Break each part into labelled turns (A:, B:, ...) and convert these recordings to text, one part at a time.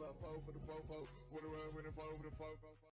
A: pull up, four for the fofo. Wanna run with the four for the fofo.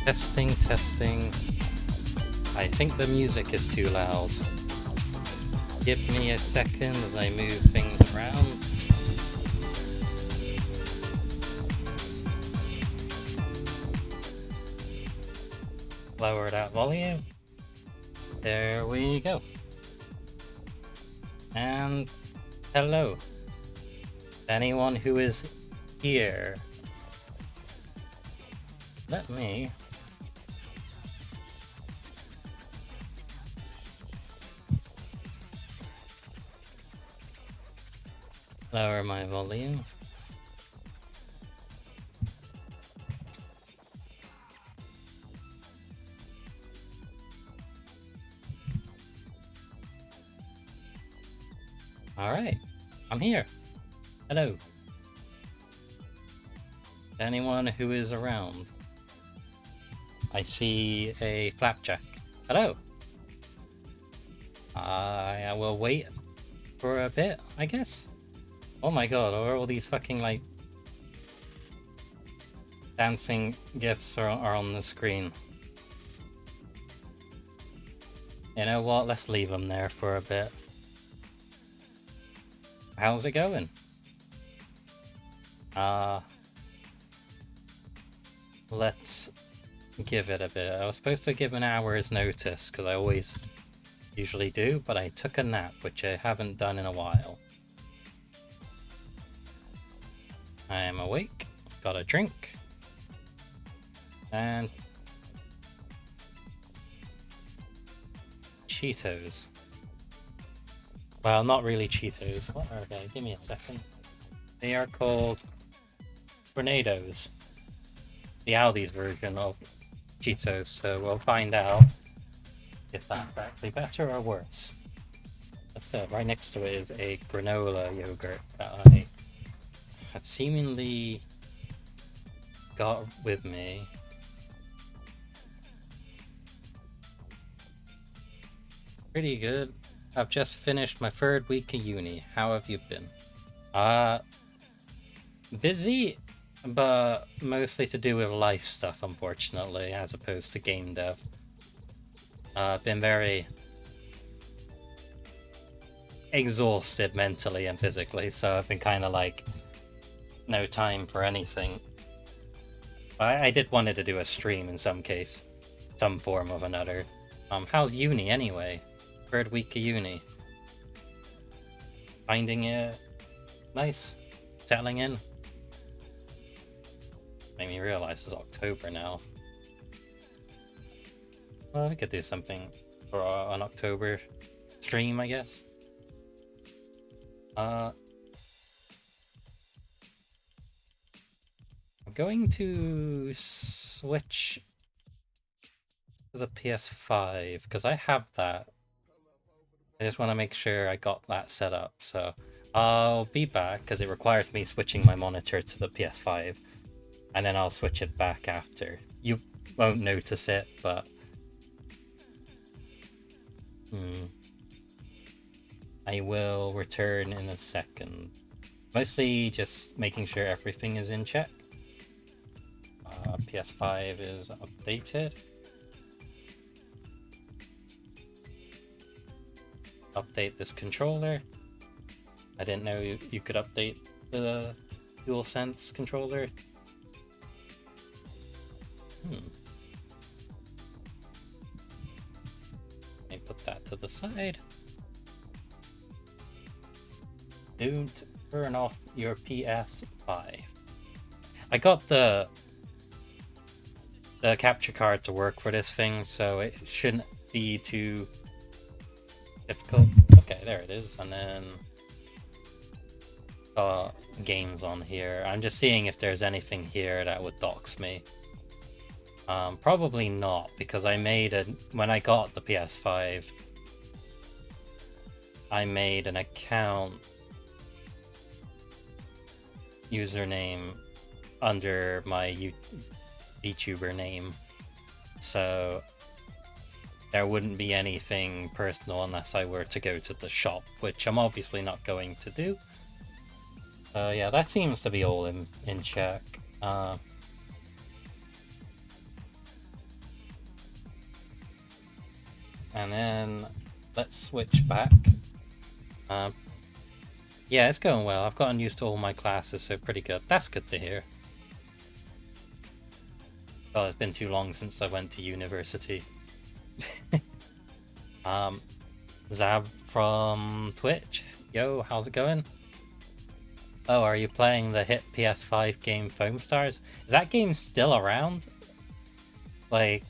B: Testing, testing. I think the music is too loud. Give me a second as I move things around. Lower that volume. There we go. And hello. Anyone who is here. Let me lower my volume. All right, I'm here. Hello. Anyone who is around. I see a flapjack. Hello. I will wait for a bit, I guess. Oh my god, are all these fucking like dancing gifs are on the screen? You know what? Let's leave them there for a bit. How's it going? Let's give it a bit. I was supposed to give an hour's notice because I always usually do, but I took a nap, which I haven't done in a while. I am awake, got a drink, And Cheetos. Well, not really Cheetos. What are they? Give me a second. They are called Tornadoes. The Aldi's version of Cheetos, so we'll find out if that's actually better or worse. So right next to it is a granola yogurt that I had seemingly got with me. Pretty good. I've just finished my 3rd week of uni. How have you been? Busy, but mostly to do with life stuff, unfortunately, as opposed to game dev. I've been very exhausted mentally and physically, so I've been kind of like no time for anything. I did wanted to do a stream in some case, some form of another. How's uni anyway? 3rd week of uni. Finding it nice? Settling in? Made me realize it's October now. Well, we could do something for an October stream, I guess. I'm going to switch to the PS5 because I have that. I just want to make sure I got that set up, so I'll be back because it requires me switching my monitor to the PS5, and then I'll switch it back after. You won't notice it, but I will return in a second. Mostly just making sure everything is in check. PS5 is updated. Update this controller. I didn't know you could update the DualSense controller. Let me put that to the side. Don't turn off your PS5. I got the capture card to work for this thing, so it shouldn't be too difficult. Okay, there it is. And then games on here. I'm just seeing if there's anything here that would dox me. Probably not, because when I got the PS5, I made an account username under my VTuber name, so there wouldn't be anything personal unless I were to go to the shop, which I'm obviously not going to do. Yeah, that seems to be all in check. And then let's switch back. Yeah, it's going well. I've gotten used to all my classes, so pretty good. That's good to hear. Oh, it's been too long since I went to university. Zab from Twitch. Yo, how's it going? Oh, are you playing the hit PS5 game Foam Stars? Is that game still around? Like,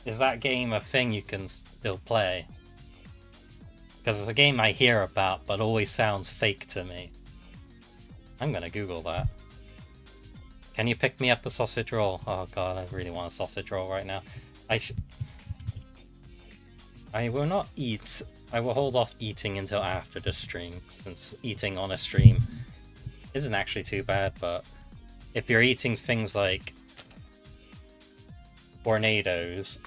B: is that game a thing you can still play? Because it's a game I hear about, but always sounds fake to me. I'm gonna Google that. Can you pick me up a sausage roll? Oh god, I really want a sausage roll right now. I will not eat. I will hold off eating until after the stream, since eating on a stream isn't actually too bad, but if you're eating things like Tornadoes,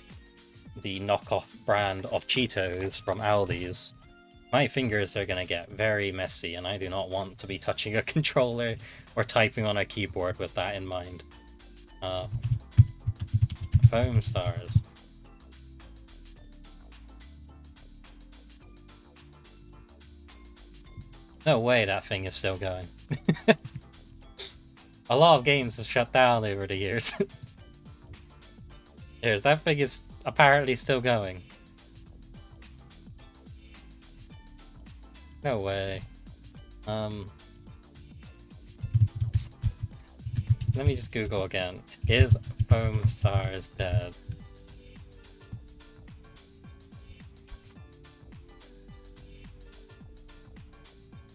B: the knockoff brand of Cheetos from Aldi's, my fingers are gonna get very messy, and I do not want to be touching a controller or typing on a keyboard with that in mind. Foam Stars. No way that thing is still going. A lot of games have shut down over the years. That thing is apparently still going. No way. Let me just Google again. Is Foam Star is dead.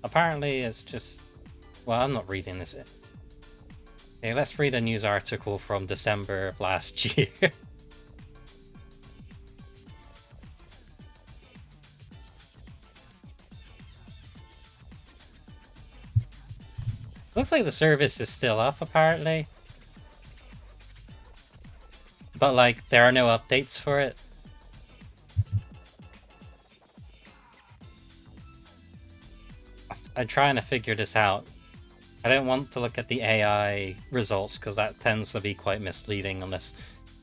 B: Apparently it's just... Well, I'm not reading this. Okay, let's read a news article from December of last year. Looks like the service is still up, apparently. But, like, there are no updates for it. I'm trying to figure this out. I don't want to look at the AI results, because that tends to be quite misleading unless...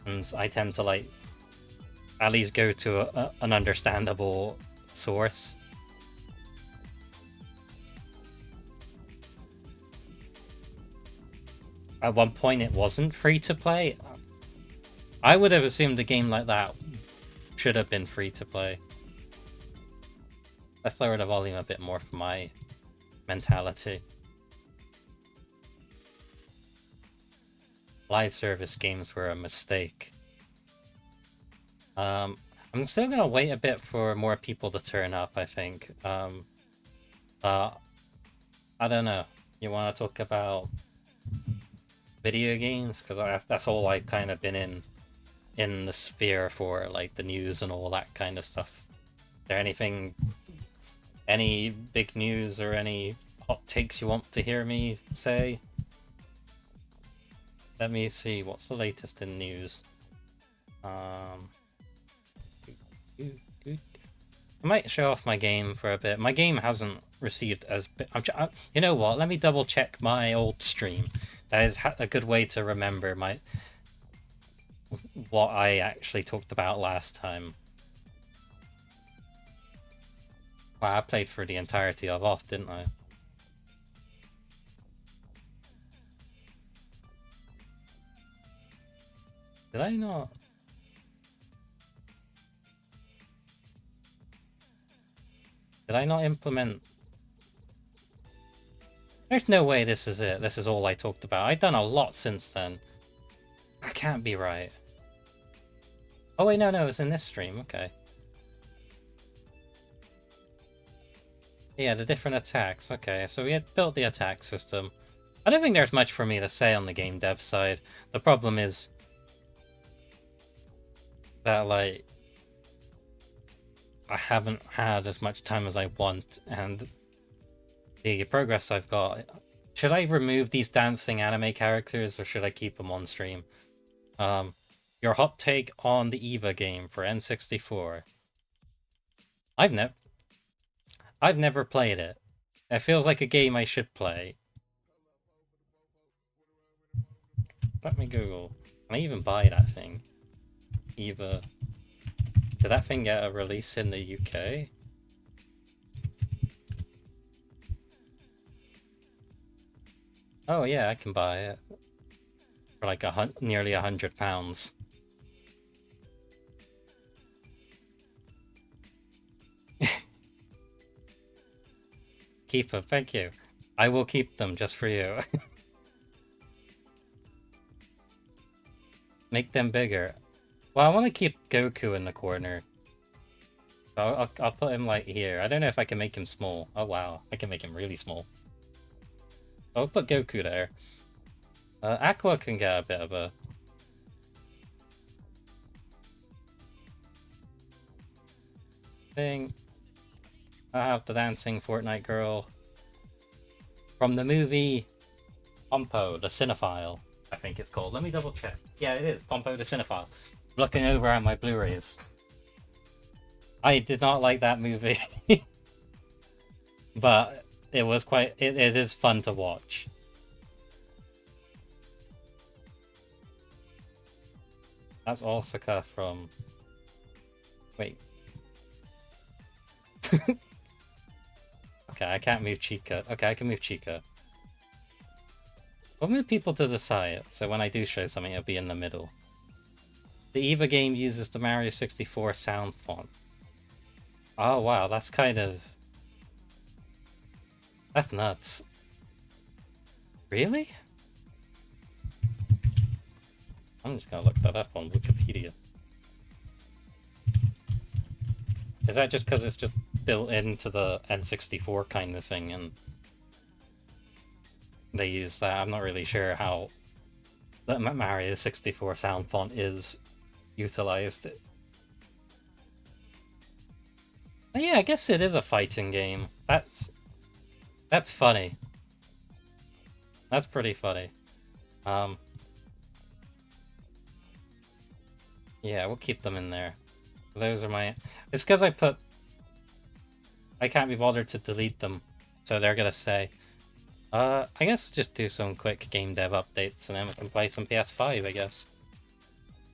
B: And I tend to, like, at least go to an understandable source. At one point it wasn't free to play. I would have assumed a game like that should have been free to play. Let's lower the volume a bit more for my mentality. Live service games were a mistake. I'm still gonna wait a bit for more people to turn up, I think. I don't know. You want to talk about video games? Because that's all I've kind of been in the sphere for, like, the news and all that kind of stuff. Is there anything, any big news or any hot takes you want to hear me say? Let me see, what's the latest in news? I might show off my game for a bit. My game hasn't received as... you know what? Let me double check my old stream. That is a good way to remember what I actually talked about last time. Wow, I played for the entirety of Off, didn't I? Did I not? Did I not implement... There's no way this is it. This is all I talked about. I've done a lot since then. That can't be right. Oh wait, no, it's in this stream. Okay. Yeah, the different attacks. Okay, so we had built the attack system. I don't think there's much for me to say on the game dev side. The problem is that, like, I haven't had as much time as I want, and the progress I've got... Should I remove these dancing anime characters, or should I keep them on stream? Your hot take on the EVA game for N64. I've never played it. It feels like a game I should play. Let me Google. Can I even buy that thing? EVA. Did that thing get a release in the UK? Oh yeah, I can buy it. For like nearly £100. Keep them, thank you. I will keep them just for you. Make them bigger. Well, I want to keep Goku in the corner. So I'll put him like here. I don't know if I can make him small. Oh wow, I can make him really small. I'll put Goku there. Aqua can get a bit of a... thing. I have the dancing Fortnite girl from the movie Pompo the Cinephile, I think it's called. Let me double check. Yeah, it is Pompo the Cinephile. Looking over at my Blu-rays. I did not like that movie, but it was quite... It is fun to watch. That's Osaka from... Wait. Okay, I can't move Chica. Okay, I can move Chica. We'll move people to the side, so when I do show something, it'll be in the middle. The EVA game uses the Mario 64 sound font. Oh wow, that's kind of... That's nuts. Really? I'm just gonna look that up on Wikipedia. Is that just because it's just built into the N64 kind of thing and they use that? I'm not really sure how the Mario 64 sound font is utilized. But yeah, I guess it is a fighting game. That's funny. That's pretty funny. Yeah, we'll keep them in there. Those are my... It's because I can't be bothered to delete them. So they're gonna say... I guess just do some quick game dev updates and then we can play some PS5, I guess.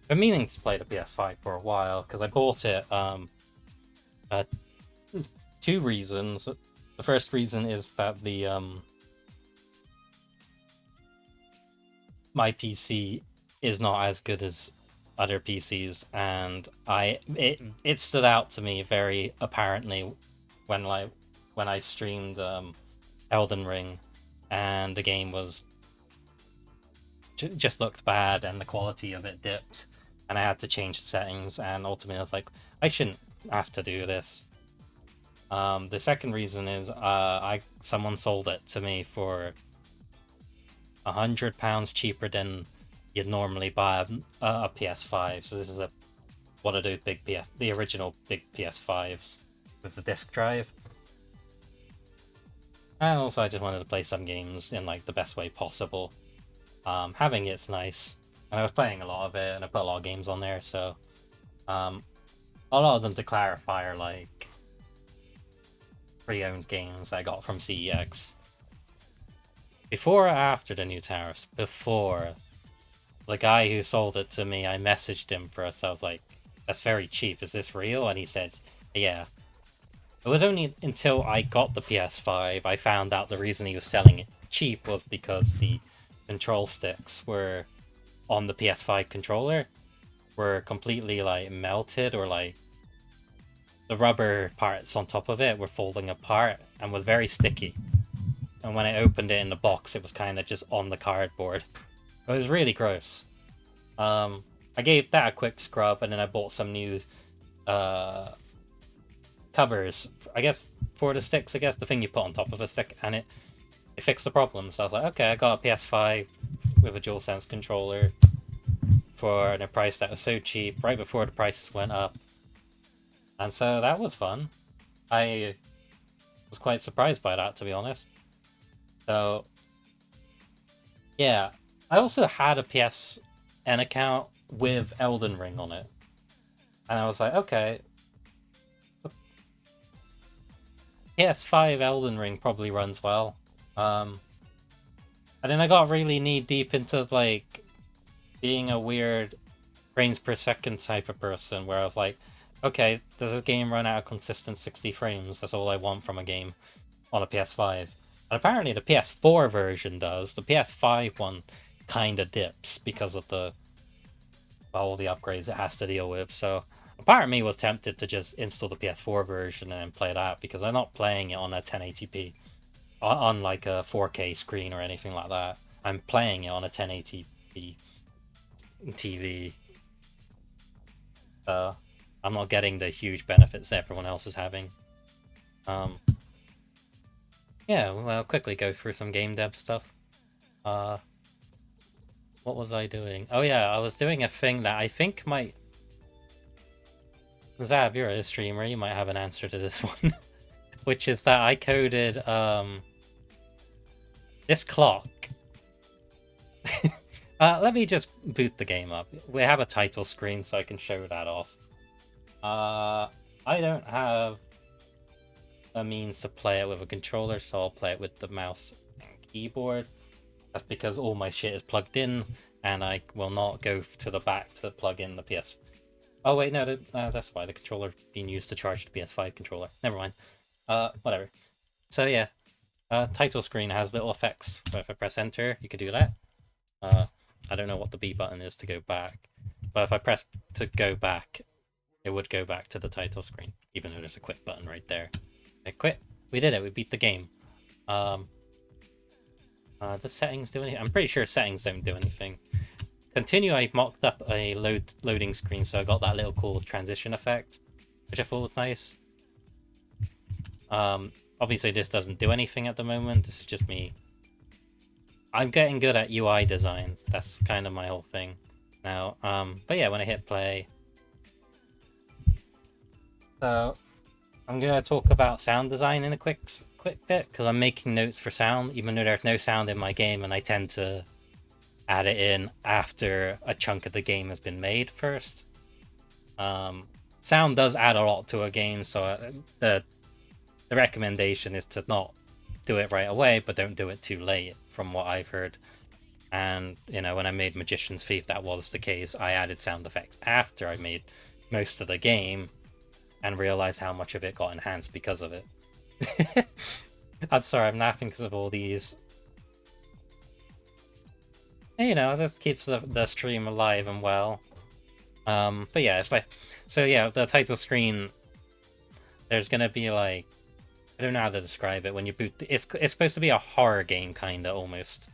B: I've been meaning to play the PS5 for a while, because I bought it, 2 reasons. The first reason is that the, my PC is not as good as other PCs, and it stood out to me very apparently when I streamed Elden Ring, and the game was just looked bad and the quality of it dipped, and I had to change the settings, and ultimately I was like, I shouldn't have to do this. The second reason is someone sold it to me for £100 cheaper than you'd normally buy a PS5. So this is one of those the original big PS5s with the disc drive. And also I just wanted to play some games in like the best way possible. Having it's nice, and I was playing a lot of it, and I put a lot of games on there. So a lot of them, to clarify, are like pre-owned games I got from CEX. Before or after the new tariffs? Before. The guy who sold it to me, I messaged him first. I was like, that's very cheap. Is this real? And he said, yeah. It was only until I got the PS5 I found out the reason he was selling it cheap was because the control sticks were on the PS5 controller were completely like melted, or like the rubber parts on top of it were falling apart and was very sticky. And when I opened it in the box, it was kind of just on the cardboard. It was really gross. I gave that a quick scrub, and then I bought some new covers, I guess, for the sticks, I guess, the thing you put on top of the stick, and it fixed the problem. So I was like, okay, I got a PS5 with a DualSense controller for a price that was so cheap, right before the prices went up. And so that was fun. I was quite surprised by that, to be honest. So, yeah. I also had a PSN account with Elden Ring on it. And I was like, okay, PS5 Elden Ring probably runs well. And then I got really knee-deep into, like, being a weird frames per second type of person, where I was like, okay, does a game run at a consistent 60 frames? That's all I want from a game on a PS5. And apparently the PS4 version does. The PS5 one kind of dips because of all the upgrades it has to deal with. So a part of me was tempted to just install the PS4 version and play that, because I'm not playing it on a 1080p, on like a 4K screen or anything like that. I'm playing it on a 1080p TV. I'm not getting the huge benefits everyone else is having. Yeah, well, I'll quickly go through some game dev stuff. What was I doing? Oh yeah, I was doing a thing that I think might... Zab, you're a streamer, you might have an answer to this one. Which is that I coded this clock. Let me just boot the game up. We have a title screen, so I can show that off. I don't have a means to play it with a controller, so I'll play it with the mouse and keyboard. That's because all my shit is plugged in, and I will not go to the back to plug in the PS. Oh wait, no, that's why the controller being used to charge the PS5 controller. Never mind. Whatever. So yeah, title screen has little effects. So if I press enter, you can do that. I don't know what the B button is to go back, but if I press to go back, it would go back to the title screen, even though there's a quit button right there. I quit. We did it. We beat the game. The settings do anything? I'm pretty sure settings don't do anything. continue, I mocked up a loading screen, so I got that little cool transition effect, which I thought was nice. Obviously this doesn't do anything at the moment. This is just me. I'm getting good at UI designs. That's kind of my whole thing now. But yeah, when I hit play. So I'm gonna talk about sound design in a quick bit because I'm making notes for sound, even though there's no sound in my game, and I tend to add it in after a chunk of the game has been made first. Sound does add a lot to a game, so the recommendation is to not do it right away, but don't do it too late, from what I've heard. And, you know, when I made Magician's Thief, that was the case. I added sound effects after I made most of the game and realized how much of it got enhanced because of it. I'm sorry, I'm laughing because of all these. You know, this keeps the stream alive and well. But yeah, so yeah, the title screen, there's gonna be like, I don't know how to describe it when you boot. It's supposed to be a horror game, kinda, almost.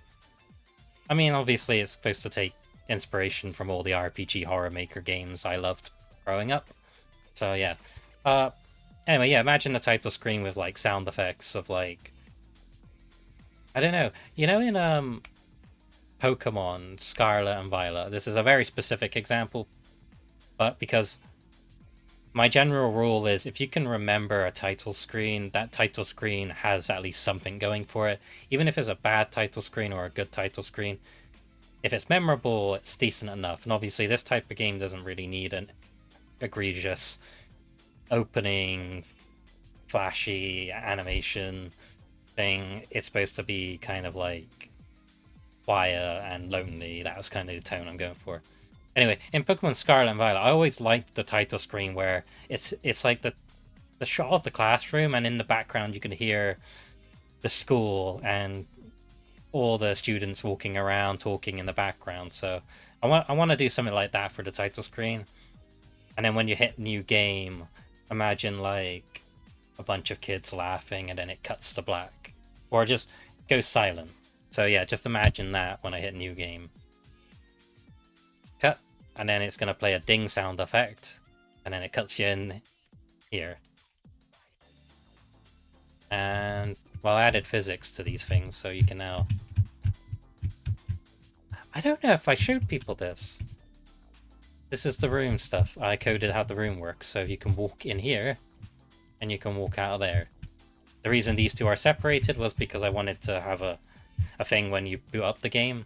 B: I mean, obviously, it's supposed to take inspiration from all the RPG horror maker games I loved growing up. So yeah. Anyway, yeah, imagine the title screen with like sound effects of like, I don't know, you know, in Pokemon Scarlet and Violet. This is a very specific example, but because my general rule is if you can remember a title screen, that title screen has at least something going for it. Even if it's a bad title screen or a good title screen, if it's memorable, it's decent enough. And obviously this type of game doesn't really need an egregious opening, flashy animation thing. It's supposed to be kind of like quiet and lonely. That was kind of the tone I'm going for. Anyway, in Pokemon Scarlet and Violet, I always liked the title screen where it's like the shot of the classroom, and in the background you can hear the school and all the students walking around talking in the background. So I want to do something like that for the title screen. And then when you hit new game, imagine like a bunch of kids laughing and then it cuts to black, or just goes silent. So yeah, just imagine that when I hit new game. Cut. And then it's going to play a ding sound effect. And then it cuts you in here. And, well, I added physics to these things, so you can now... I don't know if I showed people this. This is the room stuff. I coded how the room works, so you can walk in here, and you can walk out of there. The reason these two are separated was because I wanted to have a thing when you boot up the game.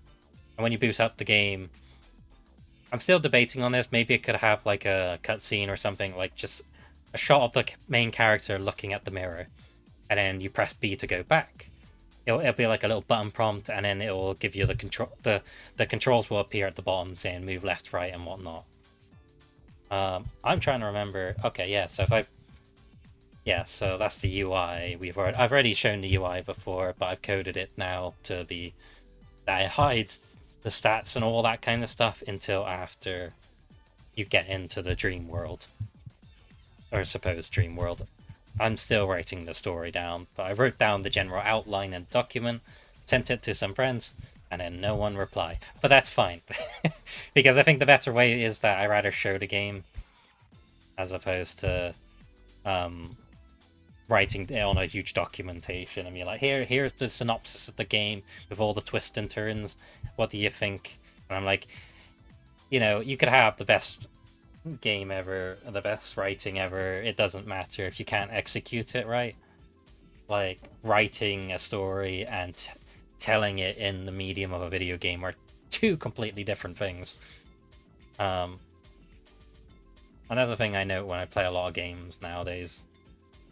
B: And when you boot up the game... I'm still debating on this. Maybe it could have like a cutscene or something, like just a shot of the main character looking at the mirror, and then you press B to go back. It'll be like a little button prompt, and then it will give you the control. The controls will appear at the bottom saying move left, right, and whatnot. I'm trying to remember. Okay, yeah. So so that's the UI. I've already shown the UI before, but I've coded it now to be that it hides the stats and all that kind of stuff until after you get into the dream world, or supposed dream world. I'm still writing the story down, but I wrote down the general outline and document, sent it to some friends, and then no one replied. But that's fine, because I think the better way is that I rather show the game as opposed to writing it on a huge documentation and be like, here's the synopsis of the game with all the twists and turns. What do you think? And I'm like, you know, you could have the best game ever, the best writing ever. It doesn't matter if you can't execute it right. Like, writing a story and telling it in the medium of a video game are two completely different things. Another thing I note when I play a lot of games nowadays,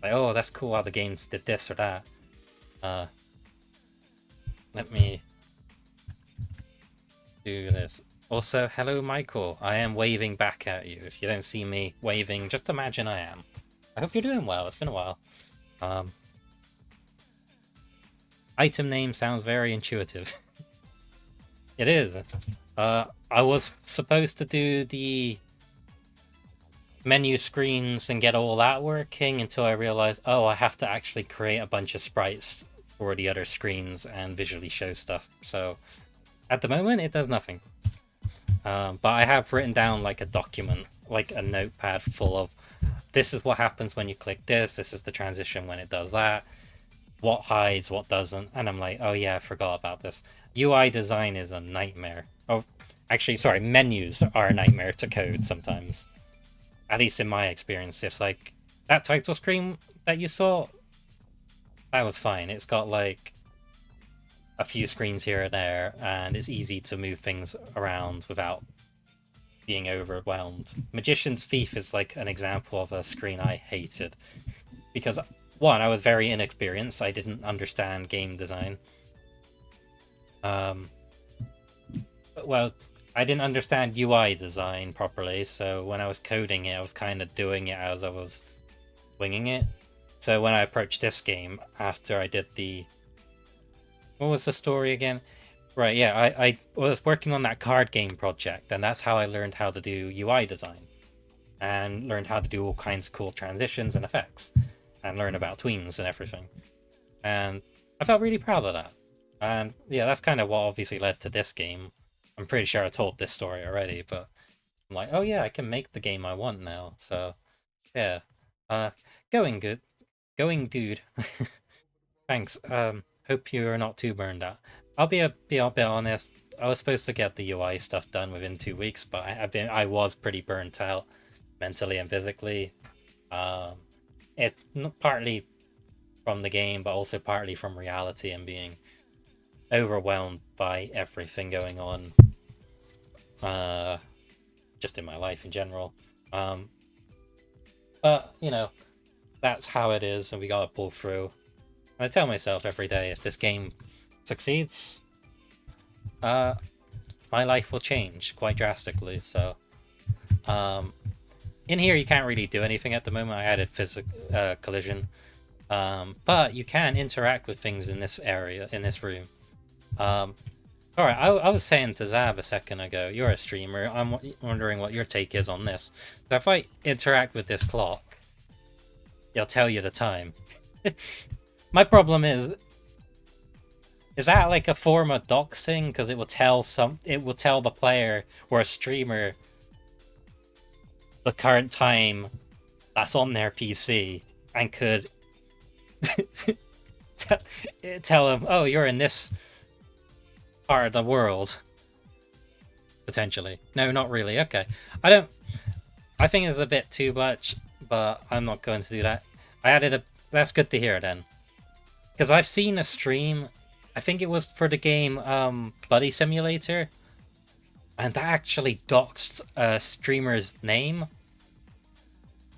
B: like, oh, that's cool how the games did this or that. Let me do this. Also, hello, Michael. I am waving back at you. If you don't see me waving, just imagine I am. I hope you're doing well. It's been a while. Item name sounds very intuitive. It is. I was supposed to do the menu screens and get all that working until I realized, oh, I have to actually create a bunch of sprites for the other screens and visually show stuff. So at the moment, it does nothing. But I have written down like a document, like a notepad full of this is what happens when you click this. This is the transition when it does that. What hides, what doesn't. And I'm like, oh yeah, I forgot about this. UI design is a nightmare. Oh, actually, sorry, menus are a nightmare to code sometimes. At least in my experience, it's like that title screen that you saw, that was fine. It's got like a few screens here and there, and it's easy to move things around without being overwhelmed. Magician's Thief is like an example of a screen I hated because one, I was very inexperienced. I didn't understand game design. Well, I didn't understand UI design properly, so when I was coding it, I was kind of doing it as I was winging it. So when I approached this game after I did the... What was the story again? Right, yeah, I was working on that card game project, and that's how I learned how to do UI design. And learned how to do all kinds of cool transitions and effects. And learn about tweens and everything. And I felt really proud of that. And yeah, that's kind of what obviously led to this game. I'm pretty sure I told this story already, but I'm like, oh yeah, I can make the game I want now. So yeah, going good, going dude. Thanks. Hope you're not too burned out. I'll be a bit honest. I was supposed to get the UI stuff done within 2 weeks, but I was pretty burnt out mentally and physically. It partly from the game, but also partly from reality and being overwhelmed by everything going on, just in my life in general. But you know, that's how it is, and we gotta pull through. And I tell myself every day, if this game succeeds, my life will change quite drastically. So, in here you can't really do anything at the moment. I added collision, but you can interact with things in this area, in this room. All right, I was saying to Zab a second ago, you're a streamer. I'm wondering what your take is on this. So if I interact with this clock, it'll tell you the time. My problem is that like a form of doxing? Because it will tell the player or a streamer the current time that's on their PC and could tell them, oh, you're in this part of the world. Potentially. No, not really. Okay. I think it's a bit too much, but I'm not going to do that. That's good to hear then. Because I've seen a stream, I think it was for the game Buddy Simulator, and that actually doxed a streamer's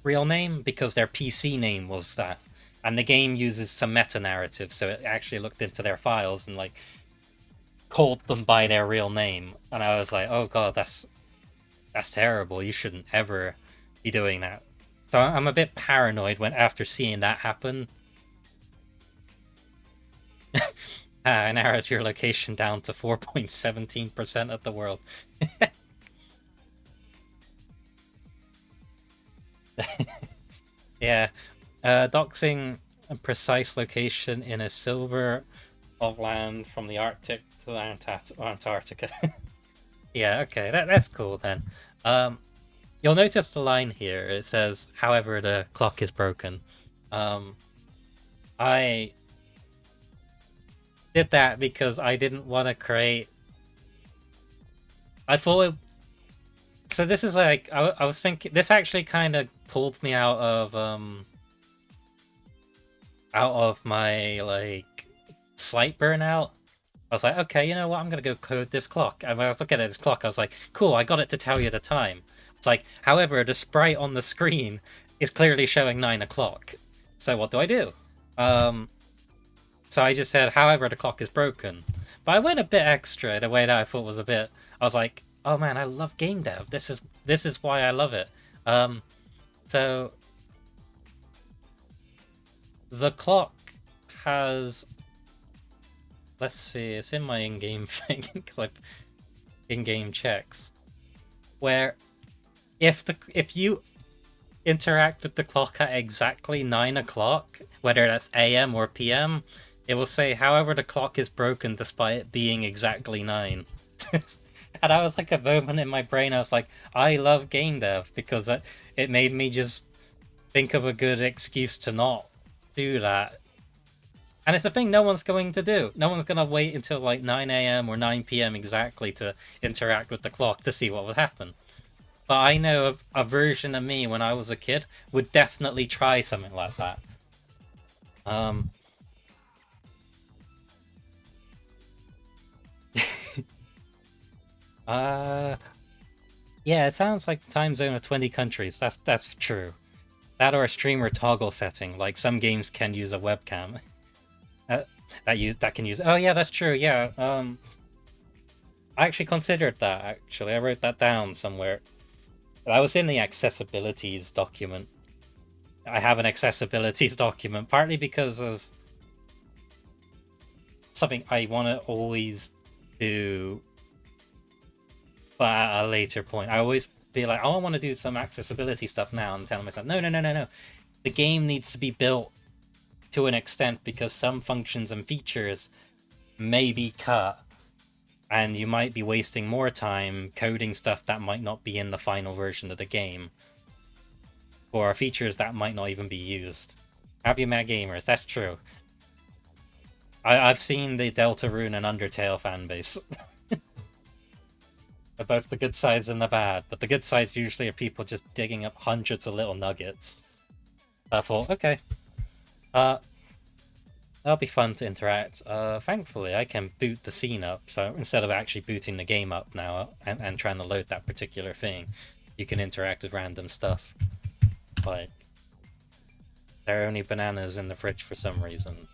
B: real name, because their PC name was that. And the game uses some meta-narrative, so it actually looked into their files and like called them by their real name. And I was like, oh god, that's terrible. You shouldn't ever be doing that. So I'm a bit paranoid after seeing that happen. I narrowed your location down to 4.17% of the world. Yeah, doxing a precise location in a silver of land from the Arctic to the Antarctica. Yeah, okay, that's cool then. You'll notice the line here. It says, however, the clock is broken. I did that because I didn't want to create... I thought so this is like, I was thinking, this actually kind of pulled me out of my like slight burnout. I was like, okay, you know what, I'm gonna go code this clock. And when I was looking at this clock, I was like, cool, I got it to tell you the time. It's like, however, the sprite on the screen is clearly showing 9 o'clock. So what do I do? So I just said, however, the clock is broken. But I went a bit extra in a way that I thought was a bit... I was like, oh man, I love game dev. This is why I love it. So the clock has... Let's see, it's in my in-game thing, because I've in-game checks. Where if you interact with the clock at exactly 9 o'clock, whether that's AM or PM, it will say, however, the clock is broken despite it being exactly 9. And I was like a moment in my brain, I was like, I love game dev because it made me just think of a good excuse to not do that. And it's a thing no one's going to do. No one's going to wait until like 9 a.m. or 9 p.m. exactly to interact with the clock to see what would happen. But I know a version of me when I was a kid would definitely try something like that. Uh, yeah, it sounds like the time zone of 20 countries. That's true. That or a streamer toggle setting, like some games can use a webcam. That can use. Oh yeah, that's true. Yeah. I actually considered that. Actually, I wrote that down somewhere. That was in the accessibilities document. I have an accessibilities document partly because of something I want to always do, but at a later point. I always be like, oh, I want to do some accessibility stuff now, and telling myself, no, no, no, no, no. The game needs to be built to an extent because some functions and features may be cut, and you might be wasting more time coding stuff that might not be in the final version of the game, or features that might not even be used. Have you met gamers? That's true. I've seen the Deltarune and Undertale fan base. Both the good sides and the bad, but the good sides usually are people just digging up hundreds of little nuggets. I thought, okay, that'll be fun to interact. Thankfully, I can boot the scene up, so instead of actually booting the game up now and trying to load that particular thing, you can interact with random stuff. Like, there are only bananas in the fridge for some reason.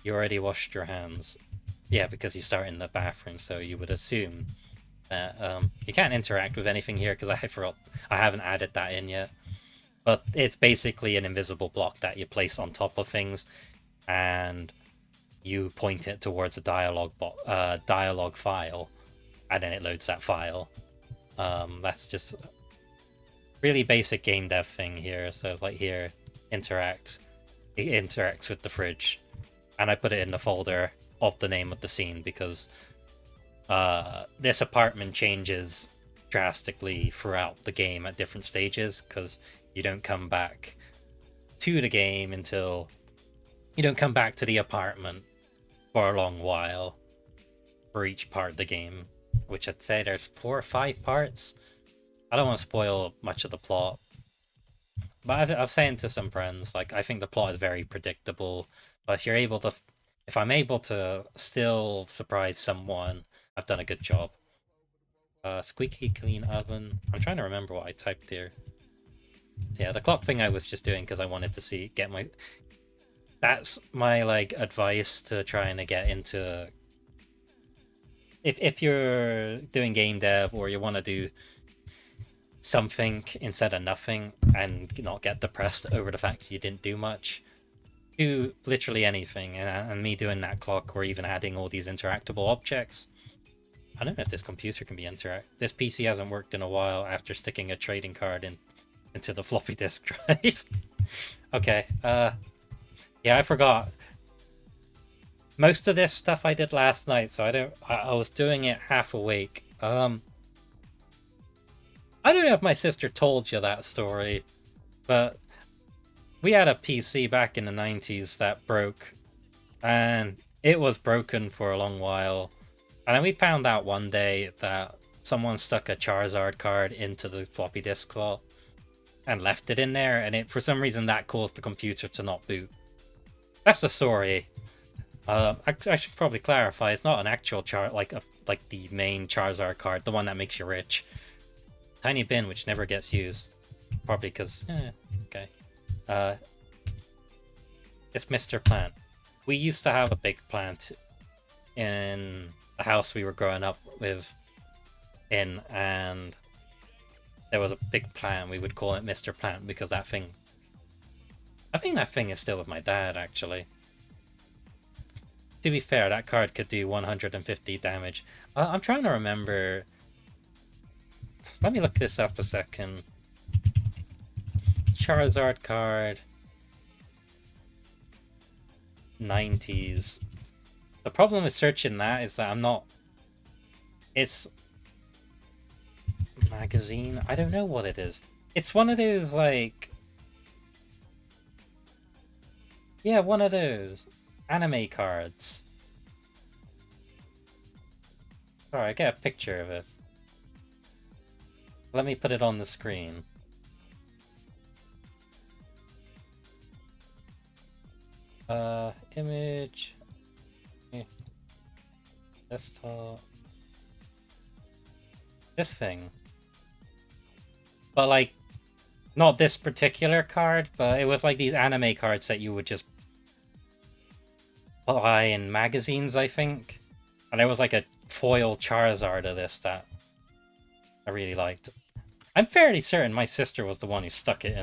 B: You already washed your hands. Yeah, because you start in the bathroom, so you would assume that you can't interact with anything here because I forgot I haven't added that in yet. But it's basically an invisible block that you place on top of things, and you point it towards a dialogue file, and then it loads that file. That's just really basic game dev thing here. So like here, it interacts with the fridge, and I put it in the folder of the name of the scene because this apartment changes drastically throughout the game at different stages because you don't come back to the game until you don't come back to the apartment for a long while for each part of the game, which I'd say there's 4 or 5 parts. I don't want to spoil much of the plot, but I've saying to some friends, like, I think the plot is very predictable, but if I'm able to still surprise someone, I've done a good job. Squeaky clean oven. I'm trying to remember what I typed here. Yeah, the clock thing I was just doing because I wanted to that's my like advice to trying to get into. If you're doing game dev or you want to do something instead of nothing and not get depressed over the fact you didn't do much, do literally anything. And me doing that clock or even adding all these interactable objects. I don't know if this computer can be This PC hasn't worked in a while after sticking a trading card into the floppy disk drive. Okay, yeah, I forgot. Most of this stuff I did last night, so I was doing it half awake. I don't know if my sister told you that story, but we had a PC back in the 90s that broke, and it was broken for a long while. And then we found out one day that someone stuck a Charizard card into the floppy disk slot and left it in there, and for some reason that caused the computer to not boot. That's the story. I should probably clarify, it's not an actual like the main Charizard card, the one that makes you rich. Tiny bin which never gets used. Probably because, okay. It's Mr. Plant. We used to have a big plant in the house we were growing up and there was a big plant. We would call it Mr. Plant because I think that thing is still with my dad, actually. To be fair, that card could do 150 damage. I'm trying to remember. Let me look this up a second. Charizard card. 90s. The problem with searching that is that magazine. I don't know what it is. It's one of those, like... Yeah, one of those anime cards. Alright, get a picture of it. Let me put it on the screen. Image. Desktop. This thing. But like, not this particular card, but it was like these anime cards that you would just buy in magazines, I think. And there was like a foil Charizard of this that I really liked. I'm fairly certain my sister was the one who stuck it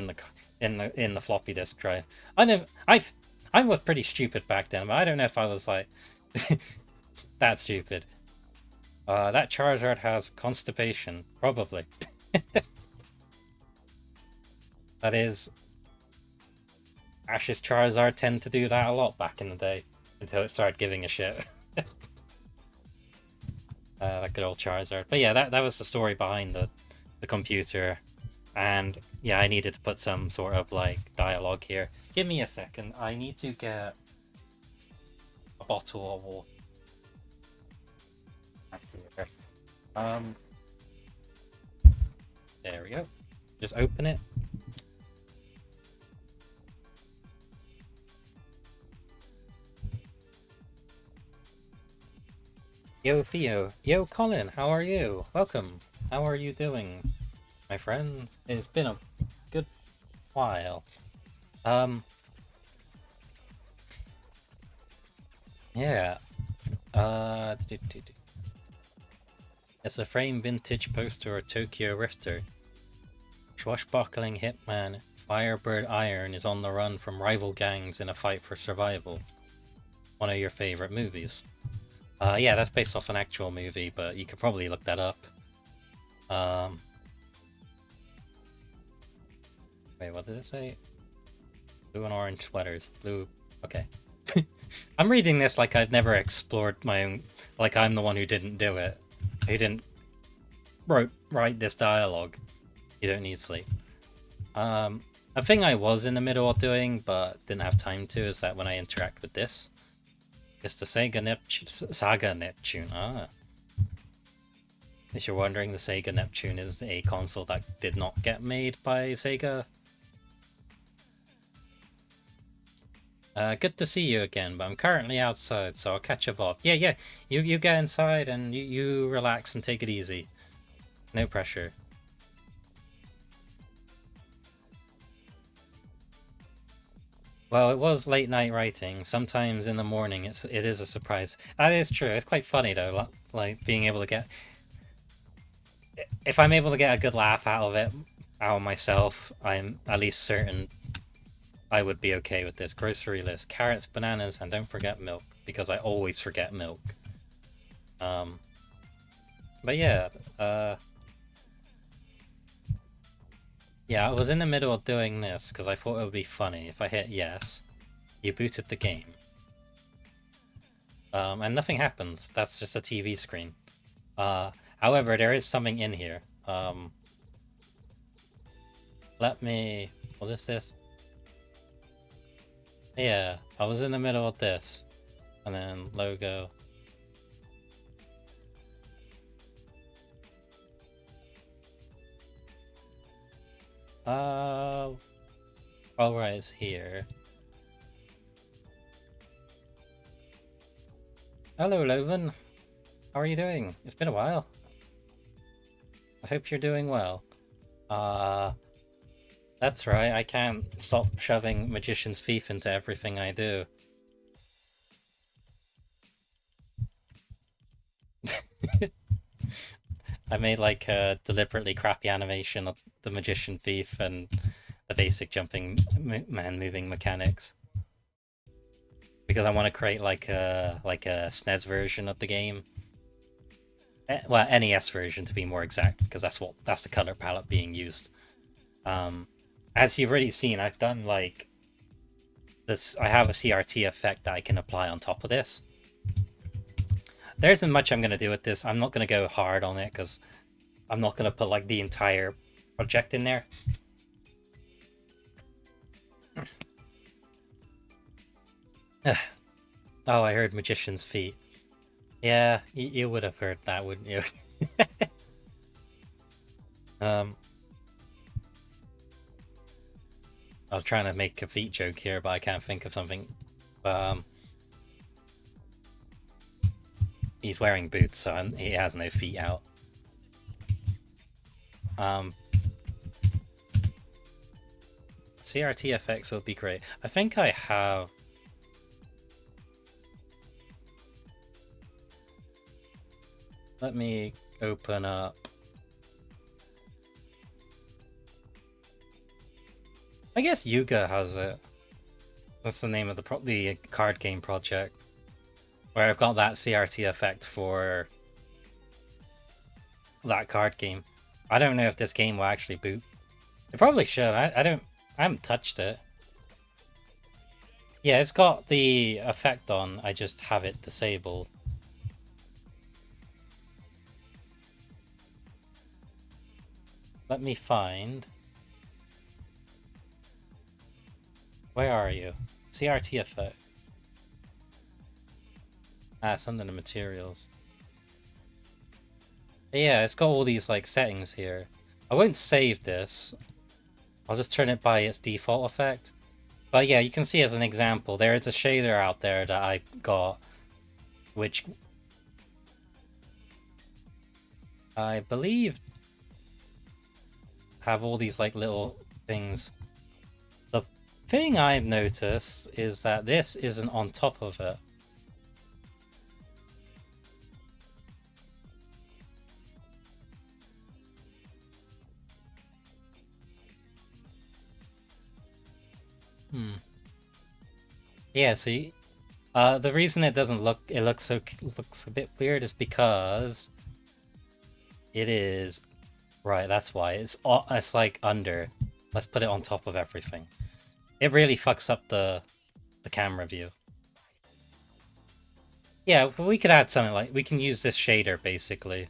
B: in the floppy disk drive. I was pretty stupid back then, but I don't know if I was like that stupid. That Charizard has constipation, probably. That is, Ash's Charizard tend to do that a lot back in the day, until it started giving a shit. That good old Charizard. But yeah, that was the story behind the computer. And yeah, I needed to put some sort of like dialogue here. Give me a second. I need to get a bottle of water. There we go. Just open it. Yo, Theo. Yo, Colin. How are you? Welcome. How are you doing, my friend? It's been a good while. Yeah. It's a frame vintage poster of Tokyo Rifter. Swashbuckling hitman Firebird Iron is on the run from rival gangs in a fight for survival. One of your favorite movies. Yeah, that's based off an actual movie, but you could probably look that up. Wait, what did it say? Blue and orange sweaters. Blue. Okay. I'm reading this like I've never explored my own. Like I'm the one who didn't do it. Who didn't write this dialogue. You don't need sleep. A thing I was in the middle of doing, but didn't have time to, is that when I interact with this, it's the Saga Neptune. If you're wondering, the Sega Neptune is a console that did not get made by Sega. Good to see you again, but I'm currently outside, so I'll catch a VOD. Yeah, you get inside and you relax and take it easy. No pressure. Well, it was late night writing. Sometimes in the morning it is a surprise. That is true. It's quite funny though, like being able to get... If I'm able to get a good laugh out of it, out of myself, I'm at least certain I would be okay with this. Grocery list: carrots, bananas, and don't forget milk, because I always forget milk. But yeah, yeah, I was in the middle of doing this because I thought it would be funny if I hit yes. You booted the game. And nothing happens. That's just a TV screen. However, there is something in here. Let me... What is this? Yeah, I was in the middle of this. And then logo. Alright, it's here. Hello, Loven. How are you doing? It's been a while. I hope you're doing well. That's right, I can't stop shoving Magician's Thief into everything I do. I made like a deliberately crappy animation of the Magician Thief and the basic jumping man moving mechanics. Because I want to create like a SNES version of the game. Well, NES version to be more exact, because that's the color palette being used. As you've already seen, I've done like this. I have a CRT effect that I can apply on top of this. There isn't much I'm going to do with this. I'm not going to go hard on it because I'm not gonna put like the entire project in there. Oh, I heard Magician's Feet. Yeah, you would have heard that, wouldn't you? I was trying to make a feet joke here, but I can't think of something. He's wearing boots, so he has no feet out. CRT effects would be great. I think I have... Let me open up... I guess Yuga has it. That's the name of the card game project. Where I've got that CRT effect for that card game. I don't know if this game will actually boot. It probably should. I haven't touched it. Yeah, it's got the effect on. I just have it disabled. Let me find. Where are you? CRT effect. Ah, it's under the materials. Yeah, it's got all these like settings here. I won't save this. I'll just turn it by its default effect. But yeah, you can see as an example, there is a shader out there that I got, which I believe have all these like little things. The thing I've noticed is that this isn't on top of it. Yeah, see, the reason it doesn't looks a bit weird is because it is right. That's why it's like under. Let's put it on top of everything. It really fucks up the camera view. Yeah, we could add something like we can use this shader basically.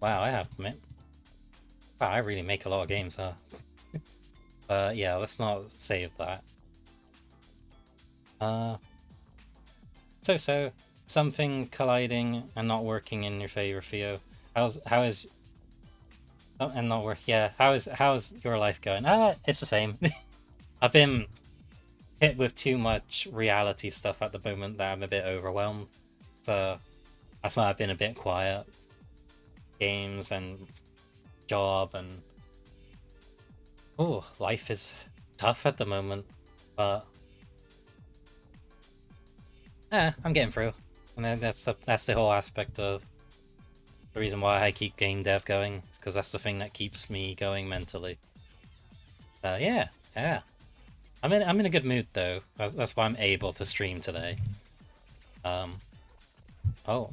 B: Wow, wow, I really make a lot of games, huh? Yeah, let's not save that. So something colliding and not working in your favor, Theo. How is oh, and not work? Yeah, how's your life going? It's the same. I've been hit with too much reality stuff at the moment that I'm a bit overwhelmed. So that's why I've been a bit quiet. Games and job and oh, life is tough at the moment, but I'm getting through. And then that's the whole aspect of the reason why I keep game dev going. Is because that's the thing that keeps me going mentally. Yeah. I'm in a good mood though. That's why I'm able to stream today. Oh,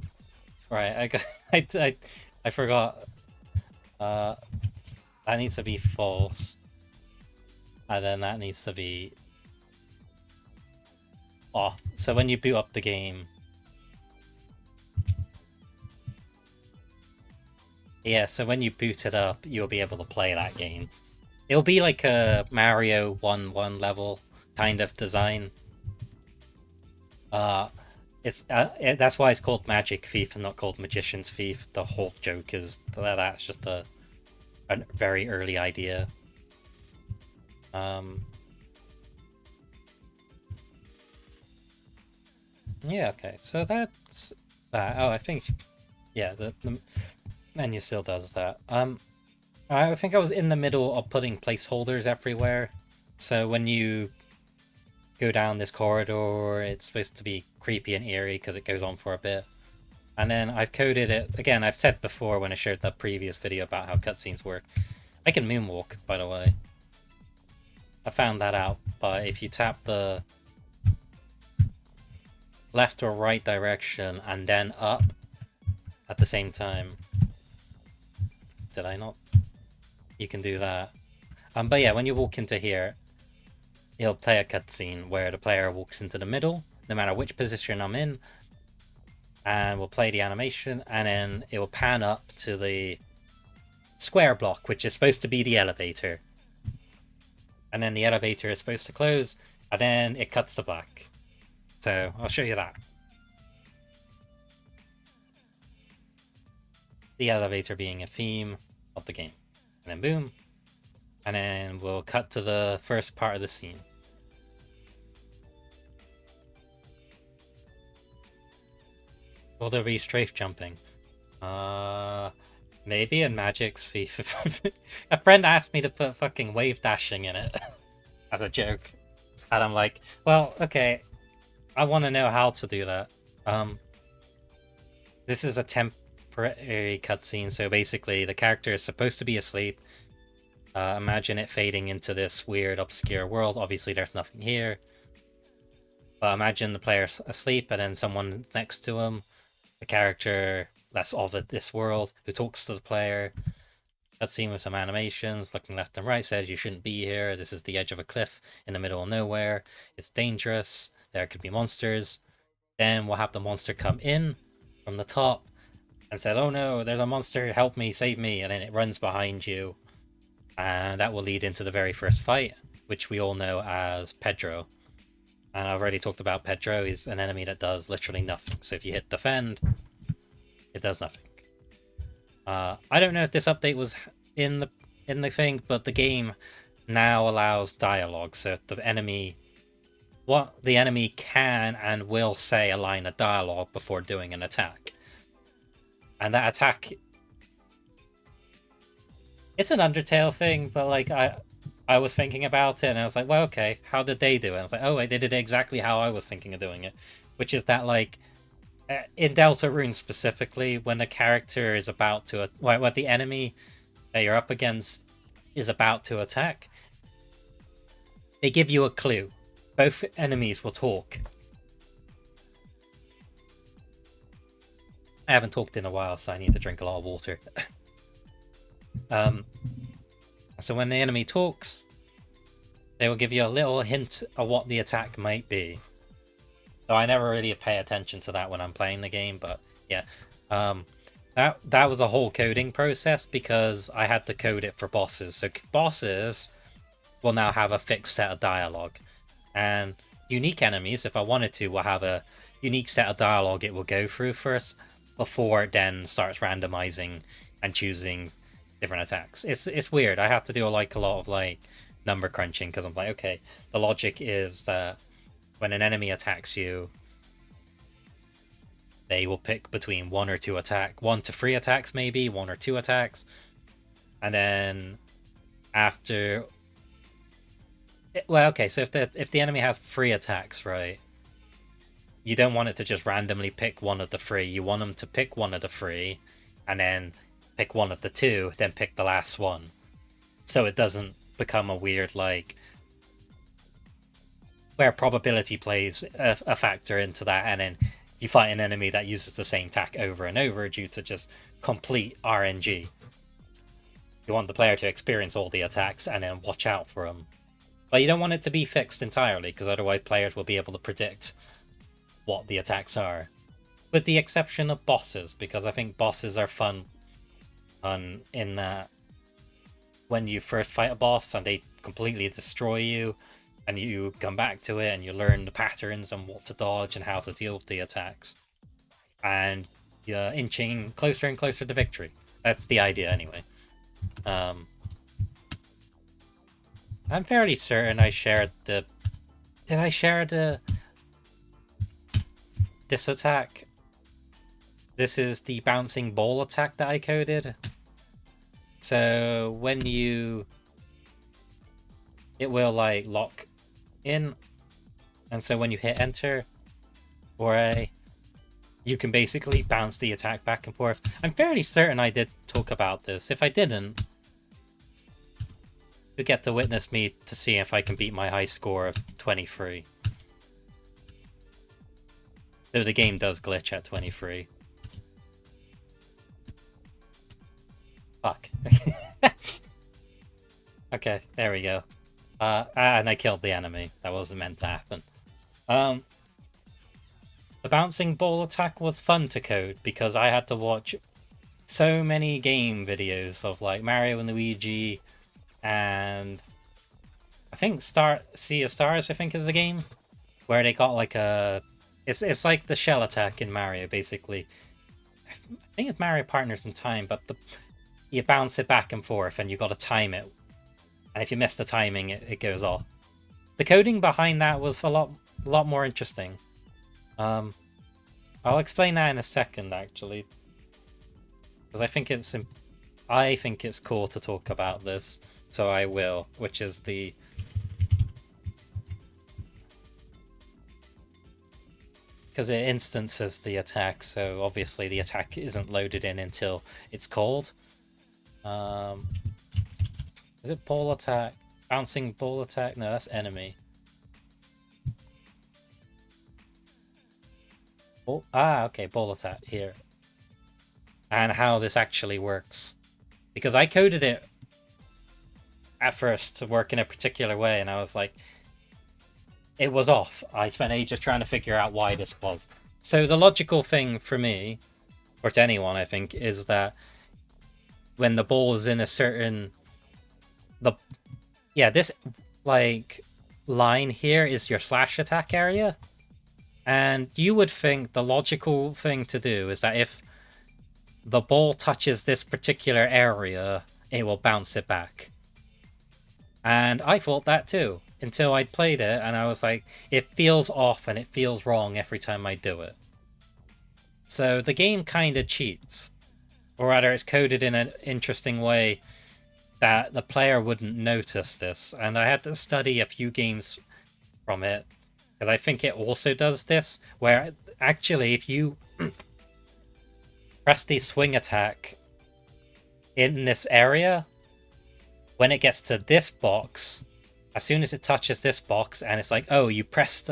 B: right. I forgot. That needs to be false. And then that needs to be off. So when you boot up the game... Yeah, so when you boot it up, you'll be able to play that game. It'll be like a Mario 1-1 level kind of design. That's why it's called Magic Thief and not called Magician's Thief. The whole joke is that's just a very early idea. Yeah, okay, so that's that. Oh, I think, yeah, the menu still does that. I think I was in the middle of putting placeholders everywhere. So when you go down this corridor, it's supposed to be creepy and eerie because it goes on for a bit. And then I've coded it, again, I've said before when I shared that previous video about how cutscenes work. I can moonwalk, by the way. I found that out, but if you tap the left or right direction and then up at the same time. Did I not? You can do that. But yeah, when you walk into here, it'll play a cutscene where the player walks into the middle, no matter which position I'm in. and we'll play the animation, and then it will pan up to the square block, which is supposed to be the elevator. And then the elevator is supposed to close, and then it cuts to black. So I'll show you that. The elevator being a theme of the game. And then boom. And then we'll cut to the first part of the scene. Will there be strafe jumping? Maybe in Magic's FIFA. A friend asked me to put fucking wave dashing in it as a joke. And I'm like, well, okay. I want to know how to do that. This is a temporary cutscene, so basically the character is supposed to be asleep. Imagine it fading into this weird, obscure world. Obviously, there's nothing here. But imagine the player's asleep and then someone next to him, the character that's of this world, who talks to the player. Cutscene with some animations, looking left and right, says you shouldn't be here. This is the edge of a cliff in the middle of nowhere. It's dangerous. There could be monsters. Then we'll have the monster come in from the top and says, oh no, there's a monster, help me, save me. And then it runs behind you. And that will lead into the very first fight, which we all know as Pedro. And I've already talked about Pedro. He's an enemy that does literally nothing. So if you hit defend, it does nothing. I don't know if this update was in the thing, but the game now allows dialogue. So if the enemy can and will say a line of dialogue before doing an attack. And that attack, it's an Undertale thing, but like I was thinking about it and I was like, well, okay, how did they do it? And I was like, oh, they did it exactly how I was thinking of doing it, which is that like in Deltarune specifically, when the character is about to, when the enemy that you're up against is about to attack, they give you a clue. Both enemies will talk. I haven't talked in a while, so I need to drink a lot of water. So when the enemy talks, they will give you a little hint of what the attack might be. So I never really pay attention to that when I'm playing the game, but yeah. That was a whole coding process because I had to code it for bosses. So bosses will now have a fixed set of dialogue. And unique enemies, if I wanted to, will have a unique set of dialogue it will go through first before it then starts randomizing and choosing different attacks. It's weird. I have to do a lot of number crunching because I'm like, okay, the logic is that when an enemy attacks you, they will pick between 1 or 2 attacks, 1 to 3 attacks maybe, 1 or 2 attacks, and then after, well, okay, so if the enemy has 3 attacks, right, you don't want it to just randomly pick one of the 3. You want them to pick one of the 3, and then pick one of the 2, then pick the last one, so it doesn't become a weird like where probability plays a factor into that, and then you fight an enemy that uses the same attack over and over due to just complete RNG. You want the player to experience all the attacks and then watch out for them. But you don't want it to be fixed entirely, because otherwise players will be able to predict what the attacks are. With the exception of bosses, because I think bosses are fun in that when you first fight a boss and they completely destroy you, and you come back to it and you learn the patterns and what to dodge and how to deal with the attacks. And you're inching closer and closer to victory. That's the idea anyway. I'm fairly certain I shared the... Did I share this attack? This is the bouncing ball attack that I coded. So when you... It will like lock in, and so when you hit enter or A, you can basically bounce the attack back and forth. I'm fairly certain I did talk about this. If I didn't, you get to witness me to see if I can beat my high score of 23. Though the game does glitch at 23. Fuck. Okay, there we go. And I killed the enemy. That wasn't meant to happen. So The bouncing ball attack was fun to code because I had to watch so many game videos of like Mario and Luigi, and I think Sea of Stars, I think, is the game where they got like a it's like the shell attack in Mario basically. I think it's Mario Partners in Time, but you bounce it back and forth and you got to time it, and if you miss the timing, it goes off. The coding behind that was a lot more interesting. I'll explain that in a second, actually, because I think it's cool to talk about this, so I will. Which is because it instances the attack, so obviously the attack isn't loaded in until it's called. Is it ball attack? Bouncing ball attack? No, that's enemy. Oh, okay, ball attack here. And how this actually works. Because I coded it at first to work in a particular way, and I was like, it was off. I spent ages trying to figure out why this was. So the logical thing for me, or to anyone, I think, is that when the ball is in a certain... this, like, line here is your slash attack area. And you would think the logical thing to do is that if the ball touches this particular area, it will bounce it back. And I thought that too, until I'd played it, and I was like, it feels off and it feels wrong every time I do it. So the game kind of cheats. Or rather, it's coded in an interesting way that the player wouldn't notice this. And I had to study a few games from it, because I think it also does this, where actually if you press the swing attack in this area, when it gets to this box, as soon as it touches this box and it's like, oh, you pressed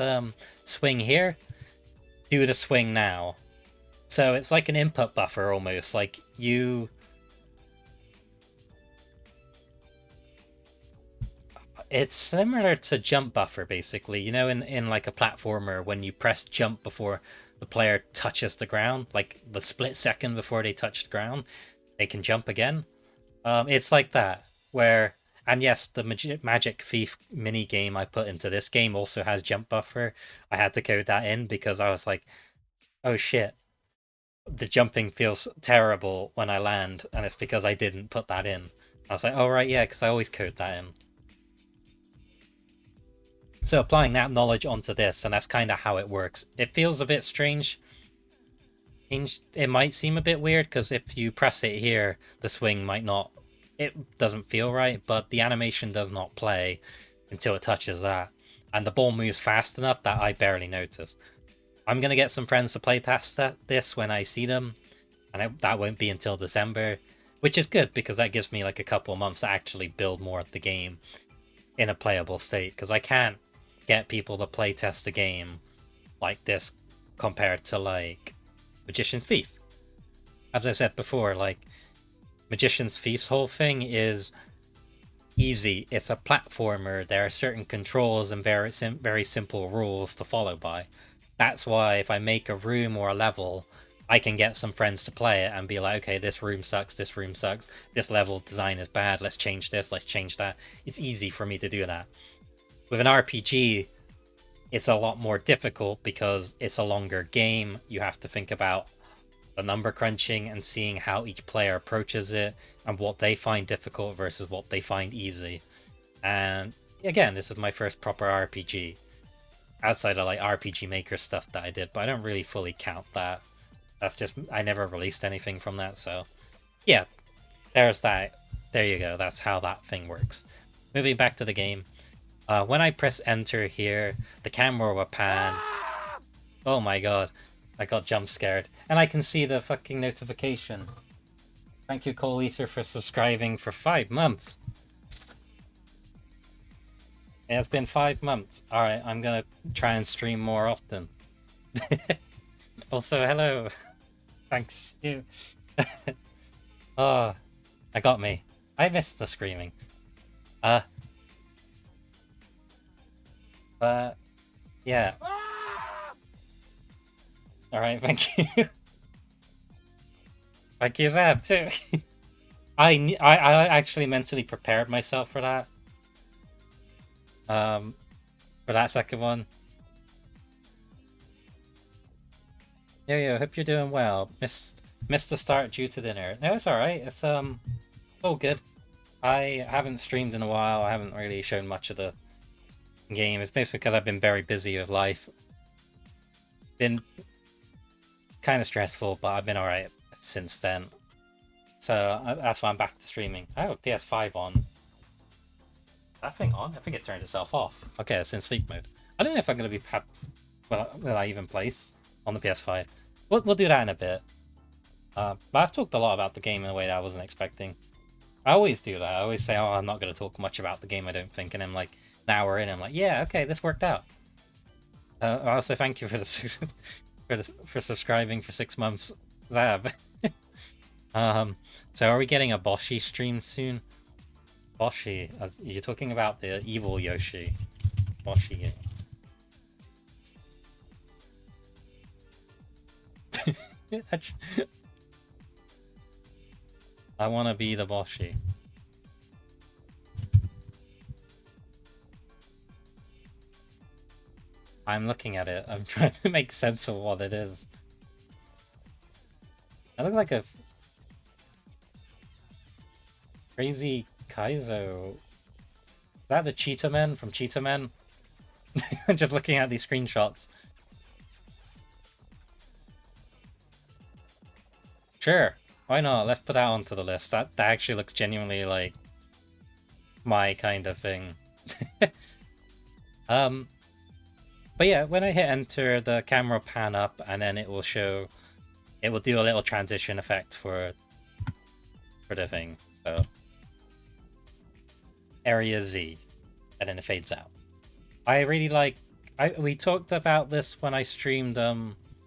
B: swing here, do the swing now. So it's like an input buffer almost, like you... It's similar to jump buffer, basically. You know, in like a platformer, when you press jump before the player touches the ground, like the split second before they touch the ground, they can jump again. It's like that, where... And yes, the Magic Thief mini game I put into this game also has jump buffer. I had to code that in because I was like, oh shit, the jumping feels terrible when I land, and it's because I didn't put that in. I was like, oh right, yeah, because I always code that in. So applying that knowledge onto this, and that's kind of how it works. It feels a bit strange. It might seem a bit weird, because if you press it here, the swing might not... It doesn't feel right, but the animation does not play until it touches that. And the ball moves fast enough that I barely notice. I'm going to get some friends to play test this when I see them, and that won't be until December, which is good, because that gives me like a couple of months to actually build more of the game in a playable state, because I can't get people to play test a game like this compared to like Magician's Thief. As I said before, like Magician's Thief's whole thing is easy. It's a platformer. There are certain controls and very simple rules to follow by. That's why if I make a room or a level, I can get some friends to play it and be like, okay, this room sucks, this level design is bad, let's change this, let's change that. It's easy for me to do that. With an RPG, it's a lot more difficult because it's a longer game. You have to think about the number crunching and seeing how each player approaches it and what they find difficult versus what they find easy. And again, this is my first proper RPG. Outside of like RPG Maker stuff that I did, but I don't really fully count that. That's just, I never released anything from that, so yeah, there's that. There you go, that's how that thing works. Moving back to the game. When I press enter here, the camera will pan. Oh my god, I got jump scared. And I can see the fucking notification. Thank you, Cole Eater, for subscribing for 5 months. Yeah, it's been 5 months. Alright, I'm gonna try and stream more often. Also, hello. Thanks, you. Oh, I got me. I missed the screaming. But yeah. Alright, thank you. Thank you, Zab, too. I actually mentally prepared myself for that. For that second one. Yo, hope you're doing well. Missed the start due to dinner. No, it's alright. It's all good. I haven't streamed in a while. I haven't really shown much of the game. It's basically because I've been very busy with life. Been kind of stressful, but I've been alright since then. So that's why I'm back to streaming. I have a PS5 on. Is that thing on? I think it turned itself off. Okay, it's in sleep mode. I don't know if I'm going to be... will I even place on the PS5? We'll do that in a bit. But I've talked a lot about the game in a way that I wasn't expecting. I always do that. I always say, oh, I'm not going to talk much about the game, I don't think. And I'm like, an hour in, I'm like, yeah, okay, this worked out. Also, thank you for for subscribing for 6 months, Zab. So are we getting a Boshi stream soon? Boshi? You're talking about the evil Yoshi. Boshi. I want to be the Boshi. I'm looking at it. I'm trying to make sense of what it is. I look like a crazy Kaizo. Is that the Cheetah Men from Cheetah Men? I'm just looking at these screenshots. Sure, why not? Let's put that onto the list. That actually looks genuinely like my kind of thing. But yeah, when I hit enter, the camera will pan up and then it will show, it will do a little transition effect for the thing. So area Z, and then it fades out. I really like, we talked about this when I streamed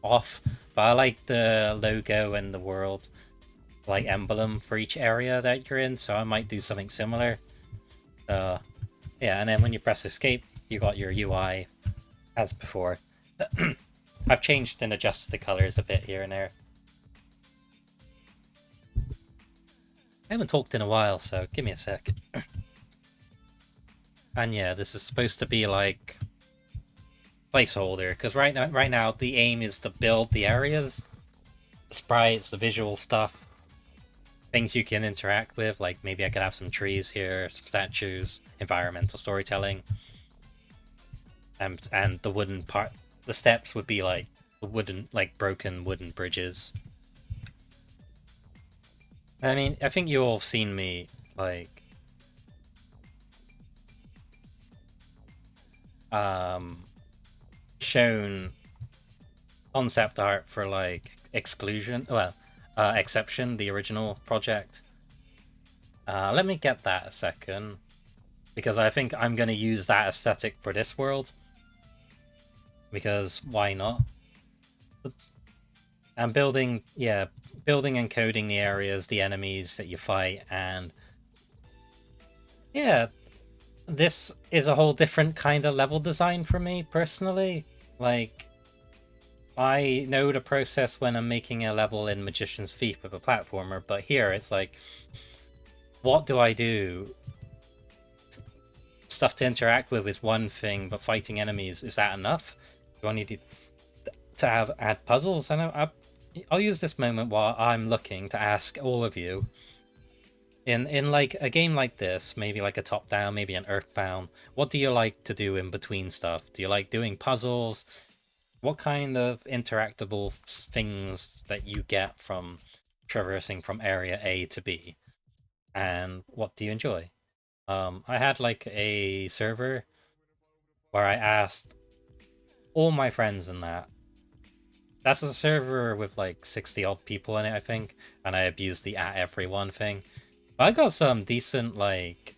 B: off, but I like the logo and the world like emblem for each area that you're in, so I might do something similar. Yeah, and then when you press escape, you got your UI as before. I've changed and adjusted the colors a bit here and there. I haven't talked in a while, so give me a sec. And yeah, this is supposed to be like placeholder, because right now the aim is to build the areas, the sprites, the visual stuff, things you can interact with. Like maybe I could have some trees here, some statues, environmental storytelling, and the wooden part. The steps would be like the wooden, like broken wooden bridges. I mean, I think you all seen me like shown concept art for like Exclusion, well, Exception, the original project. Let me get that a second, because I think I'm going to use that aesthetic for this world, because why not? And building, yeah, building and coding the areas, the enemies that you fight, and yeah, this is a whole different kind of level design for me personally. Like, I know the process when I'm making a level in Magician's Feet with a platformer, but here it's like, what do I do? Stuff to interact with is one thing, but fighting enemies, is that enough? Do I need to add puzzles? I know I'll use this moment while I'm looking to ask all of you. In like a game like this, maybe like a top-down, maybe an Earthbound, what do you like to do in between stuff? Do you like doing puzzles? What kind of interactable things that you get from traversing from area A to B? And what do you enjoy? I had like a server where I asked all my friends in that. That's a server with like 60 odd people in it, I think, and I abused the at everyone thing. But I got some decent like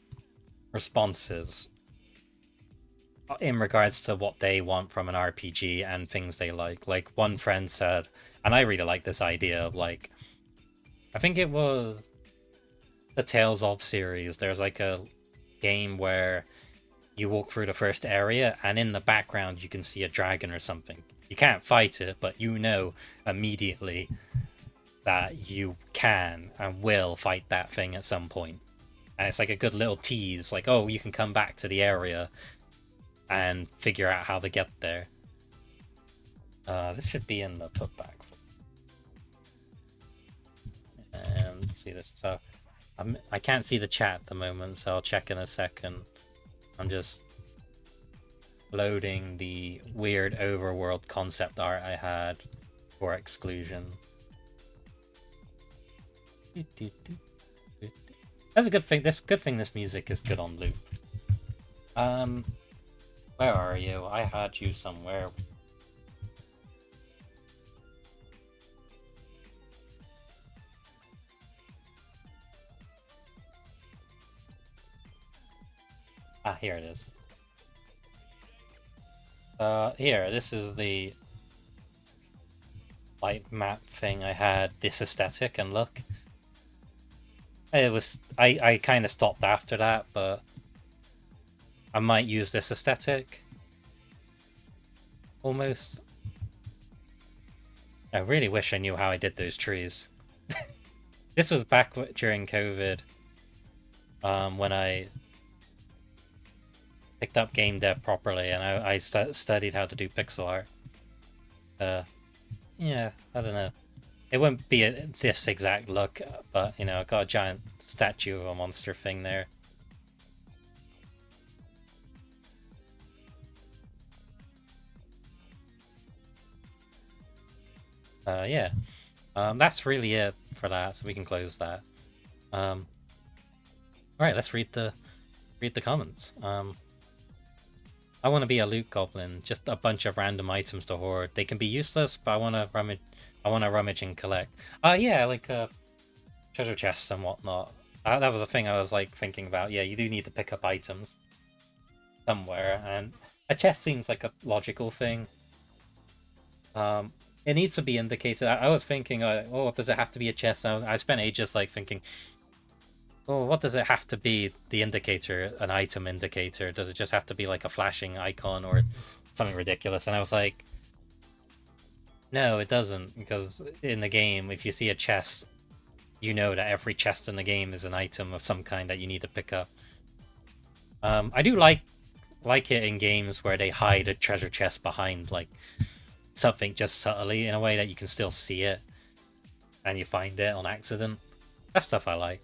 B: responses in regards to what they want from an RPG and things they like. Like one friend said, and I really like this idea of like, I think it was the Tales of series. There's like a game where you walk through the first area and in the background you can see a dragon or something. You can't fight it, but you know immediately that you can and will fight that thing at some point. And it's like a good little tease, like, oh, you can come back to the area and figure out how to get there. This should be in the putback. And see this. So I can't see the chat at the moment, so I'll check in a second. I'm just loading the weird overworld concept art I had for exclusion. That's a good thing. This music is good on loop. Where are you? I had you somewhere. Ah, here it is. Here, this is the light map thing I had, this aesthetic and look. It was, I kind of stopped after that, but I might use this aesthetic. Almost. I really wish I knew how I did those trees. This was back during COVID, when I picked up game dev properly, and I studied how to do pixel art. Yeah, I don't know. It wouldn't be this exact look, but, you know, I got a giant statue of a monster thing there. Yeah. That's really it for that, so we can close that. Alright, let's read the comments. I want to be a loot goblin, just a bunch of random items to hoard. They can be useless, but I want to rummage and collect. Yeah, like treasure chests and whatnot. That was a thing I was like thinking about. Yeah, you do need to pick up items somewhere, and a chest seems like a logical thing. It needs to be indicated. I was thinking, oh, does it have to be a chest? I spent ages like thinking, oh, what does it have to be? The indicator, an item indicator? Does it just have to be like a flashing icon or something ridiculous? And I was like, no, it doesn't, because in the game, if you see a chest, you know that every chest in the game is an item of some kind that you need to pick up. I do like it in games where they hide a treasure chest behind like something just subtly in a way that you can still see it and you find it on accident. That stuff I like.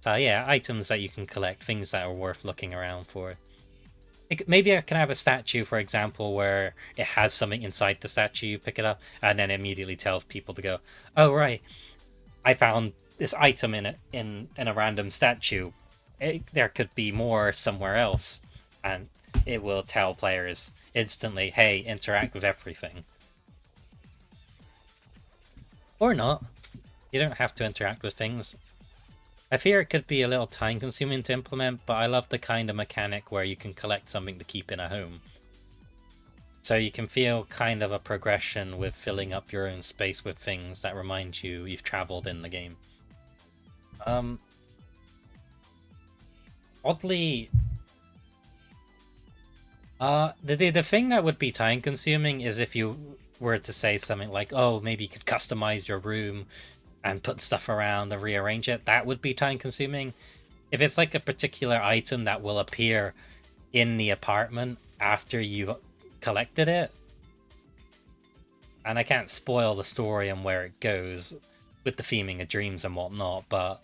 B: So yeah, items that you can collect, things that are worth looking around for. Maybe I can have a statue, for example, where it has something inside the statue, you pick it up, and then it immediately tells people to go, oh right, I found this item in a random statue. There could be more somewhere else, and it will tell players instantly, hey, interact with everything. Or not. You don't have to interact with things. I fear it could be a little time consuming to implement, but I love the kind of mechanic where you can collect something to keep in a home. So you can feel kind of a progression with filling up your own space with things that remind you you've traveled in the game. Oddly, the thing that would be time consuming is if you were to say something like, oh, maybe you could customize your room and put stuff around and rearrange it. That would be time consuming. If it's like a particular item that will appear in the apartment after you've collected it, and I can't spoil the story and where it goes with the theming of dreams and whatnot, but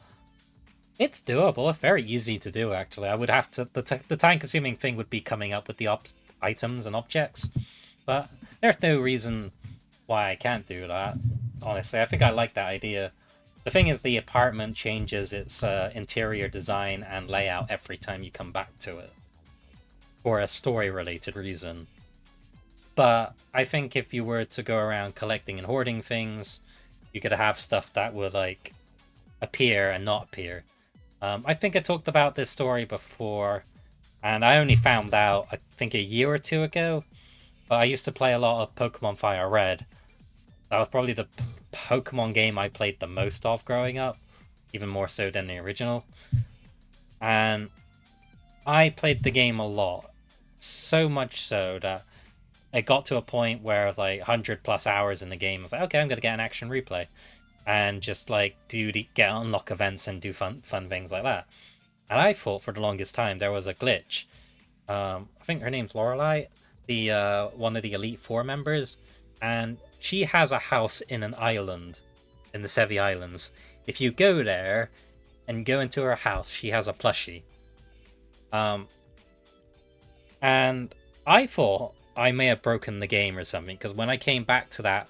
B: it's doable. It's very easy to do, actually. I would have to... The time-consuming thing would be coming up with the items and objects, but there's no reason why I can't do that, honestly. I think I like that idea. The thing is, the apartment changes its interior design and layout every time you come back to it, for a story-related reason. But I think if you were to go around collecting and hoarding things, you could have stuff that would, like, appear and not appear. I think I talked about this story before, and I only found out, I think, a year or two ago. But I used to play a lot of Pokemon Fire Red. That was probably the Pokemon game I played the most of growing up, even more so than the original. And I played the game a lot, so much so that it got to a point where I was like 100 plus hours in the game. I was like, okay, I'm gonna get an action replay and just like get unlock events and do fun things like that. And I thought for the longest time there was a glitch. I think her name's Lorelei, the one of the Elite Four members, and she has a house in an island, in the Sevi Islands. If you go there and go into her house, she has a plushie. And I thought I may have broken the game or something, because when I came back to that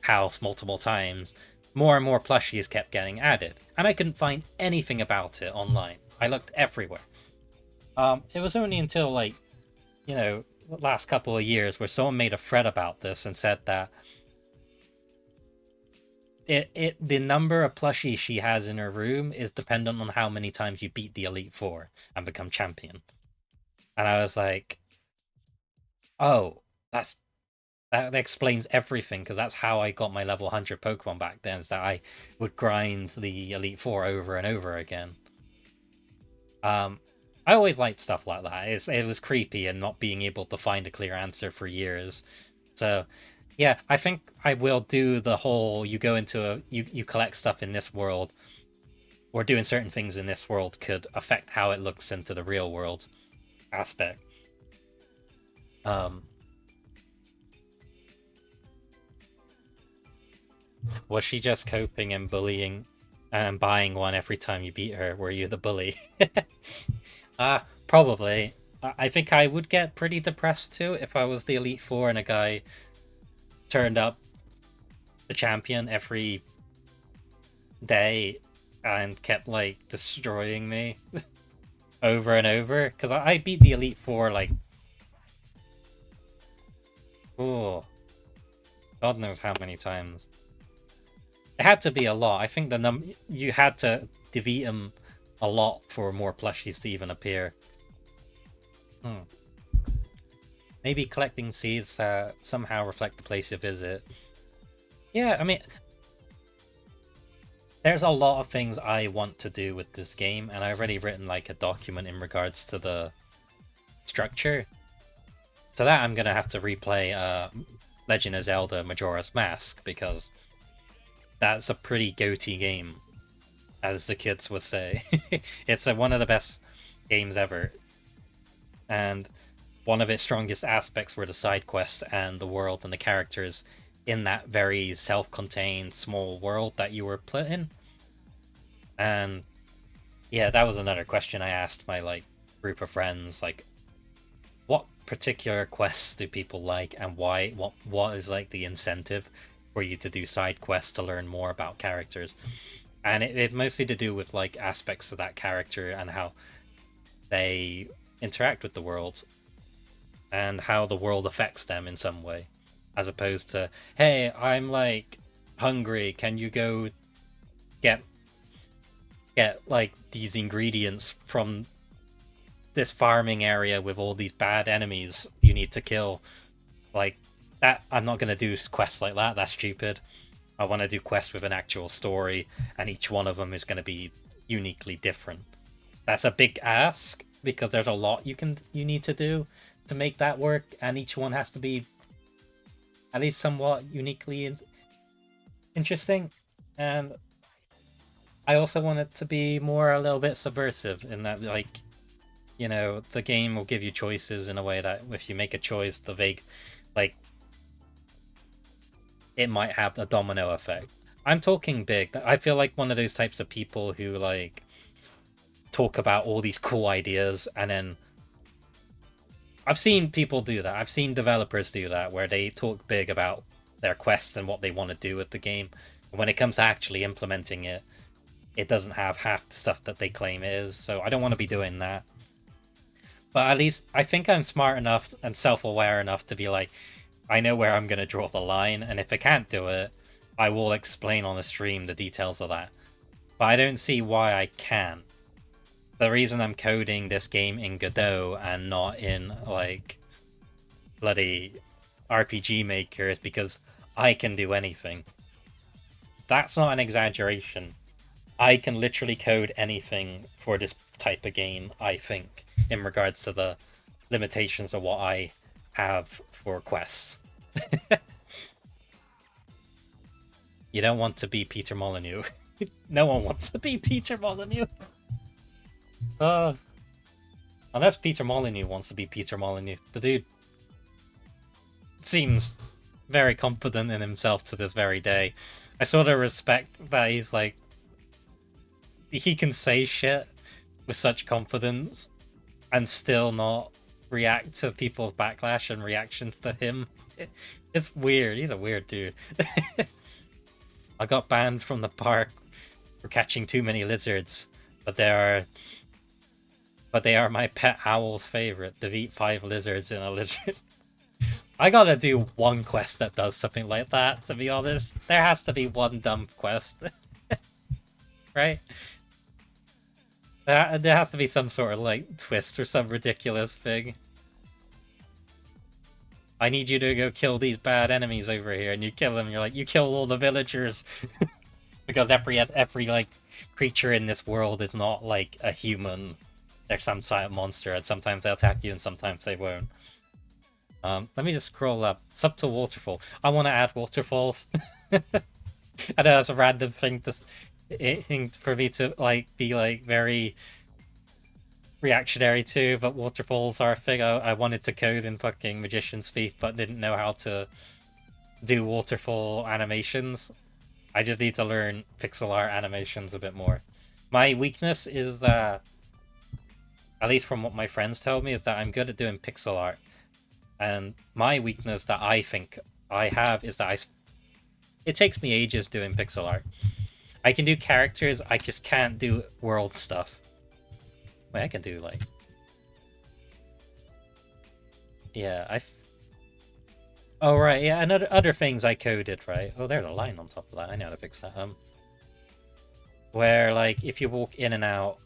B: house multiple times, more and more plushies kept getting added, and I couldn't find anything about it online. I looked everywhere. It was only until like, the last couple of years where someone made a thread about this and said that the number of plushies she has in her room is dependent on how many times you beat the Elite Four and become champion. And I was like, oh, that explains everything, because that's how I got my level 100 Pokemon back then, is that I would grind the Elite Four over and over again. I always liked stuff like that. It was creepy and not being able to find a clear answer for years. So, yeah, I think I will do the whole you go into you collect stuff in this world, or doing certain things in this world could affect how it looks into the real world aspect. Was she just coping and bullying and buying one every time you beat her? Were you the bully? Probably. I think I would get pretty depressed too if I was the Elite Four and a guy turned up the champion every day and kept like destroying me over and over. Because I beat the Elite Four like, oh, God knows how many times. It had to be a lot. I think you had to defeat him a lot for more plushies to even appear. Maybe collecting seeds somehow reflect the place you visit. Yeah, I mean, there's a lot of things I want to do with this game, and I've already written like a document in regards to the structure. So that I'm gonna have to replay Legend of Zelda Majora's Mask, because that's a pretty goaty game, as the kids would say. It's one of the best games ever. And one of its strongest aspects were the side quests and the world and the characters in that very self-contained small world that you were put in. And yeah, that was another question I asked my like group of friends, like, what particular quests do people like, and why? What is like the incentive for you to do side quests to learn more about characters? And it mostly to do with like aspects of that character and how they interact with the world and how the world affects them in some way, as opposed to, hey, I'm like hungry, can you go get like these ingredients from this farming area with all these bad enemies you need to kill. Like that, I'm not going to do quests like that. That's stupid. I want to do quests with an actual story, and each one of them is going to be uniquely different. That's a big ask, because there's a lot you need to do to make that work, and each one has to be at least somewhat uniquely interesting. And I also want it to be a little bit subversive, in that, like, the game will give you choices in a way that if you make a choice, it might have a domino effect. I'm talking big. I feel like one of those types of people who like talk about all these cool ideas, and then I've seen people do that. I've seen developers do that, where they talk big about their quests and what they want to do with the game. And when it comes to actually implementing it, it doesn't have half the stuff that they claim it is. So I don't want to be doing that. But at least I think I'm smart enough and self-aware enough to be like, I know where I'm going to draw the line, and if I can't do it, I will explain on the stream the details of that. But I don't see why I can't. The reason I'm coding this game in Godot and not in, like, bloody RPG Maker is because I can do anything. That's not an exaggeration. I can literally code anything for this type of game, I think, in regards to the limitations of what I have for quests. You don't want to be Peter Molyneux. No one wants to be Peter Molyneux. Unless Peter Molyneux wants to be Peter Molyneux. The dude seems very confident in himself to this very day. I sort of respect that he's like... He can say shit with such confidence and still not react to people's backlash and reactions to him. It's weird. He's a weird dude. I got banned from the park for catching too many lizards, but they are my pet owl's favorite. Defeat 5 lizards in a lizard. I gotta do one quest that does something like that, to be honest. There has to be one dumb quest. Right? There has to be some sort of, like, twist or some ridiculous thing. I need you to go kill these bad enemies over here, and you kill them, and you're like, you kill all the villagers! Because every, like, creature in this world is not, like, a human. They're some sort of monster, and sometimes they'll attack you, and sometimes they won't. Let me just scroll up. Subtle waterfall. I want to add waterfalls. I know that's a random thing for me to like be like very reactionary to, but waterfalls are a thing I wanted to code in fucking Magician's Thief, but didn't know how to do waterfall animations. I just need to learn pixel art animations a bit more. My weakness is that, at least from what my friends told me, is that I'm good at doing pixel art. And my weakness that I think I have is that it takes me ages doing pixel art. I can do characters, I just can't do world stuff. Wait, I can do like... Yeah, Oh, right, yeah, and other things I coded, right? Oh, there's a line on top of that, I know how to fix that. Where, like, if you walk in and out,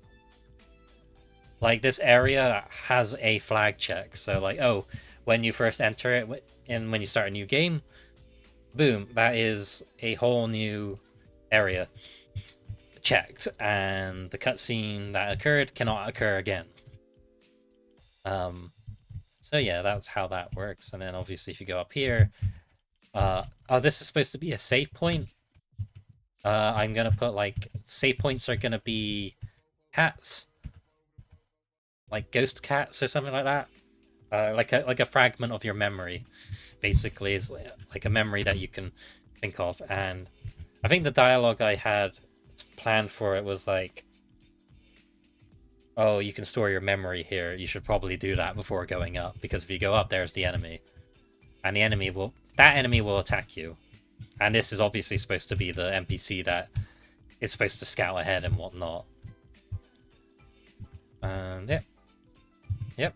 B: like, this area has a flag check, so, like, oh, when you first enter it, and when you start a new game, boom, that is a whole new area checked, and the cutscene that occurred cannot occur again. So yeah, that's how that works. And then obviously if you go up here, oh, this is supposed to be a save point. I'm gonna put like, save points are gonna be cats, like ghost cats or something like that. Like a fragment of your memory, basically, is like a memory that you can think of. And I think the dialogue I had planned for it was like, oh, you can store your memory here. You should probably do that before going up, because if you go up, there's the enemy, and that enemy will attack you. And this is obviously supposed to be the NPC that is supposed to scout ahead and whatnot. Yeah. Yep.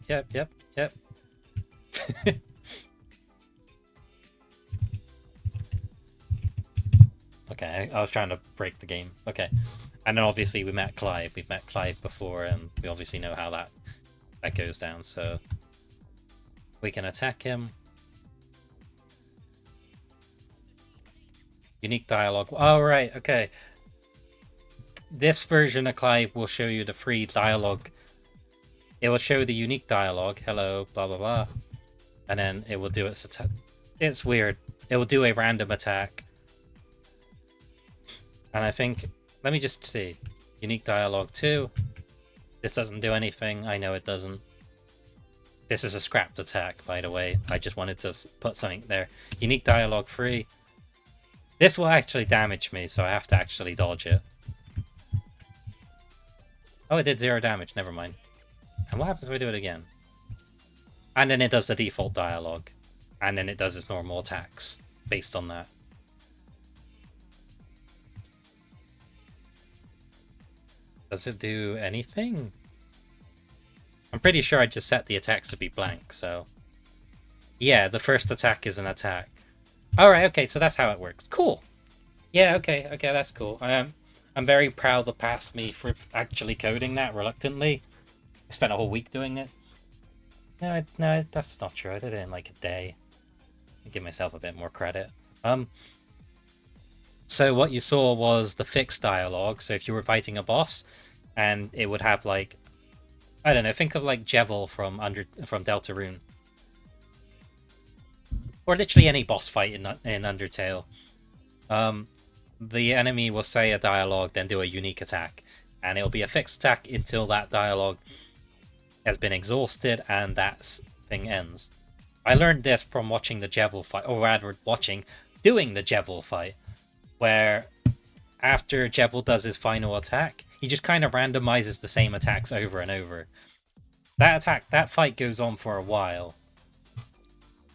B: Okay, I was trying to break the game. Okay. And then obviously we met Clive. We've met Clive before, and we obviously know how that goes down, so we can attack him. Unique dialogue. Oh, right, okay. This version of Clive will show you the free dialogue. It will show the unique dialogue. Hello, blah, blah, blah. And then it will do its attack. It's weird. It will do a random attack. And I think... Let me just see. Unique dialogue 2. This doesn't do anything. I know it doesn't. This is a scrapped attack, by the way. I just wanted to put something there. Unique dialogue 3. This will actually damage me, so I have to actually dodge it. Oh, it did 0 damage. Never mind. And what happens if I do it again? And then it does the default dialogue. And then it does its normal attacks based on that. Does it do anything? I'm pretty sure I just set the attacks to be blank, so... Yeah, the first attack is an attack. Alright, okay, so that's how it works. Cool! Yeah, okay, that's cool. I'm very proud of past me for actually coding that reluctantly. I spent a whole week doing it. No, that's not true. I did it in like a day. I give myself a bit more credit. So what you saw was the fixed dialogue. So if you were fighting a boss, and it would have like, I don't know, think of like Jevil from Deltarune. or literally any boss fight in Undertale. The enemy will say a dialogue, then do a unique attack, and it'll be a fixed attack until that dialogue has been exhausted and that thing ends. I learned this from watching the Jevil fight, or rather doing the Jevil fight, where after Jevil does his final attack, he just kind of randomizes the same attacks over and over. That fight goes on for a while.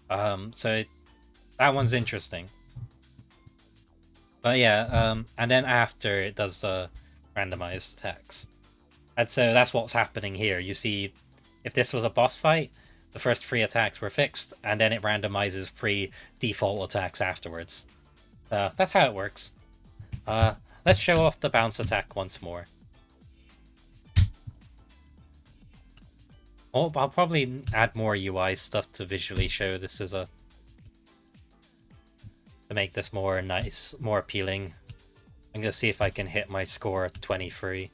B: So that one's interesting. But yeah, and then after it does the randomized attacks. And so that's what's happening here. You see, if this was a boss fight, the first 3 attacks were fixed, and then it randomizes 3 default attacks afterwards. That's how it works. Let's show off the bounce attack once more. Oh, I'll probably add more UI stuff to visually show this as to make this more nice, more appealing. I'm gonna see if I can hit my score at 23.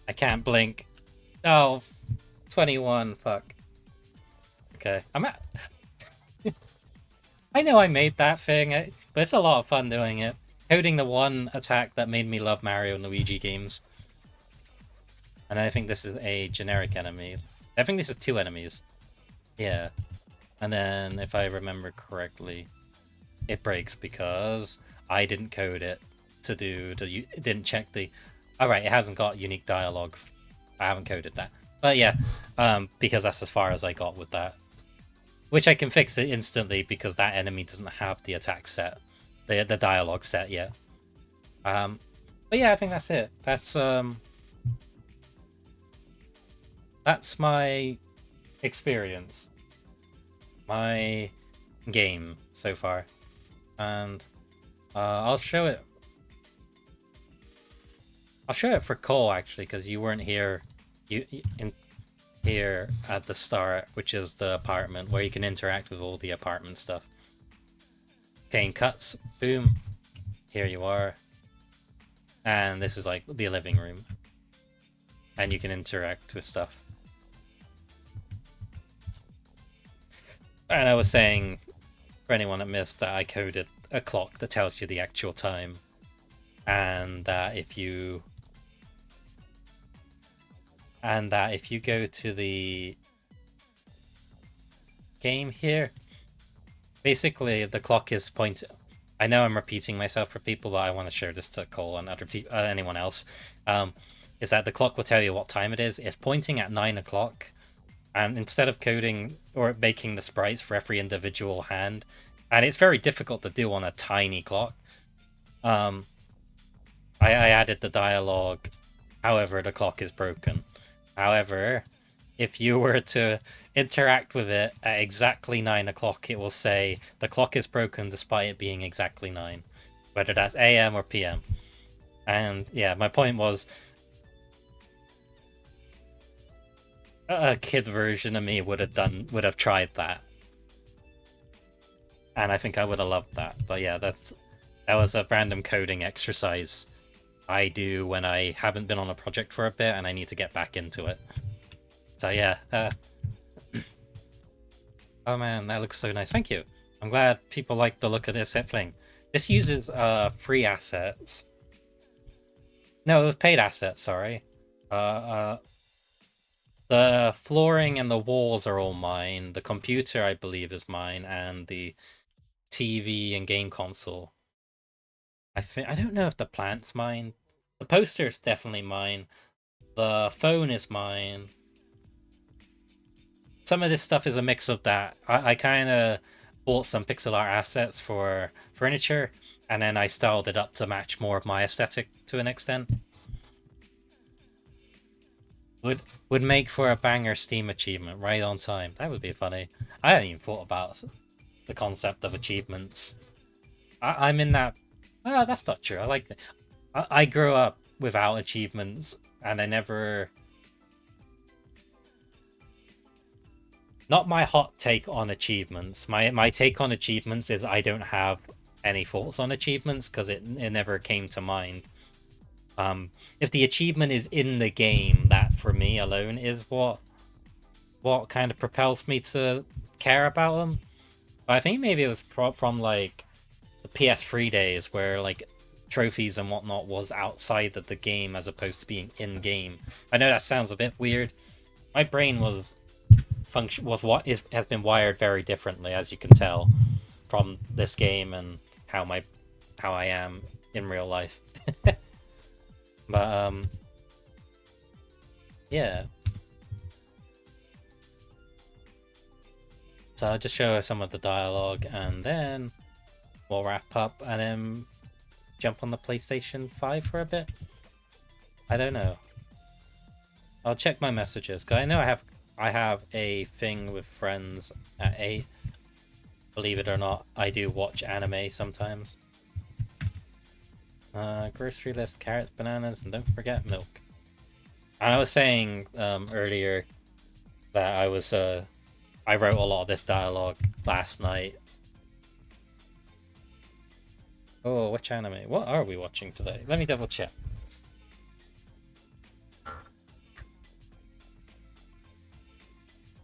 B: I can't blink. Oh, 21, fuck. Okay, I'm at... I know I made that thing, but it's a lot of fun doing it. Coding the one attack that made me love Mario and Luigi games. And I think this is a generic enemy. I think this is 2 enemies. Yeah. And then, if I remember correctly, it breaks because I didn't code it to do the... It didn't check the... Alright, it hasn't got unique dialogue. I haven't coded that. But yeah, because that's as far as I got with that. Which I can fix it instantly because that enemy doesn't have the attack set. The dialogue set yet. But yeah, I think that's it. That's my experience. My game so far. And I'll show it. I'll show it for Cole actually, because you weren't here. Here at the start, which is the apartment where you can interact with all the apartment stuff. Game cuts, boom, here you are, and this is like the living room, and you can interact with stuff. And I was saying, for anyone that missed, that I coded a clock that tells you the actual time, and that if you go to the game here, basically the clock is pointing. I know I'm repeating myself for people, but I want to share this to Cole and anyone else. Is that the clock will tell you what time it is. It's pointing at 9 o'clock, and instead of coding or making the sprites for every individual hand, and it's very difficult to do on a tiny clock, I added the dialogue, however the clock is broken. However, if you were to interact with it at exactly 9 o'clock, it will say the clock is broken despite it being exactly 9, whether that's AM or PM. And yeah, my point was, a kid version of me would have tried that, and I think I would have loved that. But yeah, that was a random coding exercise I do when I haven't been on a project for a bit and I need to get back into it. So yeah, oh man, that looks so nice. Thank you. I'm glad people like the look of this thing. This uses free assets. No, it was paid assets, sorry. The flooring and the walls are all mine. The computer, I believe, is mine, and the TV and game console. I don't know if the plant's mine. The poster is definitely mine. The phone is mine. Some of this stuff is a mix of that. I kind of bought some pixel art assets for furniture, and then I styled it up to match more of my aesthetic to an extent. Would make for a banger Steam achievement, right on time. That would be funny. I haven't even thought about the concept of achievements. I'm in that... that's not true. I like that. I grew up without achievements, and I never... Not my hot take on achievements. My take on achievements is I don't have any thoughts on achievements, because it never came to mind. If the achievement is in the game, that for me alone is what kind of propels me to care about them. But I think maybe it was from like the PS3 days where like trophies and whatnot was outside of the game as opposed to being in game. I know that sounds a bit weird. My brain has been wired very differently, as you can tell from this game and how I am in real life. But yeah. So I'll just show some of the dialogue and then we'll wrap up and then jump on the PlayStation 5 for a bit. I don't know. I'll check my messages because I know I have a thing with friends at 8. Believe it or not, I do watch anime sometimes. Grocery list, carrots, bananas, and don't forget milk. And I was saying earlier that I wrote a lot of this dialogue last night. Oh, which anime? What are we watching today? Let me double check.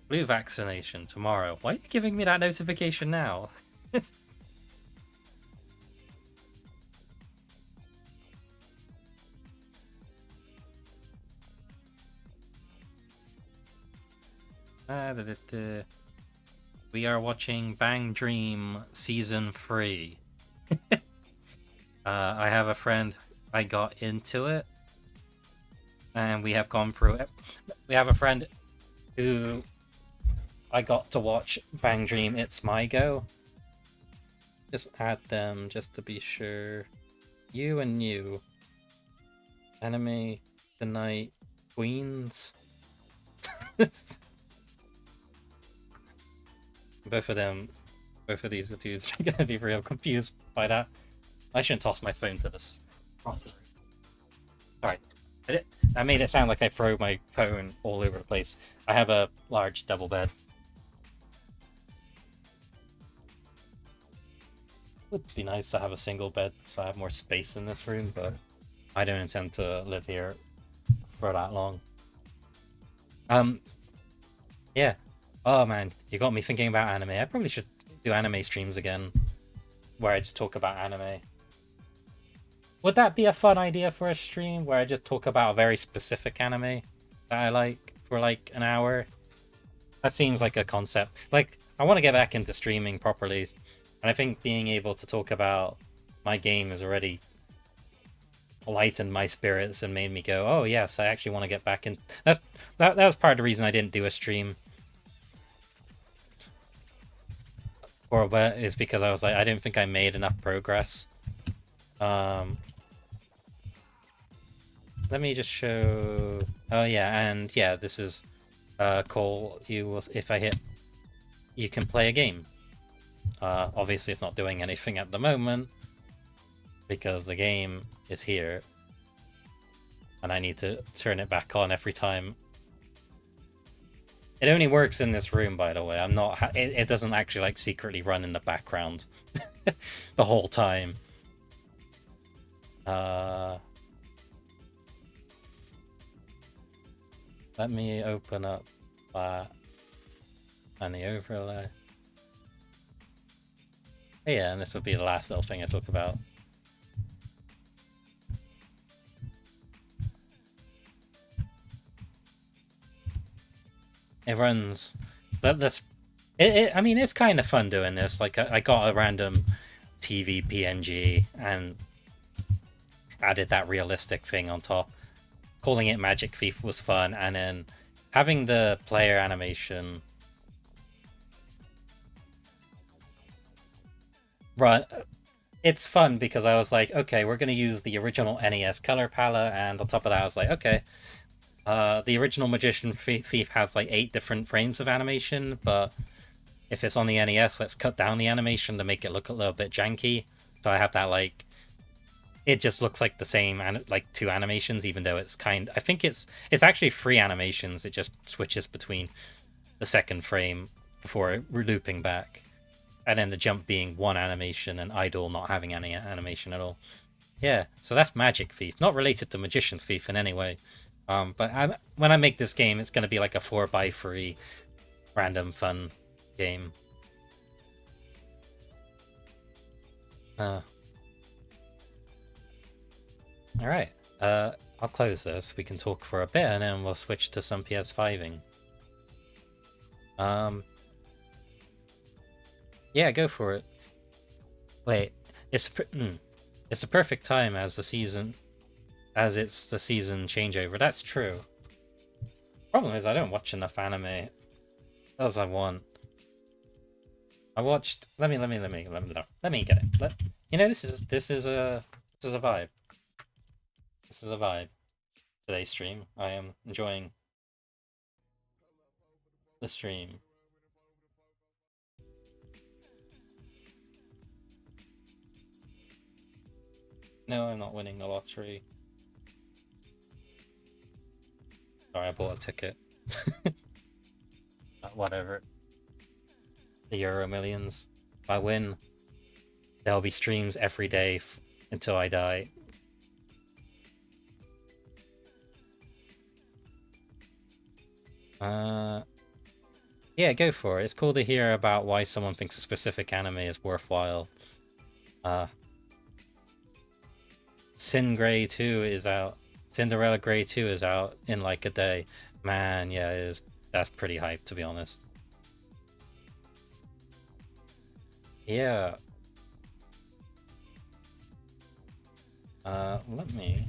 B: Flu vaccination tomorrow. Why are you giving me that notification now? We are watching Bang Dream Season 3. I have a friend, I got into it, and we have gone through it. We have a friend who I got to watch Bang Dream It's My Go. Just add them just to be sure. You and you. Anime the Night Queens. Both of these dudes are gonna be real confused by that. I shouldn't toss my phone to this. Sorry. I made it sound like I throw my phone all over the place. I have a large double bed. Would be nice to have a single bed so I have more space in this room, but I don't intend to live here for that long. Yeah. Oh man, you got me thinking about anime. I probably should do anime streams again, where I just talk about anime. Would that be a fun idea for a stream, where I just talk about a very specific anime that I like for like an hour? That seems like a concept. Like, I want to get back into streaming properly, and I think being able to talk about my game has already lightened my spirits and made me go, oh yes, I actually want to get back in. That was part of the reason I didn't do a stream. Or is because I was like, I didn't think I made enough progress. Let me just show. Oh yeah, and yeah, this is call you will if I hit. You can play a game. Obviously, it's not doing anything at the moment because the game is here, and I need to turn it back on every time. It only works in this room, by the way. I'm not. It doesn't actually like secretly run in the background the whole time. Let me open up that and the overlay. Yeah, and this will be the last little thing I talk about. It runs. I mean, it's kind of fun doing this. Like, I got a random TV PNG and added that realistic thing on top. Calling it Magic Thief was fun, and then having the player animation run. It's fun because I was like, okay, we're going to use the original NES color palette, and on top of that, I was like, okay. The original Magician Thief has like 8 different frames of animation, but if it's on the NES, let's cut down the animation to make it look a little bit janky. So I have that like, it just looks like the same and like 2 animations, even though it's I think it's actually 3 animations. It just switches between the second frame before looping back, and then the jump being 1 animation and idle not having any animation at all. Yeah, so that's Magic Thief, not related to Magician's Thief in any way. When I make this game, it's going to be like a 4x3 random fun game. All right. I'll close this. We can talk for a bit, and then we'll switch to some PS5ing. Yeah, go for it. Wait, it's the perfect time as it's the season changeover. That's true. Problem is, I don't watch enough anime as I want. I watched. Let me get it. This is a vibe. This is a vibe. Today's stream. I am enjoying the stream. No, I'm not winning the lottery. Sorry, I bought a ticket. Whatever. The Euro Millions. If I win, there'll be streams every day until I die. Yeah, go for it. It's cool to hear about why someone thinks a specific anime is worthwhile. Sin Grey 2 is out. Cinderella Grey 2 is out in like a day. Man, yeah, that's pretty hype, to be honest. Yeah. Let me...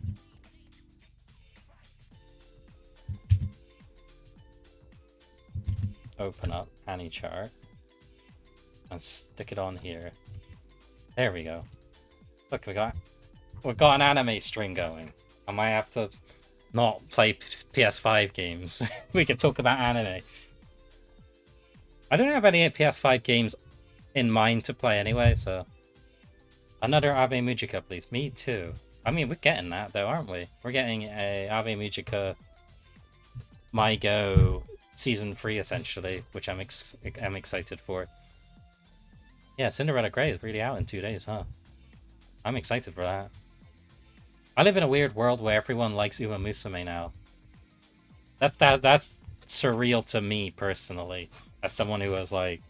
B: open up AniChart and stick it on here. There we go. Look, we got an anime stream going. I might have to not play PS5 games. We can talk about anime. I don't have any PS5 games in mind to play anyway, so... Another Ave Mujica, please. Me too. I mean, we're getting that, though, aren't we? We're getting a Ave Mujica My Go Season 3, essentially, which I'm excited for. Yeah, Cinderella Grey is really out in 2 days, huh? I'm excited for that. I live in a weird world where everyone likes Uma Musume now. That's surreal to me, personally. As someone who was, like,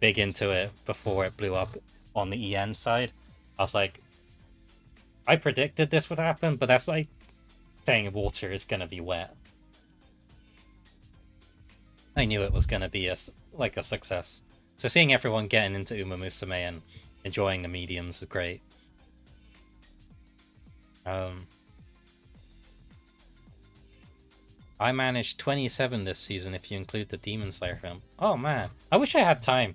B: big into it before it blew up on the EN side. I was like, I predicted this would happen, but that's like saying water is going to be wet. I knew it was going to be a success. So seeing everyone getting into Uma Musume and enjoying the mediums is great. I managed 27 this season if you include the Demon Slayer film. Oh man, I wish I had time.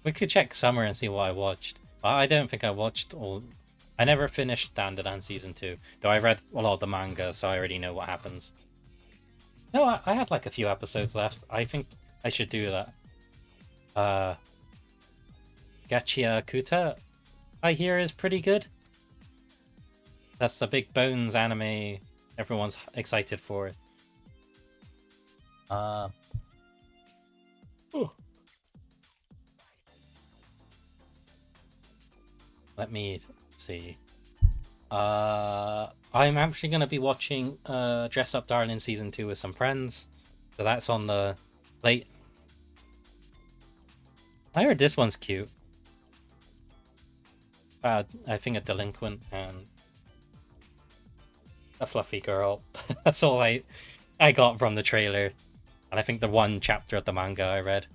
B: We could check Summer and see what I watched. I don't think I watched all... I never finished Dandadan Season 2, though I read a lot of the manga, so I already know what happens. No, I had like a few episodes left. I think I should do that. Gachia Kuta, I hear, is pretty good. That's the big Bones anime everyone's excited for. Let me see. I'm actually going to be watching Dress Up Darling Season 2 with some friends. So that's on the late... I heard this one's cute. I think a delinquent and a fluffy girl. That's all I got from the trailer. And I think the one chapter of the manga I read.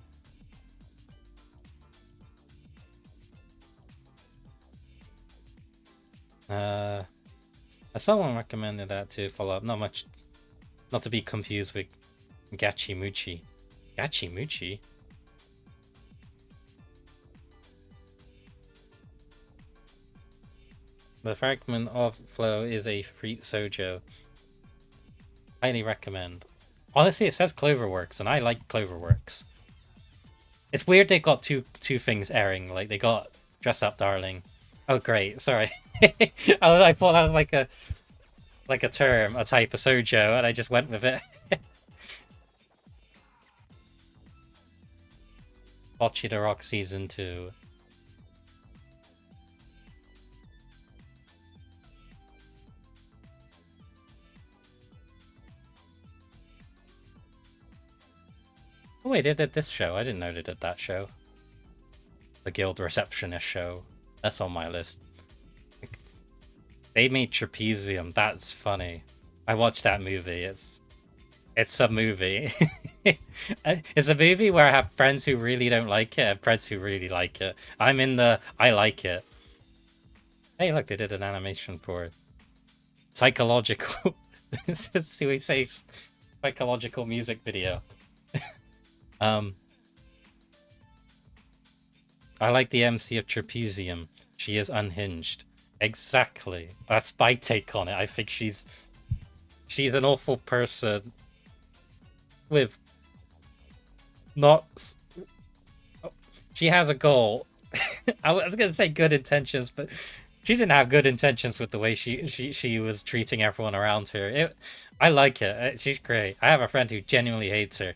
B: Someone recommended that to follow up. Not to be confused with Gachimuchi. Gachimuchi? The Fragment of Flow is a fruit sojo. Highly recommend. Honestly, it says Cloverworks, and I like Cloverworks. It's weird they got two things airing. Like, they got Dress Up Darling. Oh, great. Sorry. I thought that was like a term, a type of sojo, and I just went with it. Bocchi the Rock Season 2. Oh wait, they did this show. I didn't know they did that show. The Guild Receptionist show. That's on my list. They made Trapezium. That's funny. I watched that movie. It's a movie. It's a movie where I have friends who really don't like it and friends who really like it. I'm in the I like it. Hey, look, they did an animation for it. Psychological. See, we say psychological music video. I like the MC of Trapezium. She is unhinged. Exactly. That's my take on it. I think she's an awful person with not. She has a goal. I was gonna say good intentions, but she didn't have good intentions with the way she was treating everyone around her. I like it. She's great. I have a friend who genuinely hates her.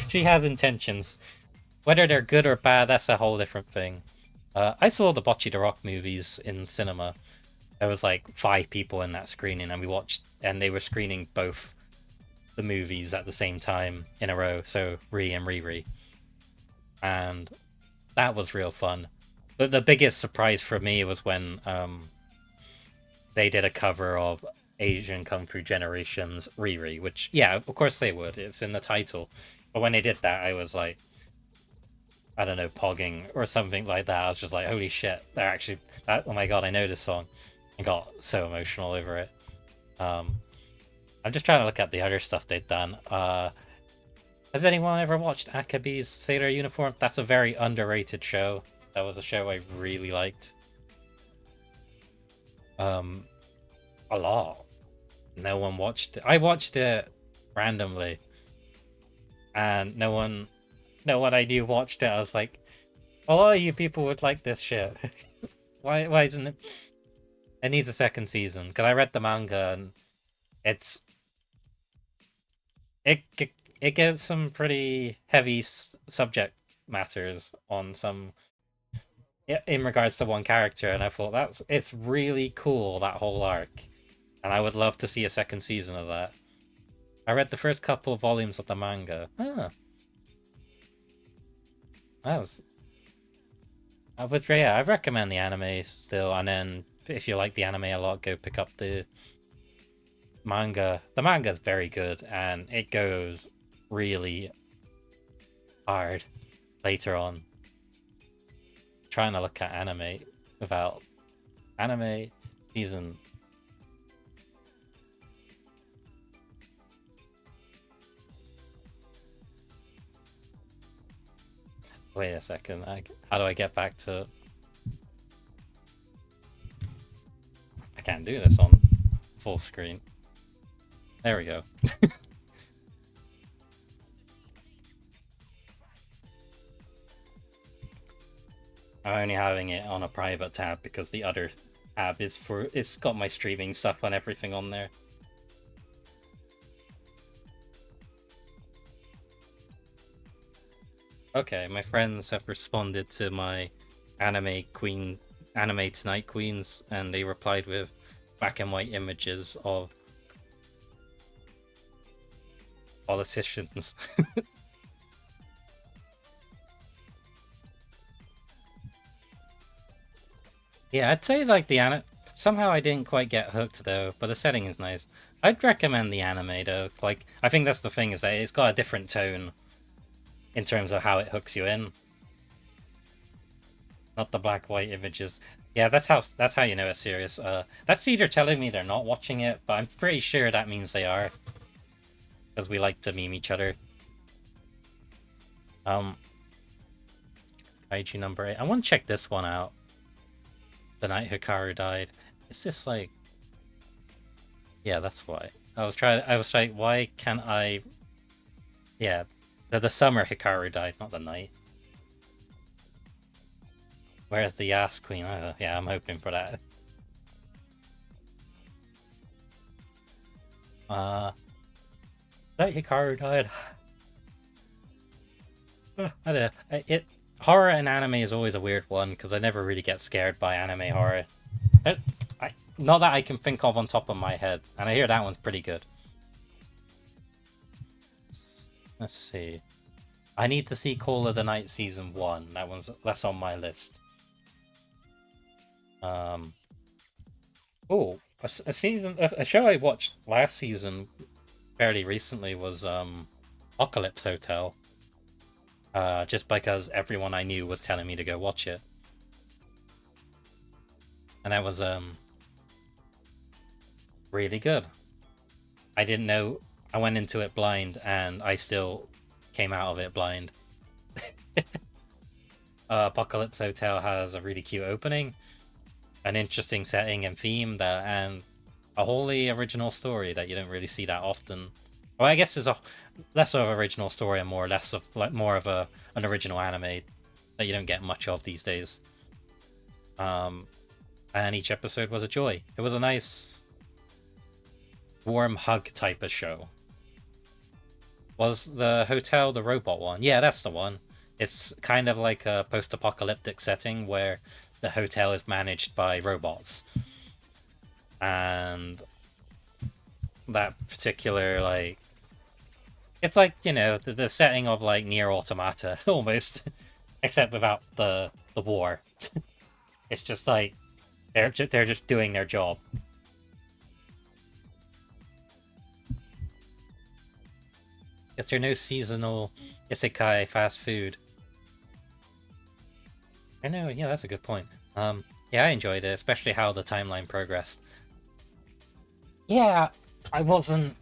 B: She has intentions. Whether they're good or bad, that's a whole different thing. I saw the Bocce the Rock movies in cinema. There was like 5 people in that screening, and we watched, and they were screening both the movies at the same time in a row. So Re and Riri, and that was real fun. But the biggest surprise for me was when they did a cover of Asian Kung Fu Generations Riri, which, yeah, of course they would. It's in the title. But when they did that, I was like, I don't know, pogging or something like that. I was just like, holy shit, they're actually, oh my god, I know this song. I got so emotional over it. I'm just trying to look at the other stuff they've done. Has anyone ever watched Akabe's Sailor Uniform? That's a very underrated show. That was a show I really liked. A lot. No one watched it. I watched it randomly, and no one I knew watched it. I was like, a lot of you people would like this shit. Why isn't it? It needs a second season, because I read the manga and it gets some pretty heavy subject matters on some in regards to one character, and I thought it's really cool, that whole arc, and I would love to see a second season of that. I read the first couple of volumes of the manga. I recommend the anime still, and then if you like the anime a lot, go pick up the manga. The manga is very good, and it goes really hard later on. Trying to look at anime without anime season. Wait a second. How do I get back to? I can't do this on full screen. There we go. I'm only having it on a private tab because the other tab it's got my streaming stuff and everything on there. Okay, my friends have responded to my Anime Tonight Queens, and they replied with black and white images of politicians. Yeah, I'd say like somehow I didn't quite get hooked though, but the setting is nice. I'd recommend the anime though. Like, I think that's the thing, is that it's got a different tone in terms of how it hooks you in. Not the black white images. Yeah, that's how you know it's serious. That's either telling me they're not watching it, but I'm pretty sure that means they are, because we like to meme each other. Kaiju number 8. I want to check this one out. The night Hikaru died. It's just like, yeah, that's why. I was like, why can't I? Yeah, the summer Hikaru died, not the night. Where's the Yas Queen? Yeah, I'm hoping for that. Night Hikaru died. I don't know. Horror in anime is always a weird one, because I never really get scared by anime horror. Not that I can think of on top of my head, and I hear that one's pretty good. Let's see. I need to see Call of the Night Season 1. That's on my list. Oh, a show I watched last season fairly recently was Apocalypse Hotel. Just because everyone I knew was telling me to go watch it. And that was really good. I didn't know. I went into it blind, and I still came out of it blind. Apocalypse Hotel has a really cute opening, an interesting setting and theme, and a wholly original story that you don't really see that often. Well, I guess there's a less of an original story and more of an original anime that you don't get much of these days. And each episode was a joy. It was a nice, warm hug type of show. Was the hotel the robot one? Yeah, that's the one. It's kind of like a post-apocalyptic setting where the hotel is managed by robots. And that particular, like... It's like, you know, the setting of, like, Nier Automata, almost. Except without the war. It's just like, they're just doing their job. Is there no seasonal isekai fast food? I know, yeah, that's a good point. Yeah, I enjoyed it, especially how the timeline progressed. Yeah, I wasn't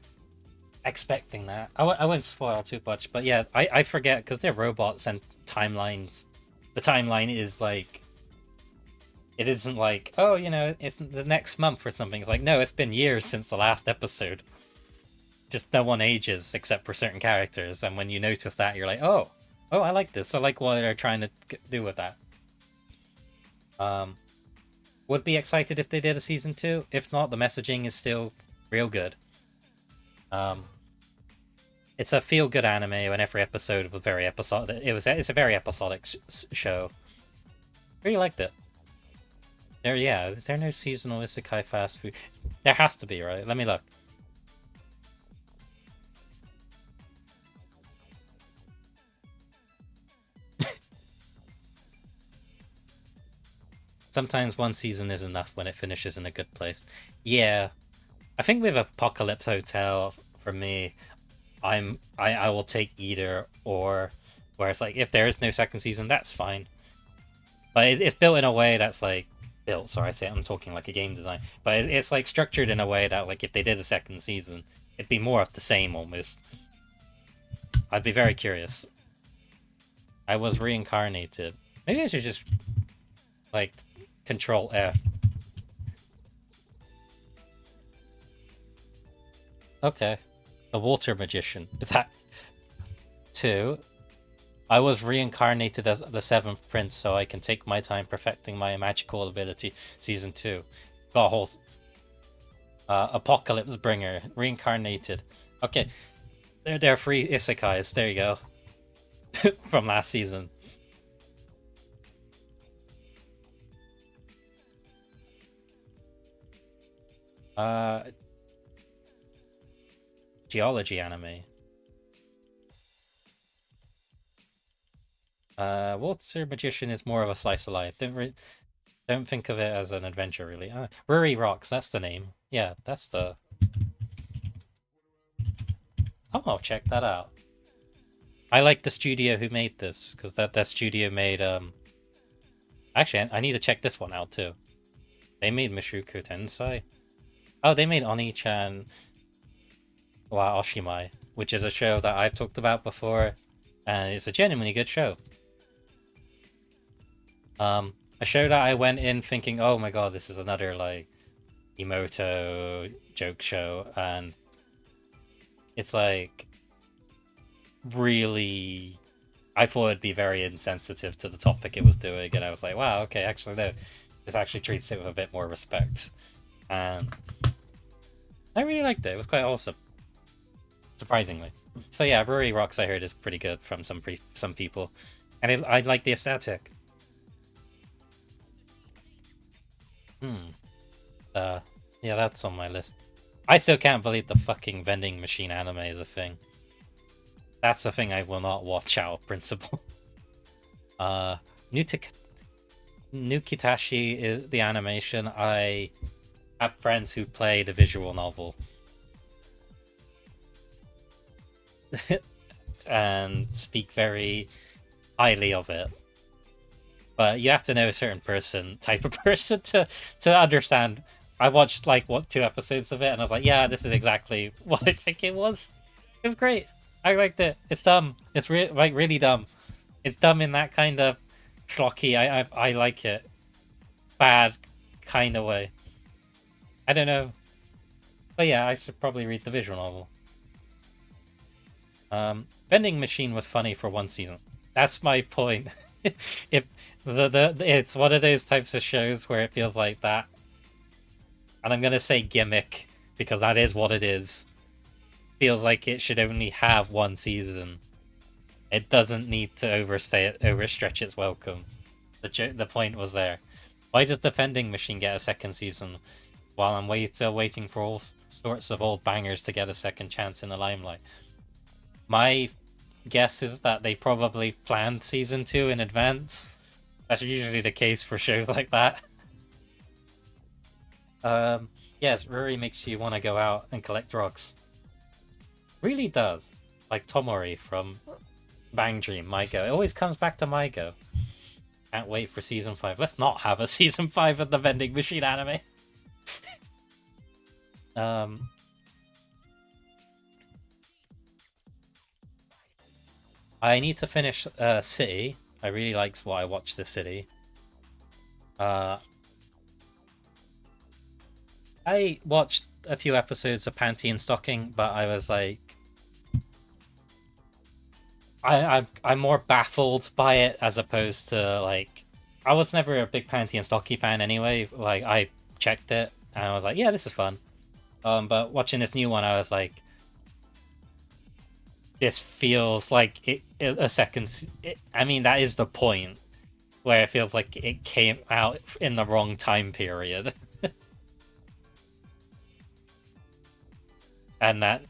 B: expecting that. I won't spoil too much, but yeah, I forget, because they're robots and timelines. The timeline is like... It isn't like, oh, you know, it's the next month or something. It's like, no, it's been years since the last episode. Just no one ages except for certain characters, and when you notice that, you're like, oh, I like this. I like what they're trying to do with that. Would be excited if they did a season 2. If not, the messaging is still real good. It's a feel-good anime, and every episode was very episodic. It's a very episodic show. Really liked it. Is there no seasonal isekai fast food? There has to be, right? Let me look. Sometimes one season is enough when it finishes in a good place. Yeah, I think with Apocalypse Hotel, for me, I will take either or. Where it's like, if there is no second season, that's fine. But it's built in a way that's like I'm talking like a game design. But it's like structured in a way that, like, if they did a second season, it'd be more of the same almost. I'd be very curious. I was reincarnated. Maybe I should just like Control F. Okay. The Water Magician. Is that 2? I was reincarnated as the 7th Prince, so I can take my time perfecting my magical ability. Season 2. Got a whole... Apocalypse Bringer. Reincarnated. Okay. There are 3 isekais. There you go. From last season. Geology anime. Water Magician is more of a slice of life. Don't think of it as an adventure, really. Ruri Rocks, that's the name. Yeah, that's the... I'll check that out. I like the studio who made this, because that studio made... Actually, I need to check this one out, too. They made Mushoku Tensei. Oh, they made Oni-chan wa Oshimai, which is a show that I've talked about before, and it's a genuinely good show. A show that I went in thinking, oh my god, this is another, like, Emoto joke show, and it's, like, really... I thought it'd be very insensitive to the topic it was doing, and I was like, wow, okay, actually, no, this actually treats it with a bit more respect. And I really liked it. It was quite awesome. Surprisingly. So yeah, Ruri Rocks, I heard, is pretty good from some people. And I like the aesthetic. Yeah, that's on my list. I still can't believe the fucking vending machine anime is a thing. That's the thing I will not watch out of principle. New Kitashi is the animation. I have friends who play the visual novel and speak very highly of it. But you have to know a certain type of person to understand. I watched like 2 episodes of it, and I was like, yeah, this is exactly what I think it was. It was great. I liked it. It's dumb. It's really dumb. It's dumb in that kind of schlocky. I like it. Bad kind of way. I don't know. But yeah, I should probably read the visual novel. Vending Machine was funny for 1 season. That's my point. If it's one of those types of shows where it feels like that, and I'm gonna say gimmick because that is what it is. Feels like it should only have 1 season. It doesn't need to overstretch its welcome. The point was there. Why does the Vending Machine get a 2nd season while I'm waiting for all sorts of old bangers to get a second chance in the limelight? My guess is that they probably planned season 2 in advance. That's usually the case for shows like that. Yes, Ruri makes you want to go out and collect rocks. Really does. Like Tomori from Bang Dream, Maiko. It always comes back to Maiko. Can't wait for season 5. Let's not have a season 5 of the Vending Machine anime. I need to finish City. I really liked what I watched this City. I watched a few episodes of Panty and Stocking, but I was like, I'm more baffled by it as opposed to like, I was never a big Panty and Stocky fan anyway. Like I checked it and I was like, yeah, this is fun. But watching this new one, I was like, this feels like a second. I mean, that is the point where it feels like it came out in the wrong time period. And that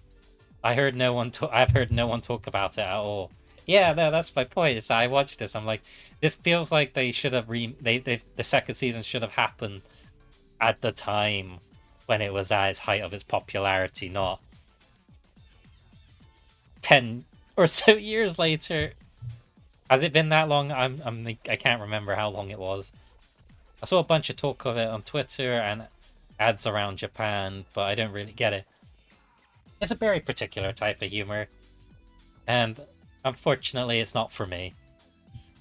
B: I've heard no one talk about it at all. Yeah, no, that's my point. Is I watched this, I'm like, this feels like they should have the 2nd season should have happened at the time when it was at its height of its popularity, not 10 or so years later. Has it been that long? I can't remember how long it was. I saw a bunch of talk of it on Twitter and ads around Japan, but I don't really get it. It's a very particular type of humor, and unfortunately, it's not for me.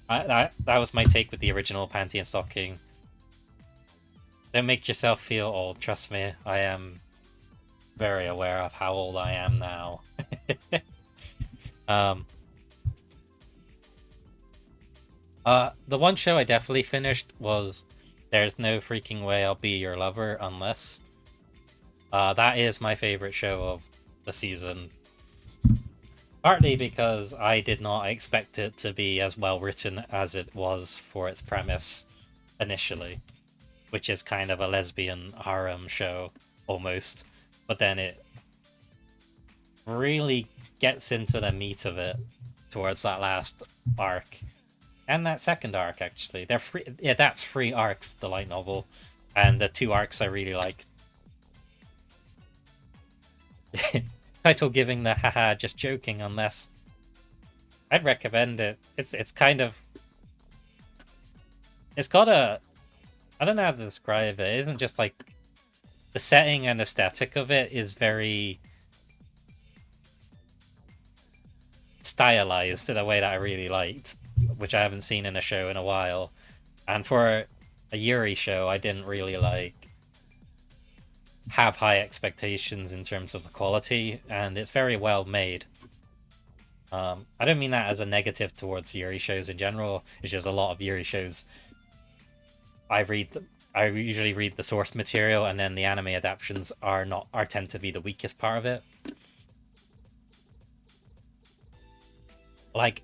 B: That was my take with the original Panty and Stocking. Don't make yourself feel old. Trust me, I am very aware of how old I am now. The one show I definitely finished was There's No Freaking Way I'll Be Your Lover Unless. That is my favorite show of the season. Partly because I did not expect it to be as well written as it was for its premise initially, which is kind of a lesbian harem show almost, but then it really gets into the meat of it towards that last arc. And that second arc, actually. They're free. Yeah, that's 3 arcs, the light novel. And the 2 arcs I really liked. Title giving the haha, just joking, unless I'd recommend it. It's kind of, it's got a, I don't know how to describe it. It isn't just like, the setting and aesthetic of it is very stylized in a way that I really liked, which I haven't seen in a show in a while. And for a Yuri show, I didn't really like have high expectations in terms of the quality, and it's very well made. I don't mean that as a negative towards Yuri shows in general. It's just a lot of Yuri shows I usually read the source material, and then the anime adaptations tend to be the weakest part of it. Like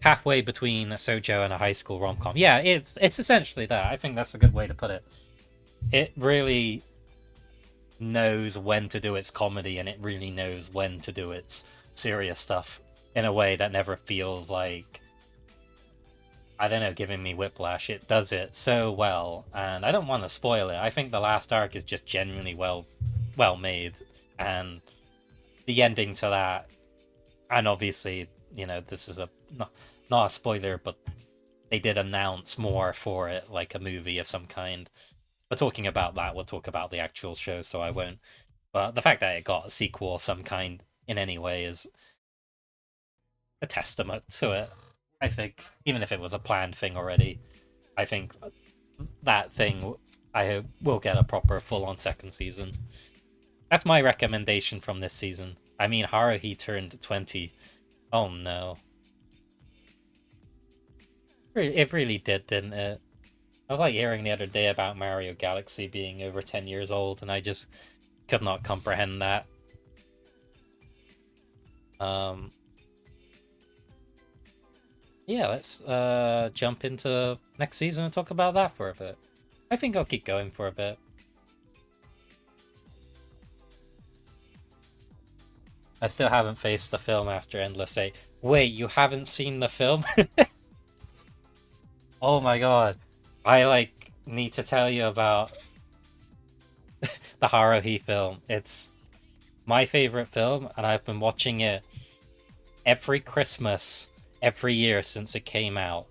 B: halfway between a shoujo and a high school rom-com. Yeah, it's essentially that. I think that's a good way to put it. It really knows when to do its comedy, and it really knows when to do its serious stuff in a way that never feels like, I don't know, giving me whiplash. It does it so well, and I don't want to spoil it. I think the last arc is just genuinely well made, and the ending to that, and obviously, this is not a spoiler, but they did announce more for it, like a movie of some kind. We're talking about that. We'll talk about the actual show, so I won't. But the fact that it got a sequel of some kind in any way is a testament to it. I think, even if it was a planned thing already, I think that thing, I hope, will get a proper full-on second season. That's my recommendation from this season. I mean, Haruhi turned 20. Oh no. It really did, didn't it? I was like hearing the other day about Mario Galaxy being over 10 years old, and I just could not comprehend that. Yeah, let's jump into next season and talk about that for a bit. I think I'll keep going for a bit. I still haven't faced the film after Endless 8. Wait, you haven't seen the film? Oh my god. I need to tell you about the Haruhi film. It's my favorite film, and I've been watching it every Christmas, every year since it came out.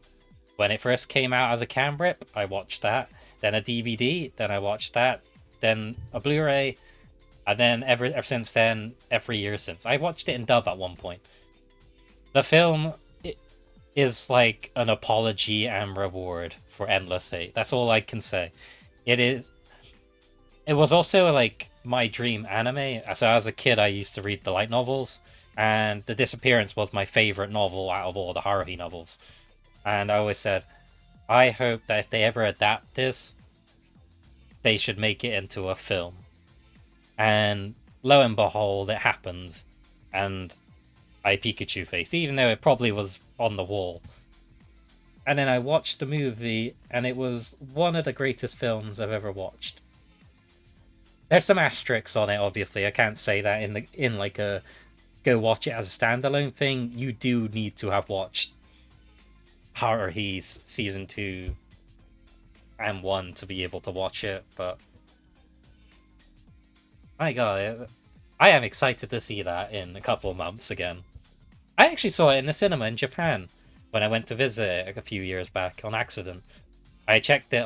B: When it first came out as a cam rip, I watched that. Then a DVD, then I watched that. Then a Blu-ray, and then ever since then, every year since. I watched it in dub at one point. The film is like an apology and reward for Endless 8. That's all I can say. It was also like my dream anime. So as a kid, I used to read the light novels, and The Disappearance was my favorite novel out of all the Haruhi novels. And I always said, I hope that if they ever adapt this, they should make it into a film. And lo and behold, it happened. And I Pikachu faced, even though it probably was on the wall. And then I watched the movie, and it was one of the greatest films I've ever watched. There's some asterisks on it, obviously. I can't say that in like a go watch it as a standalone thing. You do need to have watched Haruhi's season 2 and 1 to be able to watch it, but my god, I am excited to see that in a couple of months again. I actually saw it in the cinema in Japan when I went to visit it a few years back on accident. I checked it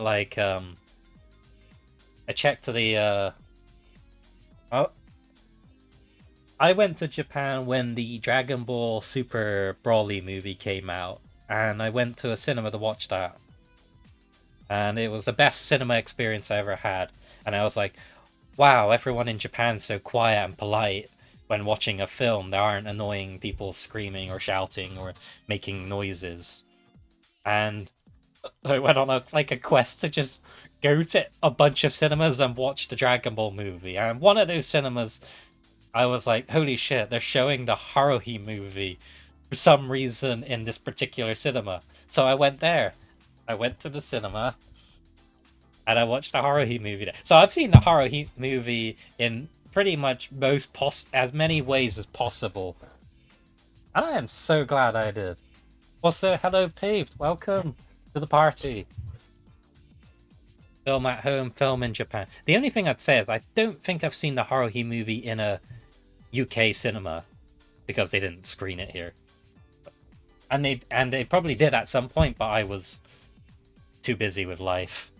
B: I went to Japan when the Dragon Ball Super Broly movie came out, and I went to a cinema to watch that. And it was the best cinema experience I ever had. And I was like, wow, everyone in Japan's so quiet and polite when watching a film. There aren't annoying people screaming or shouting or making noises. And I went on a quest to just go to a bunch of cinemas and watch the Dragon Ball movie. And one of those cinemas, I was like, holy shit, they're showing the Haruhi movie for some reason in this particular cinema. So I went there. I went to the cinema and I watched the Haruhi movie there. So I've seen the Haruhi movie in pretty much as many ways as possible. And I am so glad I did. Also, hello Paved, welcome to the party. Film at home, film in Japan. The only thing I'd say is I don't think I've seen the Haruhi movie in a UK cinema because they didn't screen it here. And they probably did at some point, but I was too busy with life.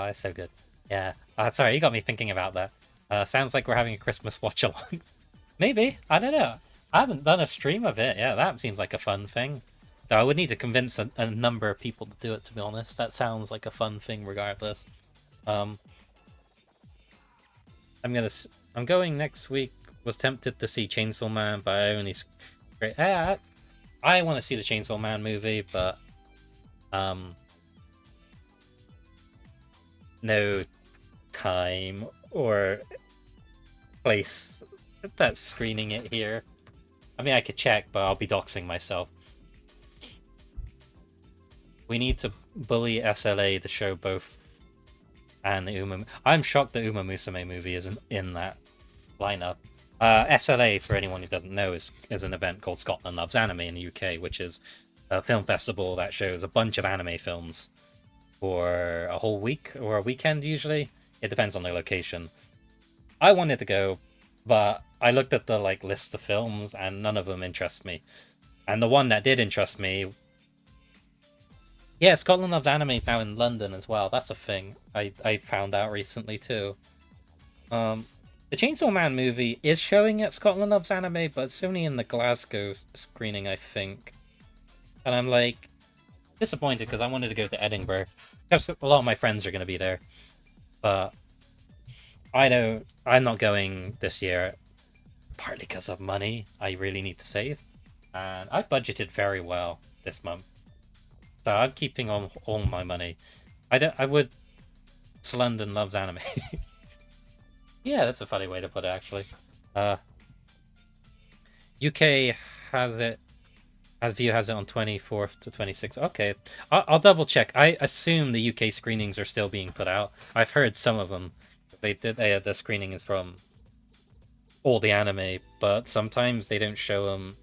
B: It's so good. Yeah. Sorry, you got me thinking about that. Sounds like we're having a Christmas watch along. Maybe. I don't know. I haven't done a stream of it. Yeah, that seems like a fun thing. Though I would need to convince a number of people to do it, to be honest. That sounds like a fun thing regardless. I'm going next week. Was tempted to see Chainsaw Man, but I only... I want to see the Chainsaw Man movie, but... no time or place that's screening it here. I mean, I could check, but I'll be doxing myself. We need to bully SLA to show both and the I'm shocked the Uma Musume movie isn't in that lineup. SLA, for anyone who doesn't know, is an event called Scotland Loves Anime in the UK, which is a film festival that shows a bunch of anime films for a whole week or a weekend usually. It depends on the location. I wanted to go, but I looked at the list of films and none of them interest me. And the one that did interest me, yeah, Scotland Loves Anime now in London as well. That's a thing. I found out recently too. The Chainsaw Man movie is showing at Scotland Loves Anime, but it's only in the Glasgow screening, I think. And I'm like disappointed because I wanted to go to Edinburgh. Because a lot of my friends are going to be there, but I'm not going this year. Partly because of money. I really need to save, and I budgeted very well this month, so I'm keeping on all my money. I would. London loves anime. Yeah, that's a funny way to put it, actually. UK has it. As View has it on 24th to 26th. Okay, I'll double check. I assume the UK screenings are still being put out. I've heard some of them. The screening is from all the anime, but sometimes they don't show them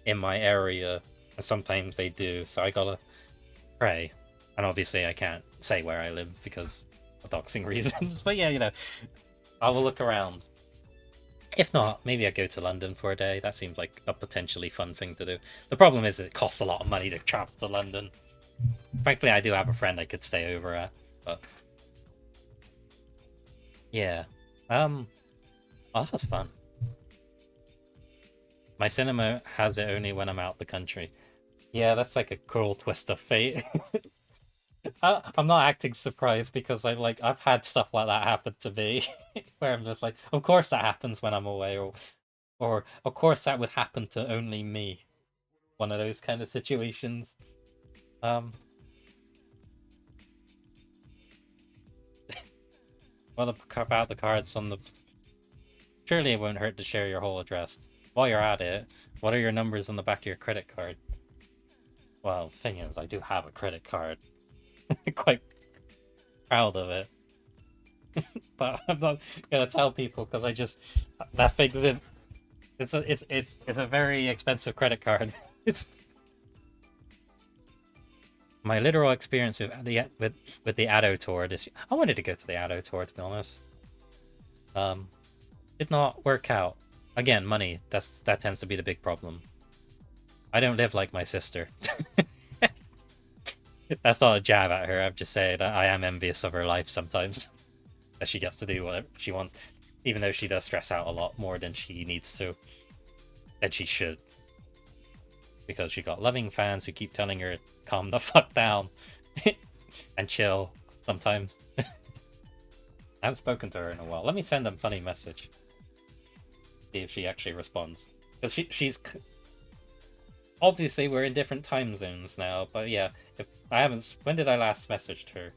B: in my area, and sometimes they do. So I gotta pray. And obviously, I can't say where I live because of doxing reasons. But yeah, I will look around. If not, maybe I go to London for a day. That seems like a potentially fun thing to do. The problem is it costs a lot of money to travel to London. Frankly, I do have a friend I could stay over at, but yeah. Oh, that's fun. My cinema has it only when I'm out the country. Yeah, that's like a cruel twist of fate. I'm not acting surprised because I've had stuff like that happen to me, where I'm just like, of course that happens when I'm away, or of course that would happen to only me. One of those kind of situations. Well, about the cards on the. Surely it won't hurt to share your whole address. While you're at it, what are your numbers on the back of your credit card? Well, thing is, I do have a credit card. Quite proud of it. But I'm not gonna tell people because that thing's in. It's a very expensive credit card. It's my literal experience with the Addo tour this. I wanted to go to the Addo tour, to be honest. Did not work out. Again, money. That tends to be the big problem. I don't live like my sister. That's not a jab at her. I'm just saying that I am envious of her life sometimes. That she gets to do what she wants, even though she does stress out a lot more than she needs to. And she should. Because she got loving fans who keep telling her, calm the fuck down. And chill sometimes. I haven't spoken to her in a while. Let me send a funny message. See if she actually responds. Because she's... Obviously, we're in different time zones now, but yeah. If I haven't... When did I last message her?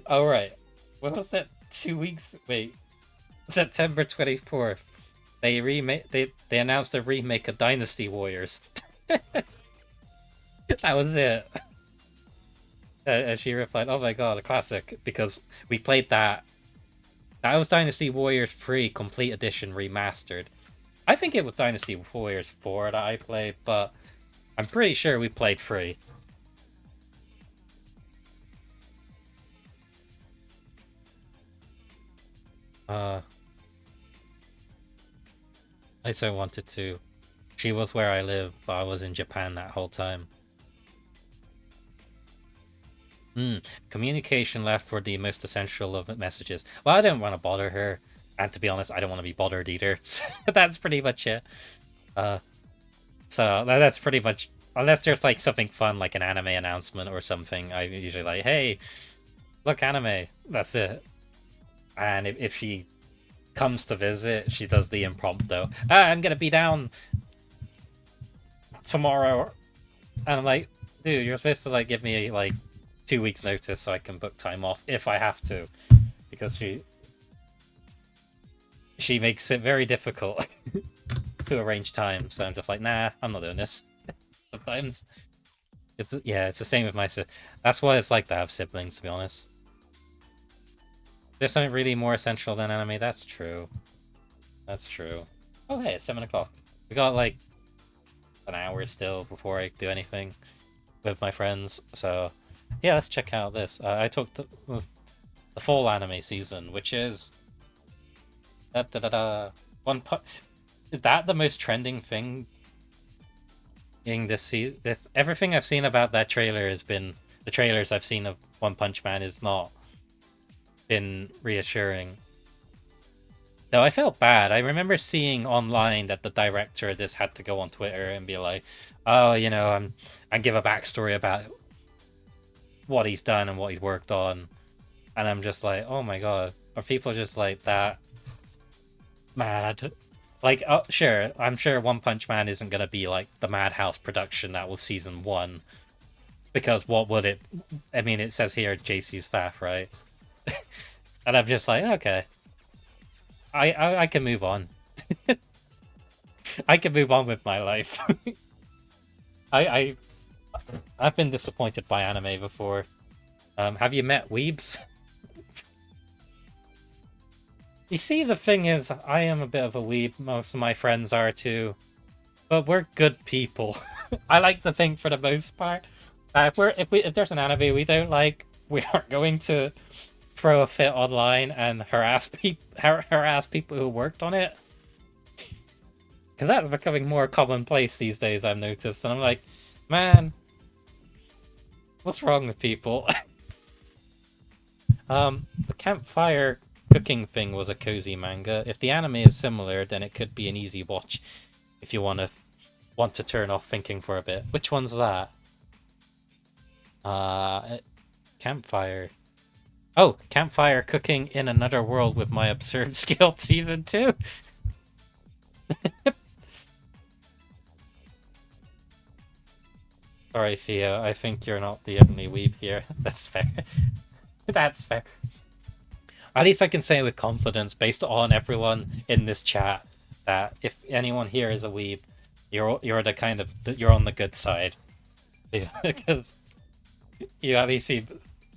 B: Oh, right. What was that? 2 weeks? Wait. September 24th. They announced a remake of Dynasty Warriors. That was it. And she replied, "Oh my god, a classic!" Because we played that. That was Dynasty Warriors 3 Complete Edition Remastered. I think it was Dynasty Warriors 4 that I played, but I'm pretty sure we played 3. I so wanted to. She was where I live, but I was in Japan that whole time. Communication left for the most essential of messages. Well, I don't want to bother her. And to be honest, I don't want to be bothered either. So that's pretty much it. So that's pretty much... Unless there's like something fun, like an anime announcement or something, I'm usually like, hey, look, anime. That's it. And if she comes to visit, she does the impromptu. I'm gonna be down tomorrow. And I'm like, dude, you're supposed to like give me like 2 weeks notice so I can book time off if I have to. Because she makes it very difficult to arrange time. So I'm just like, nah, I'm not doing this. Sometimes. It's the same with my sister. That's why it's like to have siblings, to be honest. There's something really more essential than anime. That's true. That's true. Oh, hey, it's 7 o'clock. We got like an hour still before I do anything with my friends. So, yeah, let's check out this. I took the full anime season, which is da, da, da, da, Is that the most trending thing in this everything I've seen about that trailer has been the trailers I've seen of One Punch Man is not been reassuring. Though I felt bad. I remember seeing online that the director of this had to go on Twitter and be like, "Oh, and give a backstory about what he's done and what he's worked on." And I'm just like, "Oh my god, are people just like that mad?" Like, sure, I'm sure One Punch Man isn't gonna be like the Madhouse production that was season 1, because what would it? I mean, it says here JC staff, right? And I'm just like, okay, I can move on. I can move on with my life. I I've been disappointed by anime before. Have you met weebs? You see, the thing is, I am a bit of a weeb. Most of my friends are too, but we're good people. I like to think, for the most part, if there's an anime we don't like, we aren't going to throw a fit online and harass people who worked on it. Because that's becoming more commonplace these days, I've noticed. And I'm like, man, what's wrong with people? The campfire cooking thing was a cozy manga. If the anime is similar, then it could be an easy watch if you want to turn off thinking for a bit. Which one's that? Campfire. Oh, campfire cooking in another world with my absurd skill season 2. Sorry, Theo. I think you're not the only weeb here. That's fair. That's fair. At least I can say with confidence, based on everyone in this chat, that if anyone here is a weeb, you're the kind of you're on the good side, because you at least you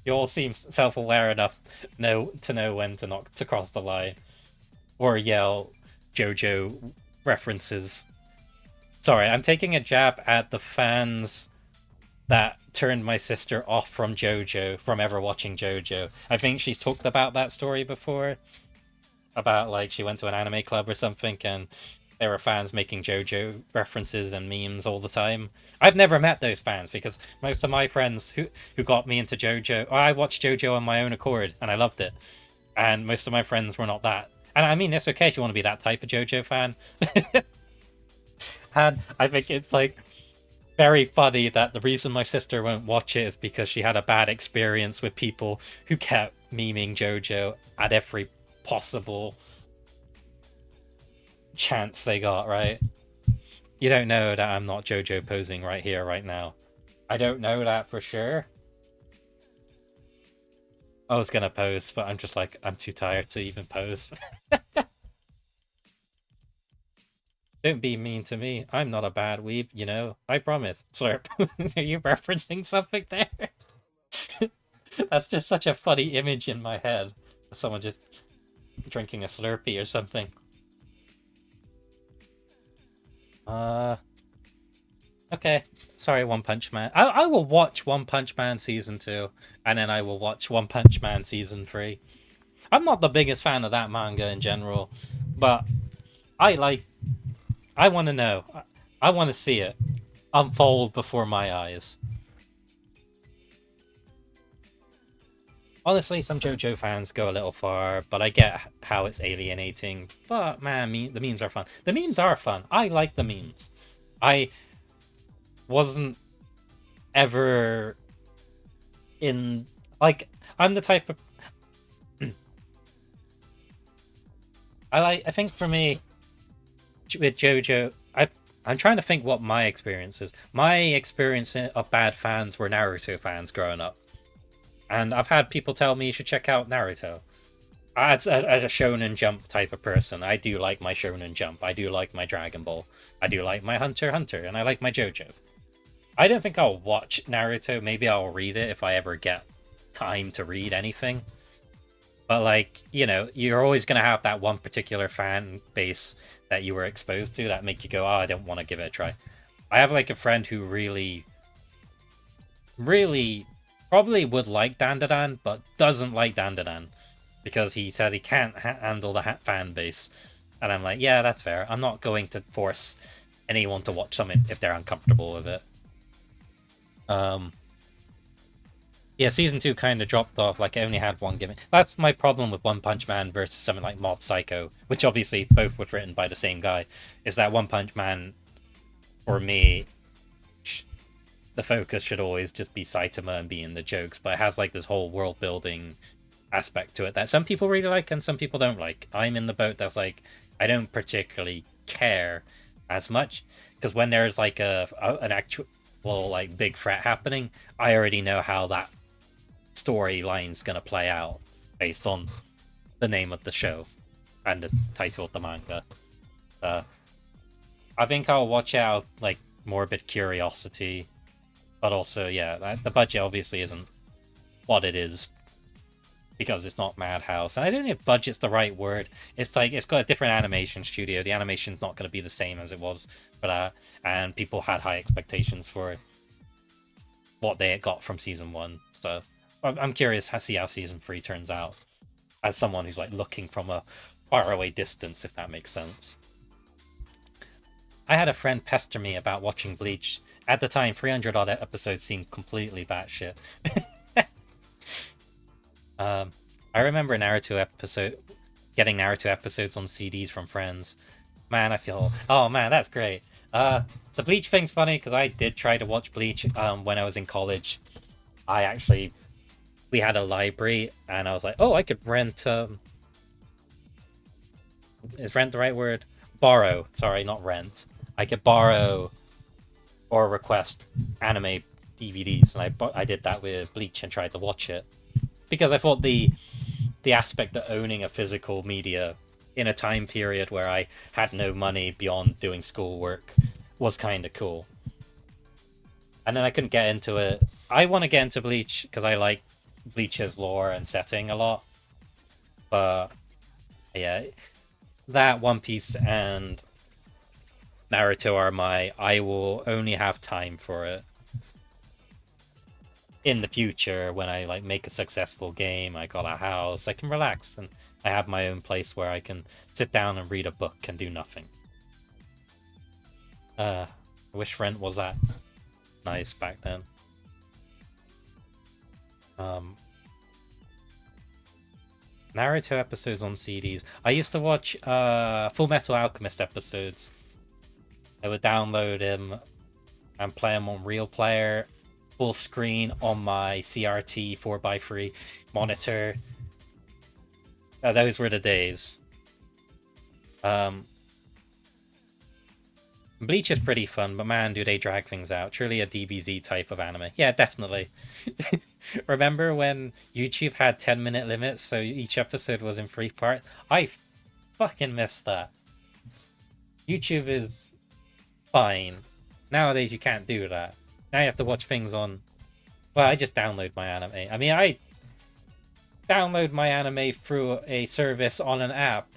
B: all seem self-aware enough to know when to not to cross the line or yell JoJo references. Sorry, I'm taking a jab at the fans that turned my sister off from JoJo, from ever watching JoJo. I think she's talked about that story before, about like she went to an anime club or something and there were fans making JoJo references and memes all the time. I've never met those fans because most of my friends who got me into JoJo, I watched JoJo on my own accord and I loved it. And most of my friends were not that. And I mean, it's okay if you want to be that type of JoJo fan. And I think it's like very funny that the reason my sister won't watch it is because she had a bad experience with people who kept memeing JoJo at every possible chance they got, right? You don't know that I'm not JoJo posing right here, right now. I don't know that for sure. I was gonna pose, but I'm just like, I'm too tired to even pose. Don't be mean to me. I'm not a bad weeb, you know. I promise. Slurp. Are you referencing something there? That's just such a funny image in my head. Someone just drinking a Slurpee or something. Okay. Sorry, One Punch Man. I will watch One Punch Man Season 2, and then I will watch One Punch Man Season 3. I'm not the biggest fan of that manga in general, but I want to know. I want to see it unfold before my eyes. Honestly, some JoJo fans go a little far, but I get how it's alienating. But man, the memes are fun. The memes are fun. I like the memes. I wasn't ever in like I'm the type of I think for me with JoJo, I'm trying to think what my experience is. My experience of bad fans were Naruto fans growing up. And I've had people tell me you should check out Naruto. As a Shonen Jump type of person, I do like my Shonen Jump. I do like my Dragon Ball. I do like my Hunter x Hunter, and I like my JoJo's. I don't think I'll watch Naruto. Maybe I'll read it if I ever get time to read anything. But like, you know, you're always gonna have that one particular fan base that you were exposed to that make you go, "Oh, I don't want to give it a try." I have like a friend who really probably would like Dandadan, but doesn't like Dandadan because he says he can't handle the fan base. And I'm like, yeah, that's fair. I'm not going to force anyone to watch something if they're uncomfortable with it. Um, yeah, season 2 kind of dropped off. Like, I only had one gimmick. That's my problem with One Punch Man versus something like Mob Psycho, which obviously both were written by the same guy. Is that One Punch Man, for me, the focus should always just be Saitama and being the jokes, but it has like this whole world building aspect to it that some people really like and some people don't like. I'm in the boat that's like, I don't particularly care as much because when there's like an actual like big threat happening, I already know how that storyline's gonna play out based on the name of the show and the title of the manga. I think I'll watch out like morbid curiosity, but also yeah, the budget obviously isn't what it is because it's not Madhouse, and I don't know if budget's the right word. It's like it's got a different animation studio. The animation's not going to be the same as it was, but and people had high expectations for what they got from season 1. So I'm curious to see how season 3 turns out. As someone who's like looking from a faraway distance, if that makes sense. I had a friend pester me about watching Bleach. At the time, 300 odd episodes seemed completely batshit. I remember getting Naruto episodes on CDs from friends. Man, I feel, oh man, that's great. The Bleach thing's funny because I did try to watch Bleach when I was in college. We had a library and I was like, oh, I could rent, is rent the right word? Borrow, sorry, not rent. I could borrow or request anime DVDs, and I did that with Bleach and tried to watch it because I thought the aspect of owning a physical media in a time period where I had no money beyond doing schoolwork was kind of cool. And then I couldn't get into it. I want to get into Bleach because I like Bleach's lore and setting a lot, but yeah, that One Piece and Naruto are I will only have time for it in the future when I like make a successful game, I got a house, I can relax and I have my own place where I can sit down and read a book and do nothing. I wish rent was that nice back then. Naruto episodes on CDs. I used to watch Full Metal Alchemist episodes. I would download them and play them on Real Player, full screen on my CRT 4x3 monitor. Those were the days. Bleach is pretty fun, but man, do they drag things out. Truly a DBZ type of anime. Yeah, definitely. Remember when YouTube had 10-minute limits, so each episode was in 3 parts? I fucking missed that. YouTube is fine. Nowadays, you can't do that. Now you have to watch things on... Well, I just download my anime. I mean, I download my anime through a service on an app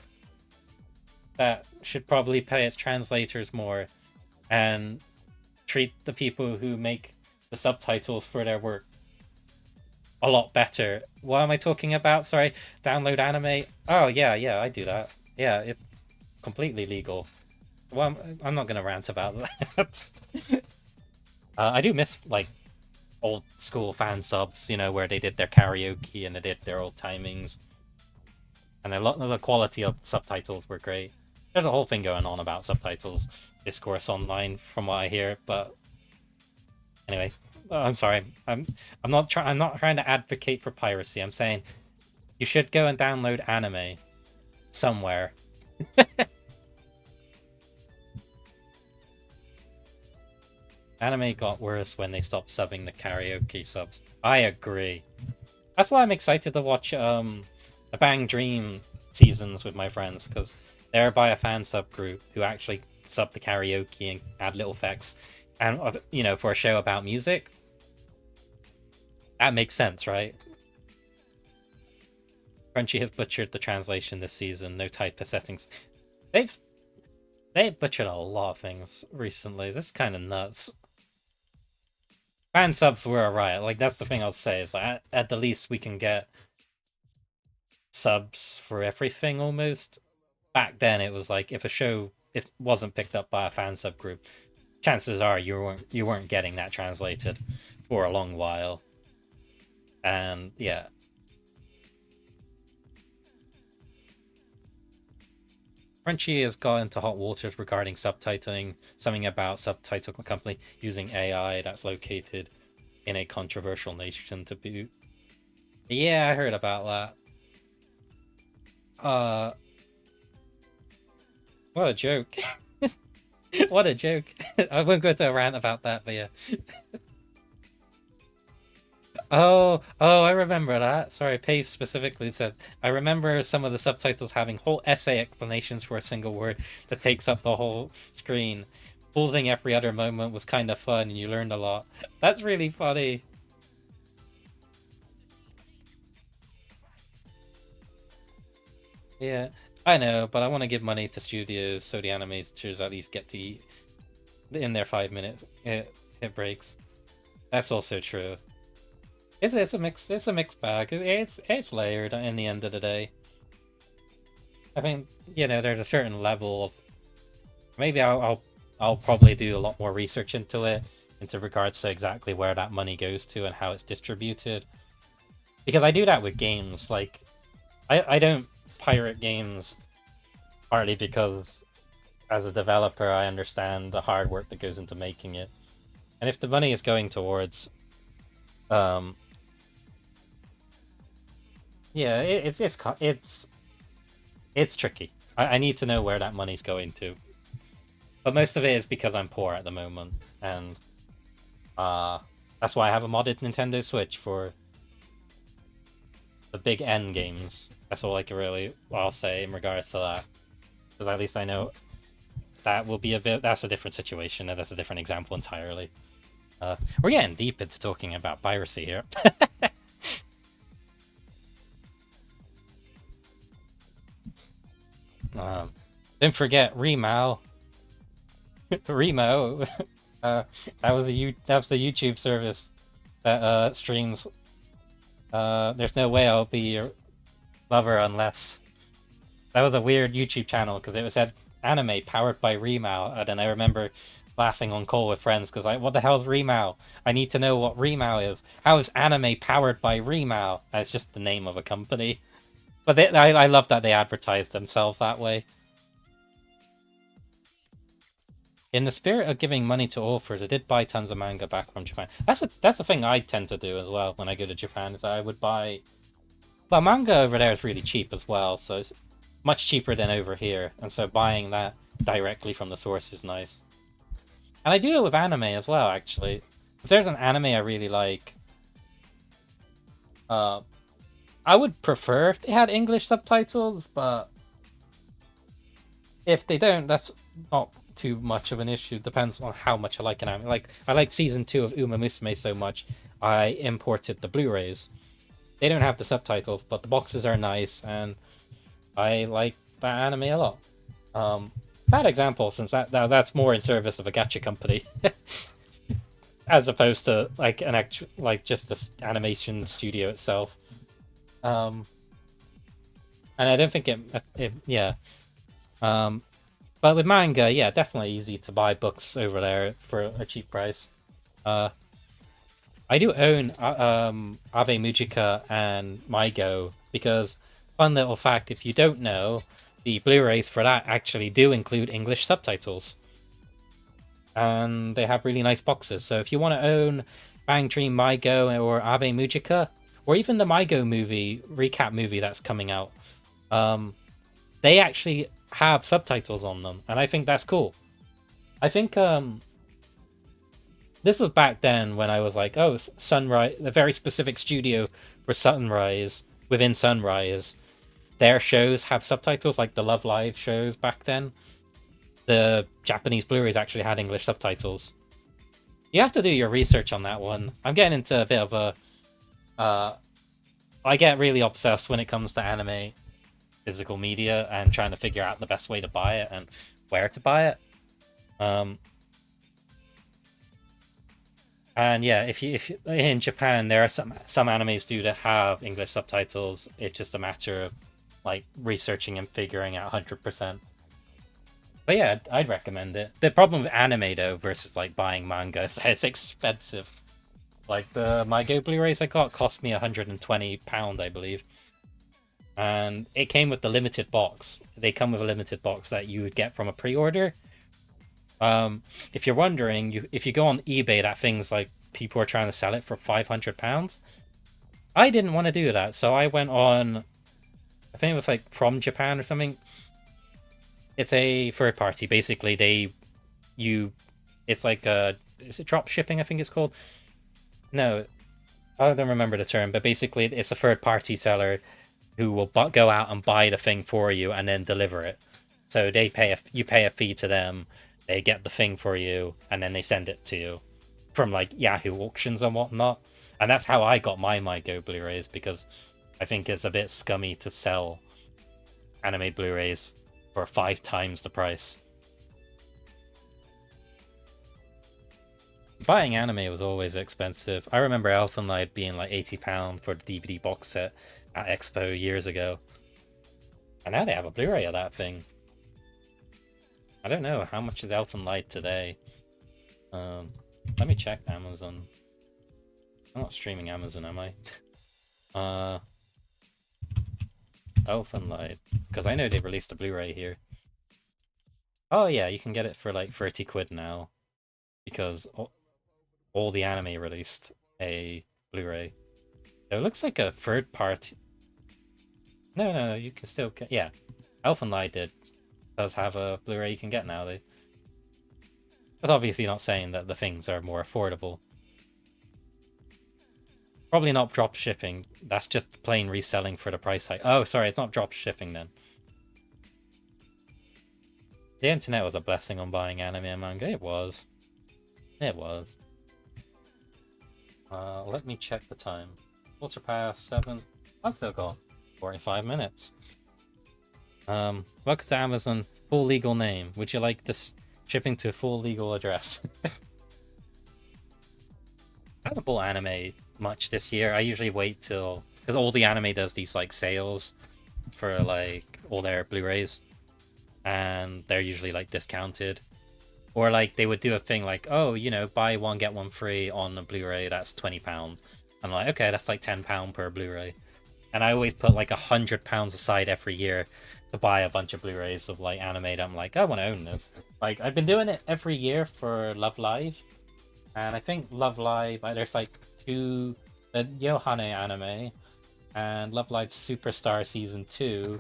B: that should probably pay its translators more and treat the people who make the subtitles for their work a lot better. What am I talking about? Sorry, download anime. Oh yeah, I do that. Yeah, it's completely legal. Well, I'm not gonna rant about that. I do miss like old school fan subs, you know, where they did their karaoke and they did their old timings, and a lot of the quality of subtitles were great. There's a whole thing going on about subtitles discourse online, from what I hear. But anyway, I'm sorry. I'm not trying to advocate for piracy. I'm saying you should go and download anime somewhere. Anime got worse when they stopped subbing the karaoke subs. I agree. That's why I'm excited to watch the Bang Dream seasons with my friends, because they're by a fan subgroup who actually sub the karaoke and add little effects, and you know, for a show about music, that makes sense, right? Crunchy has butchered the translation this season. No typo settings. They've butchered a lot of things recently. This is kind of nuts. Fan subs were alright. Like, that's the thing I'll say is that at the least we can get subs for everything almost. Back then, it was like if a show wasn't picked up by a fan subgroup, chances are you weren't getting that translated for a long while. And yeah. Crunchy has got into hot waters regarding subtitling, something about subtitle company using AI that's located in a controversial nation to boot. Yeah, I heard about that. What a joke. What a joke. I won't go to a rant about that, but yeah. Oh, I remember that. Sorry, Pave specifically said, I remember some of the subtitles having whole essay explanations for a single word that takes up the whole screen. Pausing every other moment was kind of fun and you learned a lot. That's really funny. Yeah, I know, but I want to give money to studios so the animators at least get to eat in their 5 minutes hit breaks. That's also true. It's a mixed bag. It's layered in the end of the day. I think, you know, there's a certain level of maybe I'll probably do a lot more research into it, into regards to exactly where that money goes to and how it's distributed. Because I do that with games. Like I don't pirate games partly because as a developer I understand the hard work that goes into making it. And if the money is going towards yeah, it's tricky. I need to know where that money's going to. But most of it is because I'm poor at the moment, and that's why I have a modded Nintendo Switch for the big N games. That's all I'll say in regards to that. Because at least I know that will be that's a different situation, and that's a different example entirely. We're getting deep into talking about piracy here. Don't forget Remao. Remo. That was the YouTube service that streams. There's no way I'll be your lover unless. That was a weird YouTube channel because it said anime powered by Remao, and then I remember laughing on call with friends because what the hell's Remao? I need to know what Remao is. How is anime powered by Remao? That's just the name of a company. But I love that they advertise themselves that way. In the spirit of giving money to authors, I did buy tons of manga back from Japan. That's the thing I tend to do as well when I go to Japan, is I would buy... Well, manga over there is really cheap as well, so it's much cheaper than over here. And so buying that directly from the source is nice. And I do it with anime as well, actually. If there's an anime I really like... I would prefer if they had English subtitles, but... If they don't, that's not too much of an issue. Depends on how much I like an anime. Like, I like season 2 of Uma Musume so much, I imported the Blu-rays. They don't have the subtitles, but the boxes are nice, and I like that anime a lot. Bad example, since that's more in service of a gacha company, as opposed to like an actual, like just the animation studio itself. And I don't think yeah. But with manga, yeah, definitely easy to buy books over there for a cheap price. I do own Ave Mujica and Maigo because, fun little fact, if you don't know, the Blu-rays for that actually do include English subtitles. And they have really nice boxes. So if you want to own Bang Dream Maigo or Ave Mujica, or even the Maigo movie, recap movie that's coming out, they actually have subtitles on them, and I think that's cool. I think this was back then when I was like, oh, Sunrise, a very specific studio for Sunrise, within Sunrise, their shows have subtitles, like the Love Live shows back then. The Japanese Blu-rays actually had English subtitles. You have to do your research on that one. I'm getting into a bit of a I get really obsessed when it comes to anime physical media and trying to figure out the best way to buy it and where to buy it. Um, and yeah, if you, in Japan there are some animes do that have English subtitles. It's just a matter of like researching and figuring out 100%. But yeah, I'd recommend it. The problem with anime though versus like buying manga is that it's expensive. Like the My Go Blu-rays I got cost me £120, I believe. And it came with the limited box. They come with a limited box that you would get from a pre-order. If you're wondering, if you go on eBay, that thing's like people are trying to sell it for £500. I didn't want to do that, so I went on. I think it was like From Japan or something. It's a third party. Basically, it's like is it drop shipping? I think it's called. No, I don't remember the term, but basically, it's a third party seller who will go out and buy the thing for you and then deliver it. So you pay a fee to them, they get the thing for you, and then they send it to you from like Yahoo auctions and whatnot. And that's how I got my Go Blu-rays, because I think it's a bit scummy to sell anime Blu-rays for 5 times the price. Buying anime was always expensive. I remember Elfen Lied being like £80 for the DVD box set at Expo years ago. And now they have a Blu-ray of that thing. I don't know, how much is Elfen Lied today? Let me check Amazon. I'm not streaming Amazon, am I? Elfen Lied. Because I know they released a Blu-ray here. Oh yeah, you can get it for like 30 quid now. Because all the anime released a Blu-ray. It looks like a third party. No, you can still get. Yeah, Elfen Lied does have a Blu-ray you can get now. That's obviously not saying that the things are more affordable. Probably not drop shipping. That's just plain reselling for the price hike. Oh, sorry, it's not drop shipping then. The internet was a blessing on buying anime and manga. It was. It was. Let me check the time. 7:15. I've still got 45 minutes. Welcome to Amazon. Full legal name. Would you like this shipping to full legal address? I haven't bought anime much this year. I usually wait till, because all the anime does these like sales for like all their Blu-rays, and they're usually like discounted. Or like they would do a thing like, oh, buy one get one free on a Blu-ray. That's £20. I'm like, okay, that's like £10 per Blu-ray. And I always put like £100 aside every year to buy a bunch of Blu-rays of like anime that I'm like, I want to own this. Like I've been doing it every year for Love Live, and I think Love Live, there's like 2, the Yohane anime and Love Live Superstar Season 2,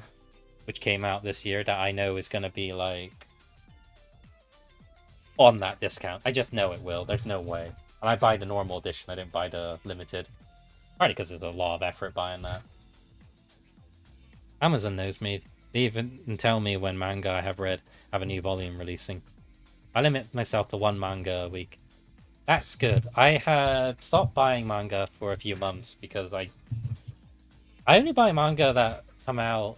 B: which came out this year, that I know is going to be like on that discount. I just know it will. There's no way. And I buy the normal edition. I didn't buy the limited. Partly because there's a lot of effort buying that. Amazon knows me. They even tell me when manga I have read have a new volume releasing. I limit myself to 1 manga a week. That's good. I had stopped buying manga for a few months because I only buy manga that come out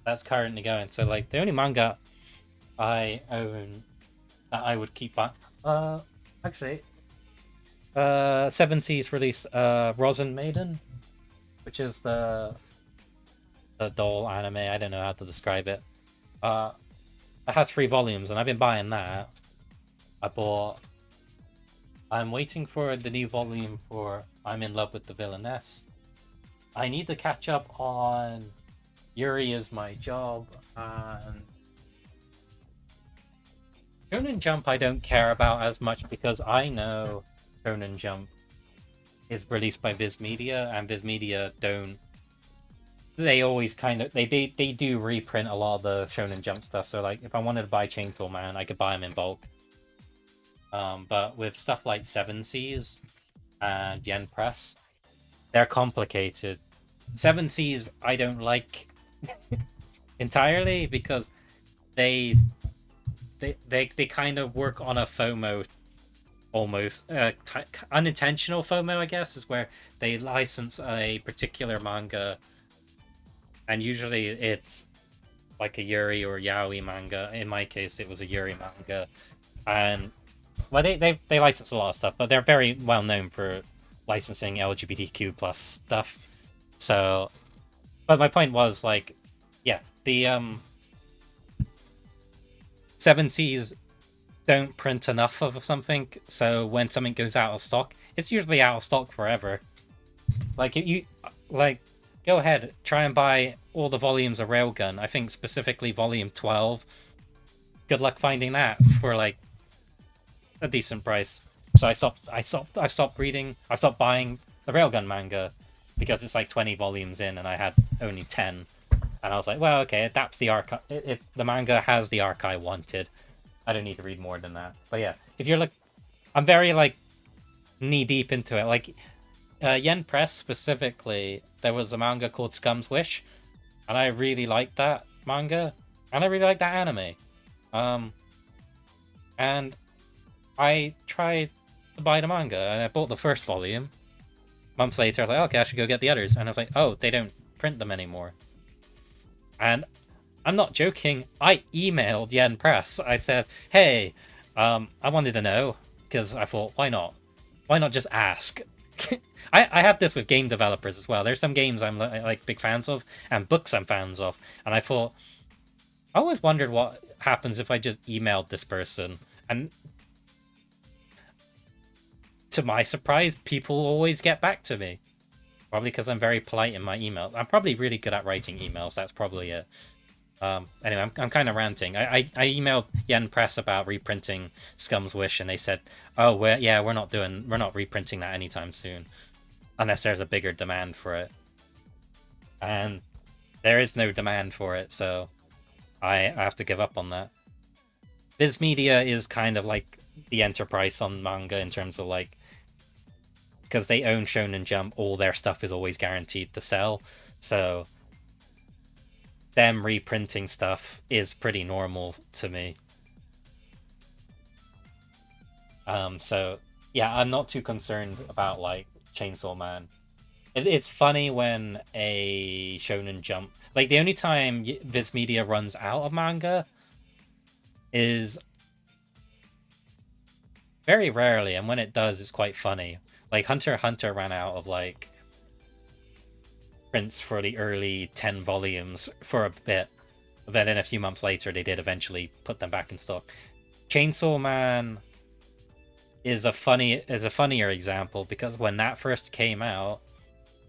B: that's currently going. So like the only manga I own that I would keep buying. Actually, Seven Seas released Rosin Maiden, which is the doll anime. I don't know how to describe it. It has 3 volumes, and I've been buying that. I'm waiting for the new volume for I'm in Love with the Villainess. I need to catch up on Yuri Is My Job, and Shonen Jump I don't care about as much because I know Shonen Jump is released by Viz Media, and Viz Media don't. They always kind of they do reprint a lot of the Shonen Jump stuff. So like if I wanted to buy Chainsaw Man, I could buy them in bulk. But with stuff like Seven Seas and Yen Press, they're complicated. Seven Seas I don't like entirely because they kind of work on a FOMO almost unintentional FOMO, I guess, is where they license a particular manga, and usually it's like a Yuri or Yaoi manga. In my case, it was a Yuri manga, and well, they license a lot of stuff, but they're very well known for licensing LGBTQ plus stuff. So, but my point was like, yeah, the 70s don't print enough of something, so when something goes out of stock, it's usually out of stock forever. Like if you like, go ahead, try and buy all the volumes of Railgun. I think specifically volume 12. Good luck finding that for like a decent price. So I stopped reading. I stopped buying the Railgun manga because it's like 20 volumes in, and I had only 10. And I was like, well, okay, that's the arc. The manga has the arc I wanted. I don't need to read more than that. But yeah, if you're like, I'm very like knee deep into it. Like Yen Press specifically, there was a manga called Scum's Wish, and I really liked that manga, and I really liked that anime. And I tried to buy the manga, and I bought the first volume. Months later, I was like, okay, I should go get the others. And I was like, oh, they don't print them anymore. And I'm not joking. I emailed Yen Press. I said, hey, I wanted to know, because I thought, why not? Why not just ask? I have this with game developers as well. There's some games I'm like big fans of, and books I'm fans of. And I thought, I always wondered what happens if I just emailed this person. And to my surprise, people always get back to me. Probably because I'm very polite in my emails. I'm probably really good at writing emails. That's probably it. Anyway, I'm kind of ranting. I emailed Yen Press about reprinting Scum's Wish, and they said, "Oh, we're not reprinting that anytime soon, unless there's a bigger demand for it." And there is no demand for it, so I have to give up on that. Viz Media is kind of like the Enterprise on manga in terms of like, because they own Shonen Jump, all their stuff is always guaranteed to sell. So them reprinting stuff is pretty normal to me. So yeah, I'm not too concerned about like Chainsaw Man. It's funny when a Shonen Jump, like the only time Viz Media runs out of manga is very rarely, and when it does, it's quite funny. Like Hunter x Hunter ran out of like prints for the early 10 volumes for a bit, but then a few months later they did eventually put them back in stock. Chainsaw Man is a funnier example, because when that first came out,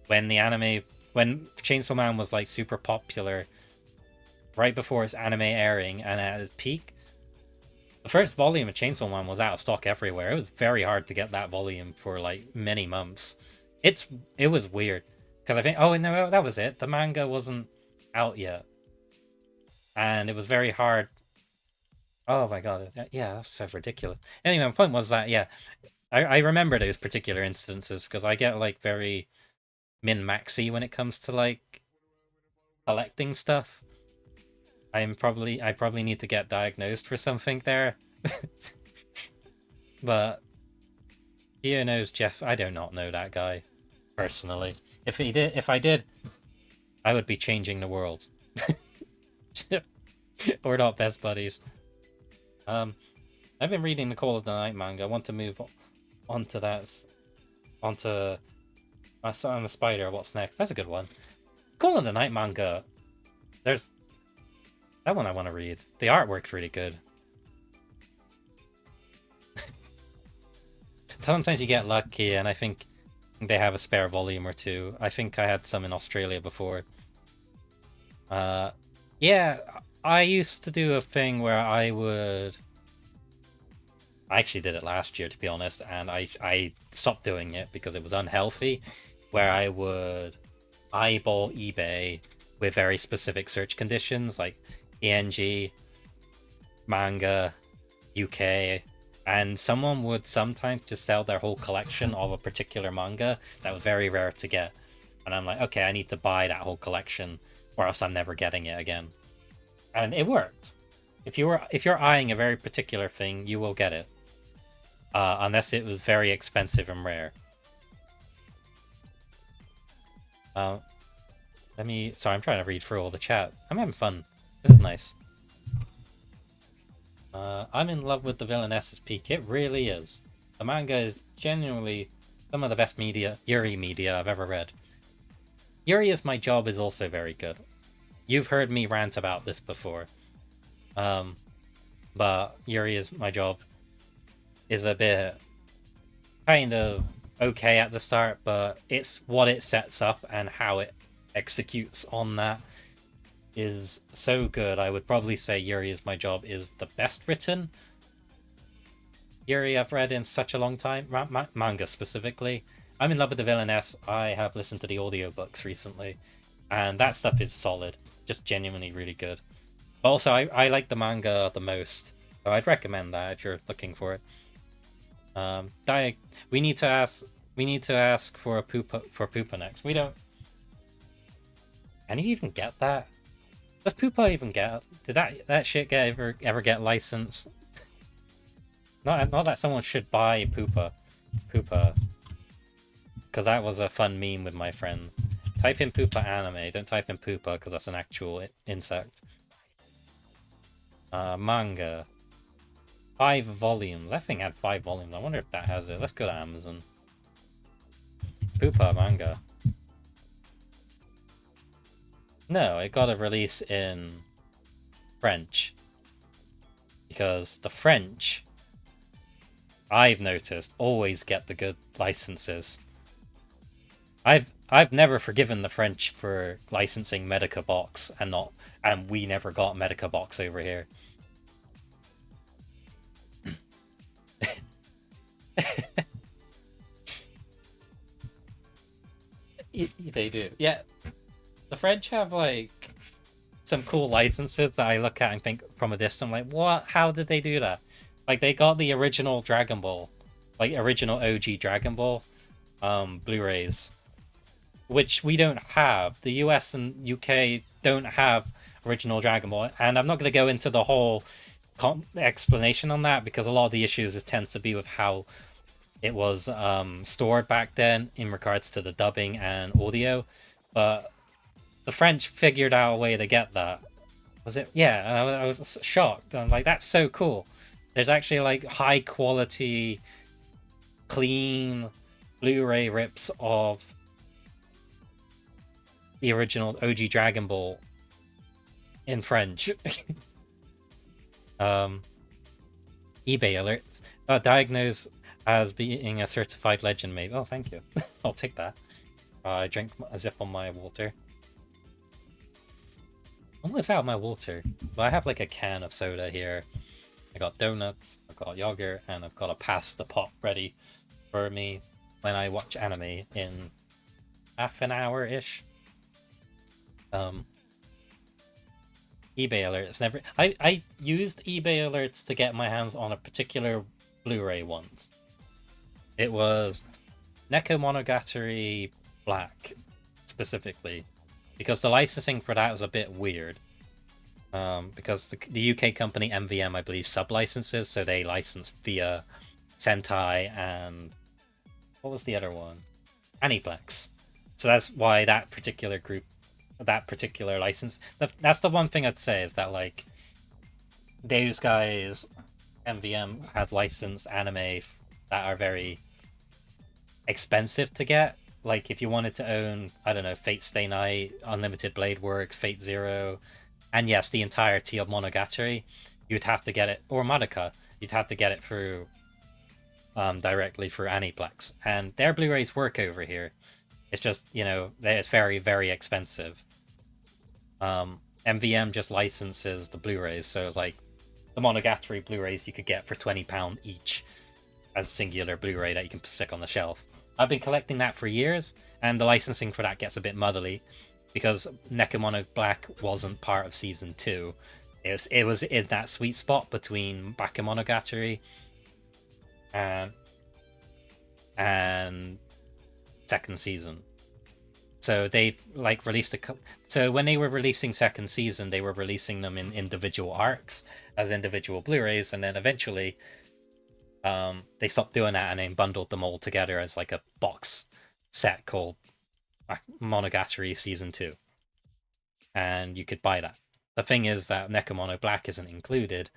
B: when Chainsaw Man was like super popular, right before its anime airing and at its peak, the first volume of Chainsaw Man was out of stock everywhere. It was very hard to get that volume for like many months. It was weird, because I think, oh no, that was it. The manga wasn't out yet, and it was very hard. Oh my god, yeah, that's so ridiculous. Anyway, my point was that, yeah, I remember those particular instances because I get like very min-maxy when it comes to like collecting stuff. I probably need to get diagnosed for something there. But Theo knows Jeff. I do not know that guy personally. If I did, I would be changing the world. We're not best buddies. I've been reading the Call of the Night manga. I want to move onto that. Onto I'm a Spider. What's next? That's a good one. Call of the Night manga. There's that one I want to read. The artwork's really good. Sometimes you get lucky, and I think they have a spare volume or two. I think I had some in Australia before. Yeah, I used to do a thing where I actually did it last year, to be honest, and I stopped doing it because it was unhealthy, where I would eyeball eBay with very specific search conditions, like ENG, manga, UK, and someone would sometimes just sell their whole collection of a particular manga that was very rare to get. And I'm like, okay, I need to buy that whole collection, or else I'm never getting it again. And it worked. If you're eyeing a very particular thing, you will get it. unless it was very expensive and rare. Sorry, I'm trying to read through all the chat. I'm having fun. This is nice. I'm in love with the Villainess's Peak. It really is. The manga is genuinely some of the best Yuri media I've ever read. Yuri is My Job is also very good. You've heard me rant about this before. But Yuri is My Job is a bit kind of okay at the start, but it's what it sets up and how it executes on that is so good. I would probably say Yuri is My Job is the best written Yuri I've read in such a long time, manga specifically. I'm in love with the Villainess. I have listened to the audiobooks recently, and that stuff is solid, just genuinely really good. But also, I like the manga the most, so I'd recommend that if you're looking for it. We need to ask for a Poopa next. We don't. Can you even get that? Does Poopa even get? Did that shit ever get licensed? Not that someone should buy Poopa, because that was a fun meme with my friend. Type in Poopa anime. Don't type in Poopa because that's an actual insect. Manga. 5 volumes. That thing had 5 volumes. I wonder if that has it. Let's go to Amazon. Poopa manga. No, it got a release in French. Because the French, I've noticed, always get the good licenses. I've never forgiven the French for licensing Medica Box and we never got Medica Box over here. They do. Yeah. The French have like some cool licenses that I look at and think from a distance, like, what? How did they do that? Like, they got the original Dragon Ball, like original OG Dragon Ball, Blu-rays, which we don't have. The US and UK don't have original Dragon Ball, and I'm not going to go into the whole explanation on that because a lot of the issues tends to be with how it was stored back then in regards to the dubbing and audio, but the French figured out a way to get that. Was it? Yeah, I was shocked. I'm like, that's so cool. There's actually like high quality, clean Blu-ray rips of the original OG Dragon Ball in French. eBay alerts. Diagnosed as being a certified legend, maybe. Oh, thank you. I'll take that. I drink a sip on my water. Almost out of my water, but I have like a can of soda here. I got donuts, I've got yogurt, and I've got a pasta pot ready for me when I watch anime in half an hour-ish. eBay alerts. I used eBay alerts to get my hands on a particular Blu-ray once. It was Neko Monogatari Black, specifically, because the licensing for that was a bit weird. Because the UK company MVM, I believe, sub-licenses, so they license via Sentai and what was the other one? Aniplex. So that's why that particular license. That's the one thing I'd say is that like those guys, MVM, has licensed anime that are very expensive to get. Like if you wanted to own, I don't know, Fate Stay Night, Unlimited Blade Works, Fate Zero, and yes, the entirety of Monogatari, you'd have to get it, or Madoka, you'd have to get it through directly through Aniplex. And their Blu-rays work over here. It's just, you know, it's very, very expensive. MVM just licenses the Blu-rays, so like the Monogatari Blu-rays you could get for £20 each as a singular Blu-ray that you can stick on the shelf. I've been collecting that for years, and the licensing for that gets a bit muddly because Nekomono Black wasn't part of season 2. It was in that sweet spot between Bakemonogatari and second season. So they've like released so when they were releasing second season, they were releasing them in individual arcs as individual Blu-rays, and then eventually They stopped doing that and then bundled them all together as like a box set called Monogatari Season 2. And you could buy that. The thing is that Nekomono Black isn't included,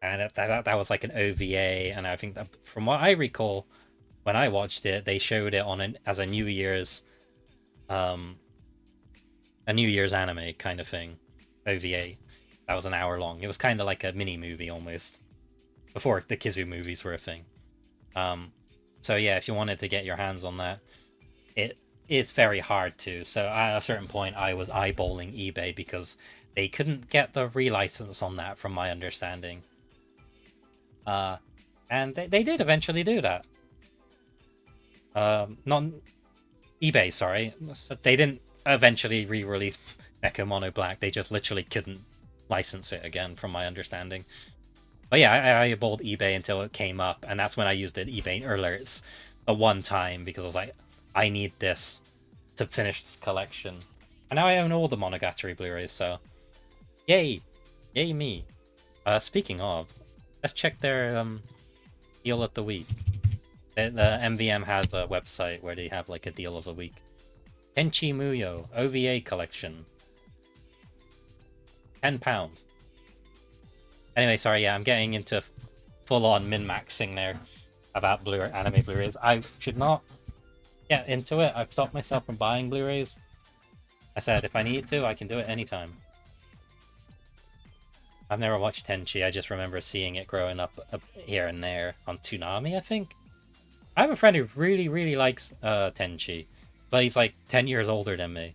B: and that was like an OVA, and I think that from what I recall, when I watched it, they showed it as um a New Year's anime kind of thing, OVA. That was an hour long. It was kind of like a mini movie almost before the Kizu movies were a thing. Um, so yeah, if you wanted to get your hands on that, it's very hard to. So at a certain point, I was eyeballing eBay because they couldn't get the relicense on that, from my understanding. And they did eventually do that. Not eBay, sorry. They didn't eventually re-release Echo Mono Black. They just literally couldn't license it again, from my understanding. But yeah, I eyeballed eBay until it came up, and that's when I used the eBay alerts the one time because I was like, I need this to finish this collection. And now I own all the Monogatari Blu-rays, so yay, yay me. Speaking of, let's check their deal of the week. The MVM has a website where they have like a deal of the week. Tenchi Muyo OVA collection, £10. Anyway, sorry, yeah, I'm getting into full-on min-maxing there about anime Blu-rays. I should not get into it. I've stopped myself from buying Blu-rays. I said if I need to, I can do it anytime. I've never watched Tenchi. I just remember seeing it growing up here and there on Toonami, I think. I have a friend who really, really likes Tenchi, but he's like 10 years older than me.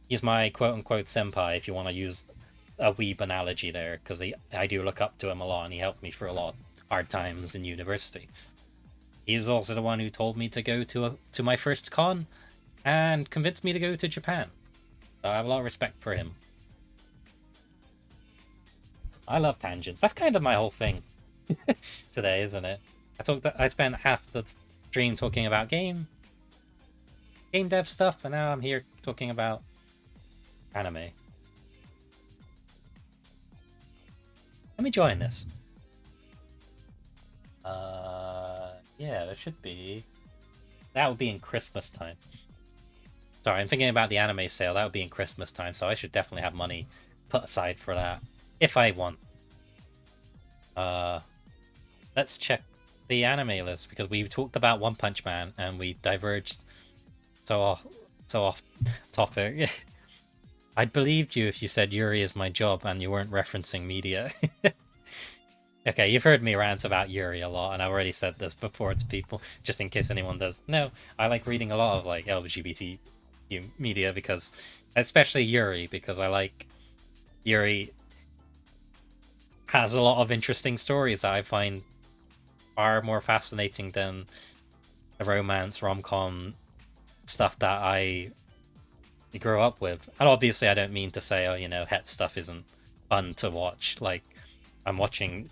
B: He's my quote-unquote senpai, if you want to use a weeb analogy there, because I do look up to him a lot, and he helped me through a lot of hard times in university. He's also the one who told me to go to my first con, and convinced me to go to Japan. So I have a lot of respect for him. I love tangents. That's kind of my whole thing today, isn't it? I spent half the stream talking about game dev stuff, and now I'm here talking about anime. Let me join this. Yeah, there should be. That would be in Christmas time. Sorry, I'm thinking about the anime sale. That would be in Christmas time, so I should definitely have money put aside for that if I want. Let's check the anime list because we talked about One Punch Man and we diverged so off topic. I'd believed you if you said Yuri is my job and you weren't referencing media. Okay, you've heard me rant about Yuri a lot, and I've already said this before to people, just in case anyone does. No, I like reading a lot of like LGBT media because, especially Yuri, because I like Yuri has a lot of interesting stories that I find far more fascinating than the romance rom-com stuff that I grew up with. And obviously, I don't mean to say, oh, het stuff isn't fun to watch. Like, I'm watching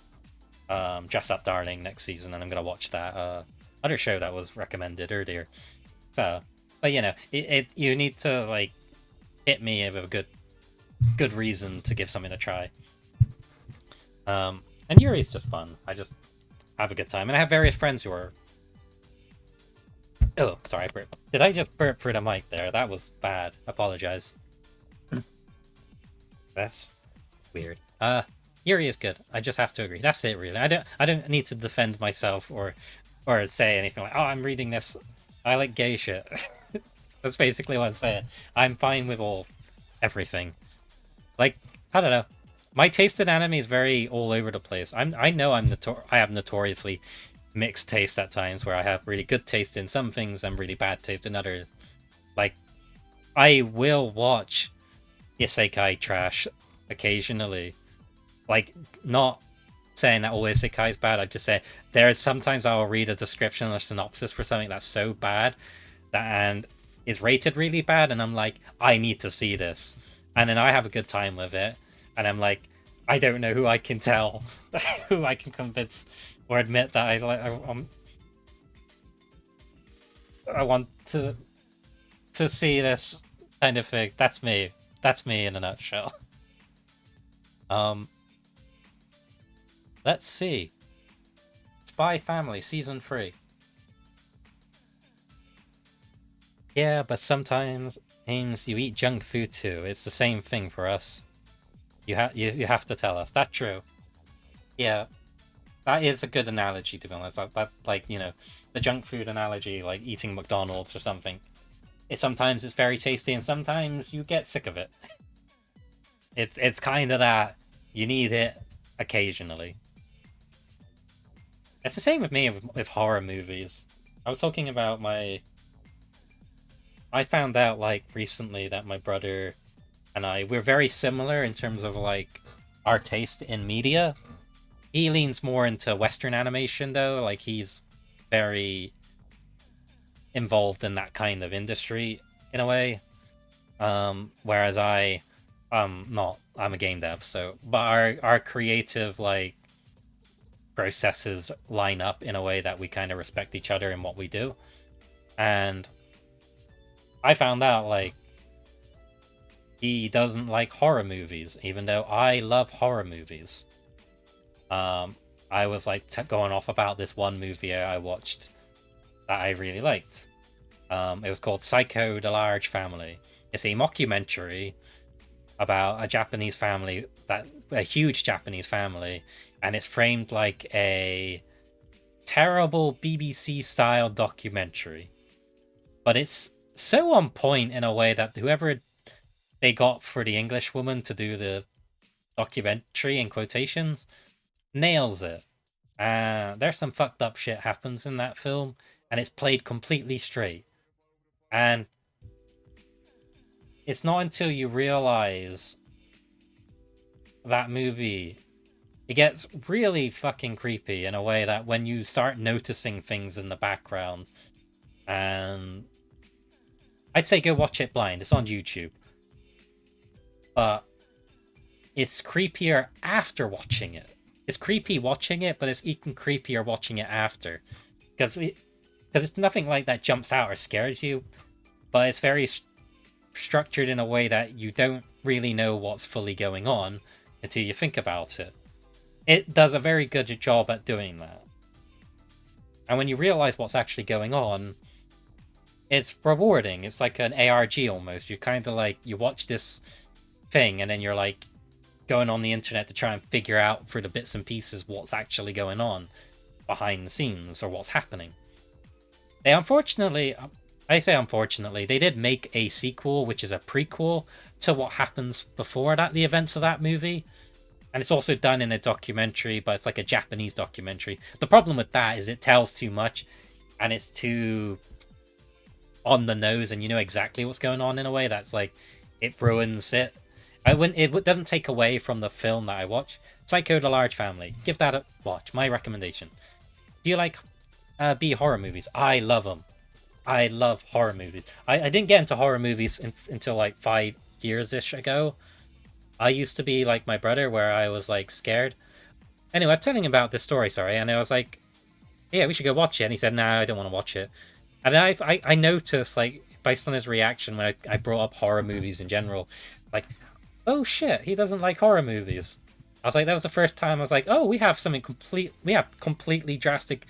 B: Dress Up Darling next season, and I'm gonna watch that other show that was recommended earlier. So, but you need to like hit me with a good reason to give something a try. And Yuri's just fun. I just have a good time, and I have various friends who are. Oh, sorry, I burped. Did I just burp through the mic there? That was bad. Apologize. That's weird. Yuri is good. I just have to agree. That's it, really. I don't need to defend myself or say anything like, oh, I'm reading this. I like gay shit. That's basically what I'm saying. I'm fine with everything. Like, I don't know. My taste in anime is very all over the place. I know I have notoriously mixed taste at times where I have really good taste in some things and really bad taste in others. Like, I will watch isekai trash occasionally. Like, not saying that all isekai is bad. I just say there's sometimes I'll read a description or synopsis for something that's so bad and is rated really bad, and I'm like, I need to see this, and then I have a good time with it, and I'm like, I don't know who I can tell, who I can convince or admit that I want to see this kind of thing. That's me. That's me in a nutshell. Let's see. Spy Family Season 3. Yeah, but sometimes games you eat junk food too. It's the same thing for us. You have to tell us. That's true. Yeah, that is a good analogy to be honest. That like, you know, the junk food analogy, like eating McDonald's or something. Sometimes it's very tasty and sometimes you get sick of it. It's kind of that you need it occasionally. It's the same with me with horror movies. I was talking about I found out like recently that my brother and we're very similar in terms of like our taste in media. He leans more into Western animation though, like he's very involved in that kind of industry in a way. Whereas not. I'm a game dev, so but our creative like processes line up in a way that we kind of respect each other in what we do. And I found out like he doesn't like horror movies, even though I love horror movies. I was like going off about this one movie I watched that I really liked. It was called Psycho: The Large Family. It's a mockumentary about a Japanese family, a huge Japanese family, and it's framed like a terrible BBC style documentary. But it's so on point in a way that whoever they got for the English woman to do the documentary in quotations nails it. There's some fucked up shit happens in that film, and it's played completely straight. And it's not until you realize that movie, it gets really fucking creepy in a way that when you start noticing things in the background, and I'd say go watch it blind. It's on YouTube. But it's creepier after watching it. It's creepy watching it, but it's even creepier watching it after. Because it's nothing like that jumps out or scares you, but it's very structured in a way that you don't really know what's fully going on until you think about it. It does a very good job at doing that. And when you realize what's actually going on, it's rewarding. It's like an ARG almost. You kind of like, you watch this thing and then you're like going on the internet to try and figure out through the bits and pieces what's actually going on behind the scenes or what's happening. They unfortunately, I say unfortunately, they did make a sequel, which is a prequel to what happens before that, the events of that movie. And it's also done in a documentary, but it's like a Japanese documentary. The problem with that is it tells too much and it's too on the nose and you know exactly what's going on in a way that's like, it ruins it. It doesn't take away from the film that I watch. Psycho: The Large Family. Give that a watch. My recommendation. Do you like B horror movies? I love them. I love horror movies. I didn't get into horror movies until like 5 years-ish ago. I used to be like my brother where I was like scared. Anyway, I was telling him about this story, sorry, and I was like, yeah, we should go watch it. And he said, no, I don't want to watch it. And I noticed, like, based on his reaction when I brought up horror movies in general, like, oh shit, he doesn't like horror movies. I was like, that was the first time I was like, oh, we have completely drastic,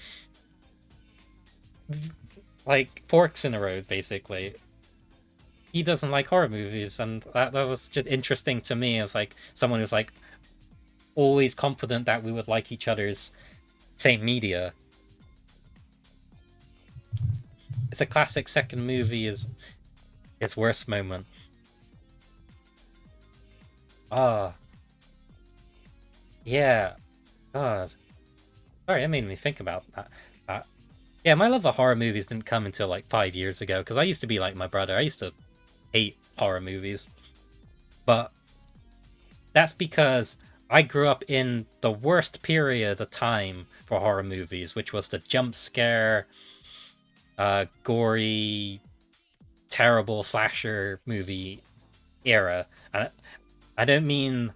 B: like, forks in the road, basically. He doesn't like horror movies, and that was just interesting to me as, like, someone who's, like, always confident that we would like each other's same media. It's a classic second movie is its worst moment. Yeah. God. Sorry, that made me think about that. Yeah, my love of horror movies didn't come until like 5 years ago, because I used to be like my brother. I used to hate horror movies. But that's because I grew up in the worst period of time for horror movies, which was the jump scare, gory, terrible slasher movie era. And I don't mean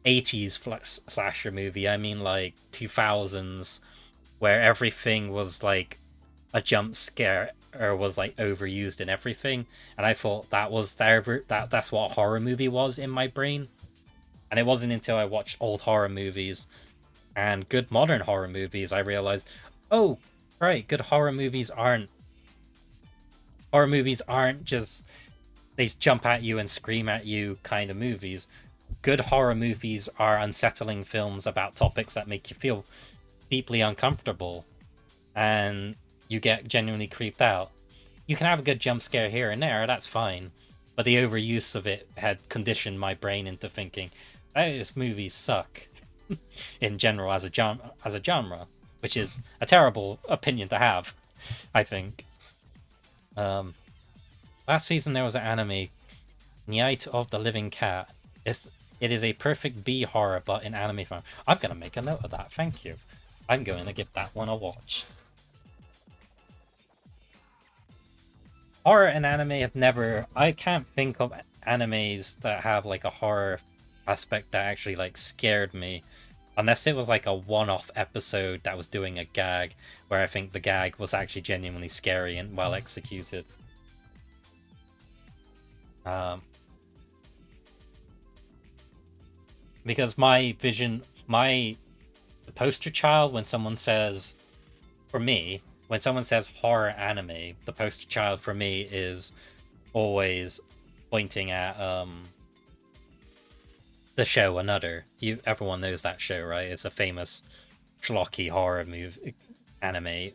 B: 80s slasher movie, I mean like 2000s, where everything was like a jump scare or was like overused in everything. And I thought that's what a horror movie was in my brain. And it wasn't until I watched old horror movies and good modern horror movies I realized, Oh, right, good horror movies aren't just they jump at you and scream at you kind of movies. Good horror movies are unsettling films about topics that make you feel deeply uncomfortable and you get genuinely creeped out. You can have a good jump scare here and there, that's fine. But the overuse of it had conditioned my brain into thinking, oh, this movies suck in general as a genre, which is a terrible opinion to have, I think. Um, Last season there was an anime, Night of the Living Cat. It is a perfect B horror, but in anime form. I'm gonna make a note of that. Thank you. I'm going to give that one a watch. Horror and anime have never. I can't think of animes that have like a horror aspect that actually like scared me, unless it was like a one-off episode that was doing a gag, where I think the gag was actually genuinely scary and well executed. Because my vision, my the poster child when someone says, for me, when someone says horror anime, the poster child for me is always pointing at the show Another. Everyone knows that show, right? It's a famous schlocky horror movie anime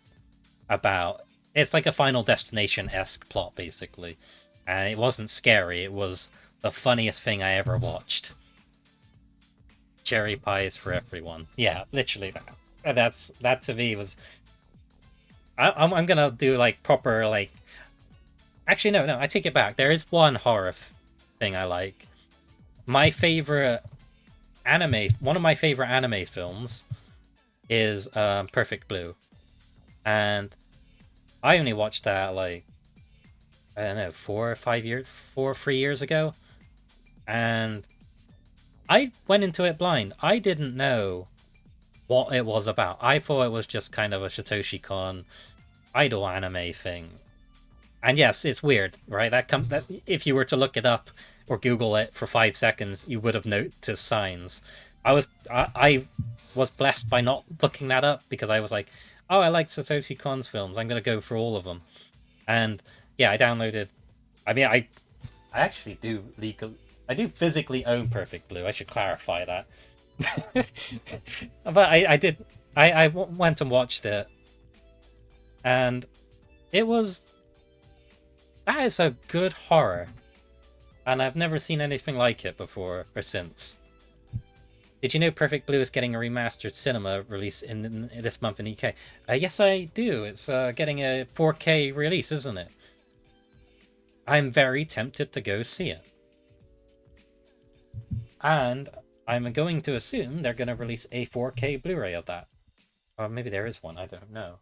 B: about it's like a Final Destination-esque plot basically. And it wasn't scary, it was the funniest thing I ever watched. Cherry pies for everyone. Yeah, literally that. That to me was. I'm gonna do like proper like. Actually, no, I take it back. There is one horror thing I like. My favorite one of my favorite anime films is Perfect Blue, and I only watched that like I don't know 3 years ago, and I went into it blind. I didn't know what it was about. I thought it was just kind of a Satoshi Kon idol anime thing. And yes, it's weird, right? That if you were to look it up or Google it for 5 seconds, you would have noticed signs. I was blessed by not looking that up because I was like, oh, I like Satoshi Kon's films. I'm gonna go for all of them. And yeah, I downloaded. I mean, I actually do I do physically own Perfect Blue. I should clarify that. But I did. I went and watched it, and it was. That is a good horror, and I've never seen anything like it before or since. Did you know Perfect Blue is getting a remastered cinema release in this month in the UK? Yes, I do. It's getting a 4K release, isn't it? I'm very tempted to go see it. And I'm going to assume they're going to release a 4K Blu-ray of that. Or maybe there is one, I don't know.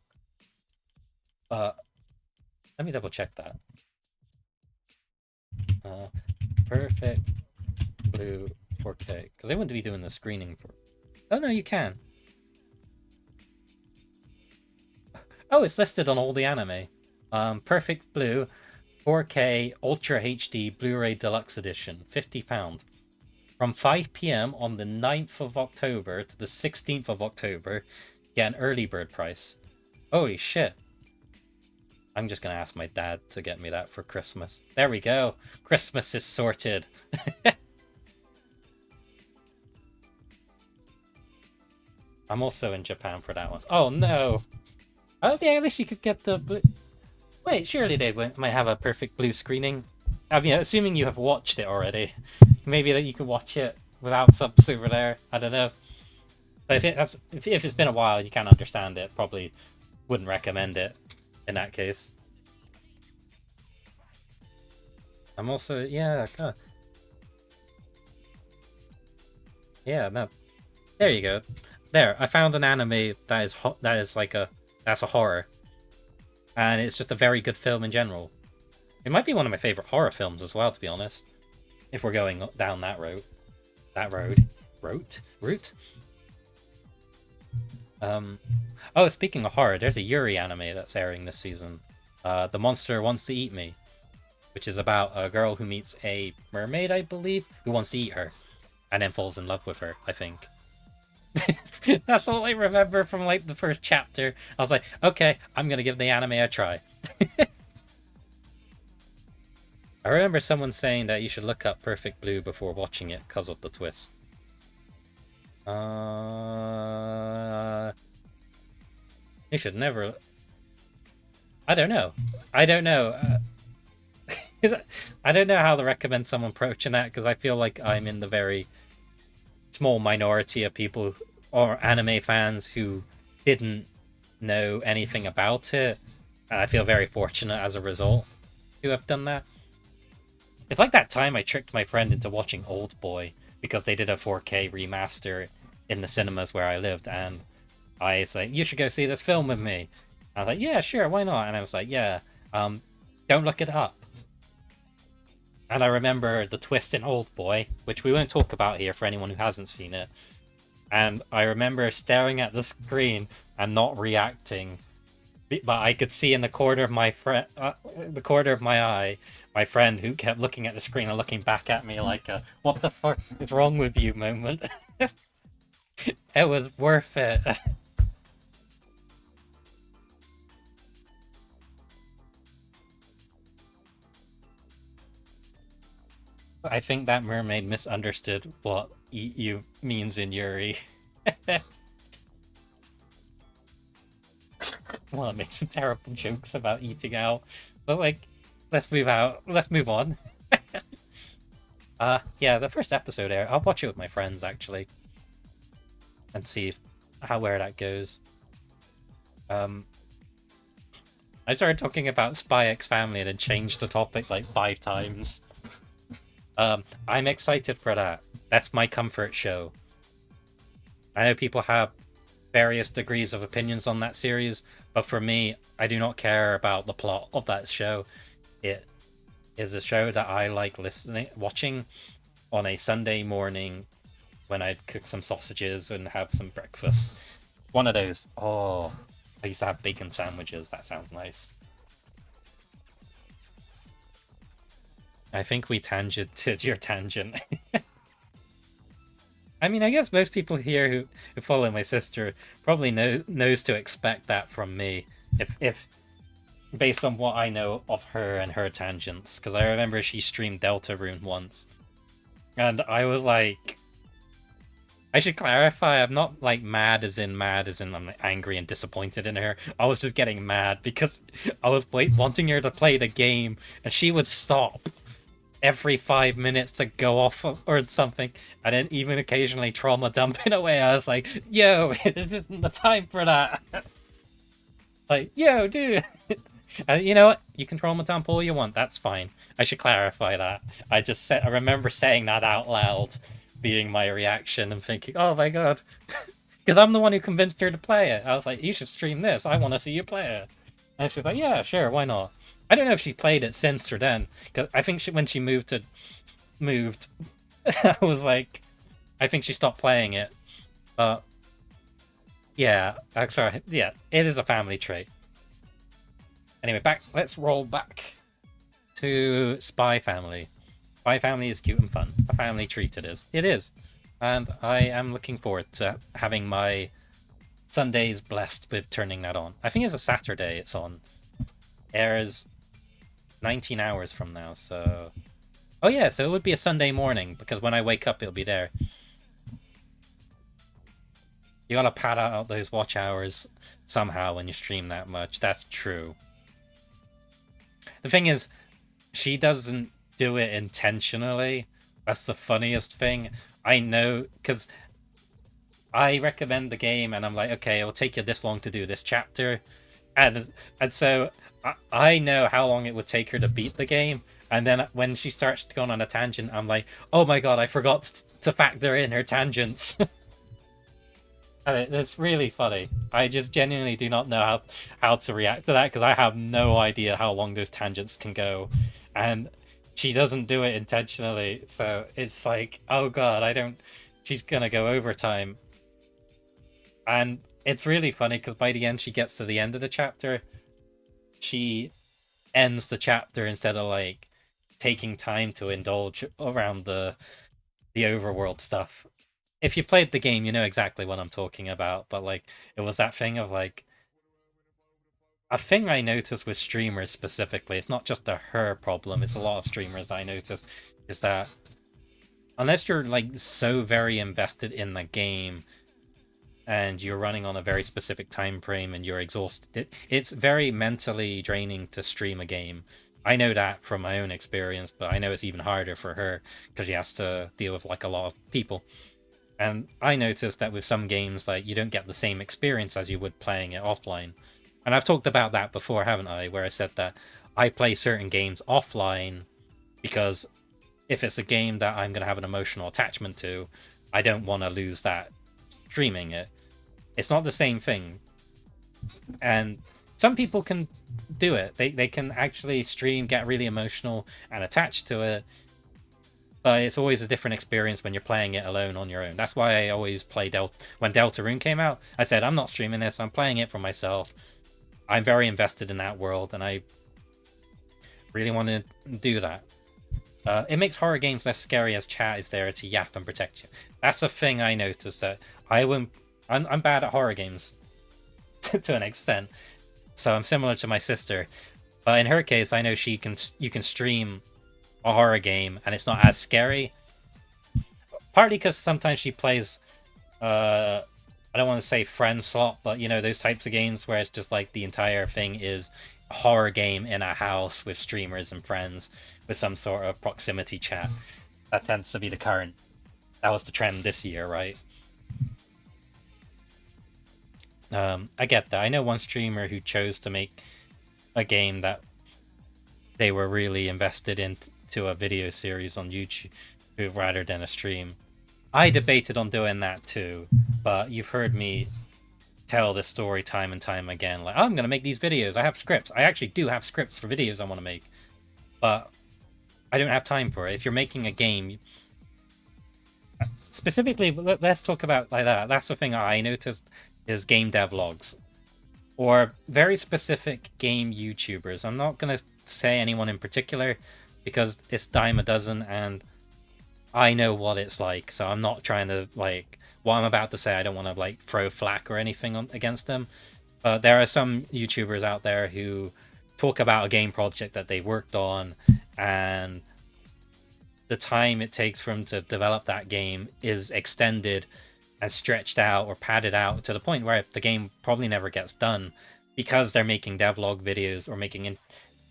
B: Let me double check that. Perfect Blue 4K. Because they wouldn't be doing the screening for... Oh, no, you can. Oh, it's listed on all the anime. Perfect Blue 4K Ultra HD Blu-ray Deluxe Edition. £50. From 5 PM on the 9th of October to the 16th of October, get an early bird price. Holy shit. I'm just gonna ask my dad to get me that for Christmas. There we go. Christmas is sorted. I'm also in Japan for that one. Oh no. Oh yeah, at least you could get the blue. Wait, surely they might have a Perfect Blue screening. I mean, assuming you have watched it already. Maybe that you could watch it without subs over there. I don't know. But if it's been a while, you can't understand it. Probably wouldn't recommend it in that case. I'm also yeah. Yeah, no. There you go. There, I found an anime that's a horror, and it's just a very good film in general. It might be one of my favorite horror films as well, to be honest. If we're going down that road. Route? Oh, speaking of horror, there's a Yuri anime that's airing this season. The Monster Wants to Eat Me, which is about a girl who meets a mermaid, I believe, who wants to eat her, and then falls in love with her, I think. That's all I remember from like the first chapter. I was like, okay, I'm gonna give the anime a try. I remember someone saying that you should look up Perfect Blue before watching it because of the twist. You should never. I don't know. I don't know. I don't know how to recommend someone approaching that because I feel like I'm in the very small minority of people or anime fans who didn't know anything about it. And I feel very fortunate as a result to have done that. It's like that time I tricked my friend into watching Old Boy because they did a 4K remaster in the cinemas where I lived, and I was like, "You should go see this film with me." I was like, "Yeah, sure, why not?" And I was like, "Yeah, don't look it up." And I remember the twist in Old Boy, which we won't talk about here for anyone who hasn't seen it. And I remember staring at the screen and not reacting, but I could see in the corner of the corner of my eye, my friend who kept looking at the screen and looking back at me like a "What the fuck is wrong with you?" moment. It was worth it. I think that mermaid misunderstood what eat you means in Yuri. Well, it makes some terrible jokes about eating out, but like, let's move out. Let's move on. Yeah, the first episode there. I'll watch it with my friends actually, and see how where that goes. Um, I started talking about Spy X Family and then changed the topic like 5 times. I'm excited for that. That's my comfort show. I know people have various degrees of opinions on that series, but for me, I do not care about the plot of that show. It is a show that I like watching on a Sunday morning when I'd cook some sausages and have some breakfast. One of those. Oh, I used to have bacon sandwiches. That sounds nice. I think we tangented your tangent. I mean, I guess most people here who follow my sister probably knows to expect that from me. If based on what I know of her and her tangents, because I remember she streamed Deltarune once, and I was like, I should clarify, I'm not like mad as in I'm like, angry and disappointed in her. I was just getting mad because I was wanting her to play the game, and she would stop every 5 minutes to go off or something, and then even occasionally trauma dumping away. I was like, yo, this isn't the time for that. Like, yo, dude. You know what? You can trauma dump all you want. That's fine. I should clarify that. I remember saying that out loud, being my reaction and thinking, oh my god. Because I'm the one who convinced her to play it. I was like, you should stream this. I want to see you play it. And she was like, yeah, sure, why not? I don't know if she's played it since or then. Because I think when she moved, I was like, I think she stopped playing it. But yeah, sorry, yeah, it is a family trait. Anyway, let's roll back to Spy Family. Spy Family is cute and fun. A family treat it is. It is. And I am looking forward to having my Sundays blessed with turning that on. I think it's a Saturday it's on. Airs 19 hours from now, so... Oh yeah, so it would be a Sunday morning, because when I wake up, it'll be there. You gotta pad out those watch hours somehow when you stream that much. That's true. The thing is, she doesn't do it intentionally. That's the funniest thing. I know, because I recommend the game, and I'm like, okay, it'll take you this long to do this chapter. And so I know how long it would take her to beat the game. And then when she starts going on a tangent, I'm like, oh my god, I forgot to factor in her tangents. And it's really funny. I just genuinely do not know how to react to that because I have no idea how long those tangents can go. And she doesn't do it intentionally. So it's like, oh god, she's gonna go overtime. And it's really funny because by the end, she gets to the end of the chapter. She ends the chapter instead of like taking time to indulge around the overworld stuff. if you played the game, you know exactly what I'm talking about. But like, it was that thing of like a thing I noticed with streamers specifically. It's not just a her problem. It's a lot of streamers I noticed is that unless you're like so very invested in the game and you're running on a very specific time frame and you're exhausted, it's very mentally draining to stream a game. I know that from my own experience, but I know it's even harder for her because she has to deal with like a lot of people. And I noticed that with some games, like you don't get the same experience as you would playing it offline. And I've talked about that before, haven't I? Where I said that I play certain games offline because if it's a game that I'm going to have an emotional attachment to, I don't want to lose that streaming it. It's not the same thing. And some people can do it. They can actually stream, get really emotional and attached to it. But it's always a different experience when you're playing it alone on your own. That's why I always play when Deltarune came out. I said, I'm not streaming this. I'm playing it for myself. I'm very invested in that world, and I really want to do that. It makes horror games less scary as chat is there to yap and protect you. That's a thing I noticed that I'm bad at horror games to an extent. So I'm similar to my sister. But in her case, I know you can stream a horror game and it's not as scary. Partly because sometimes she plays I don't want to say friend slot, but you know, those types of games where it's just like the entire thing is a horror game in a house with streamers and friends with some sort of proximity chat. That tends to be the current. That was the trend this year, right? I get that. I know one streamer who chose to make a game that they were really invested into a video series on YouTube rather than a stream. I debated on doing that too, but you've heard me tell this story time and time again. Like, I'm going to make these videos. I have scripts. I actually do have scripts for videos I want to make, but I don't have time for it. If you're making a game, specifically, let's talk about like that. That's the thing I noticed is game dev logs or very specific game YouTubers. I'm not going to say anyone in particular because it's dime a dozen and I know what it's like, so I'm not trying to, like, what I'm about to say, I don't want to, like, throw flack or anything against them. But there are some YouTubers out there who talk about a game project that they worked on, and the time it takes for them to develop that game is extended and stretched out or padded out to the point where the game probably never gets done because they're making devlog videos or making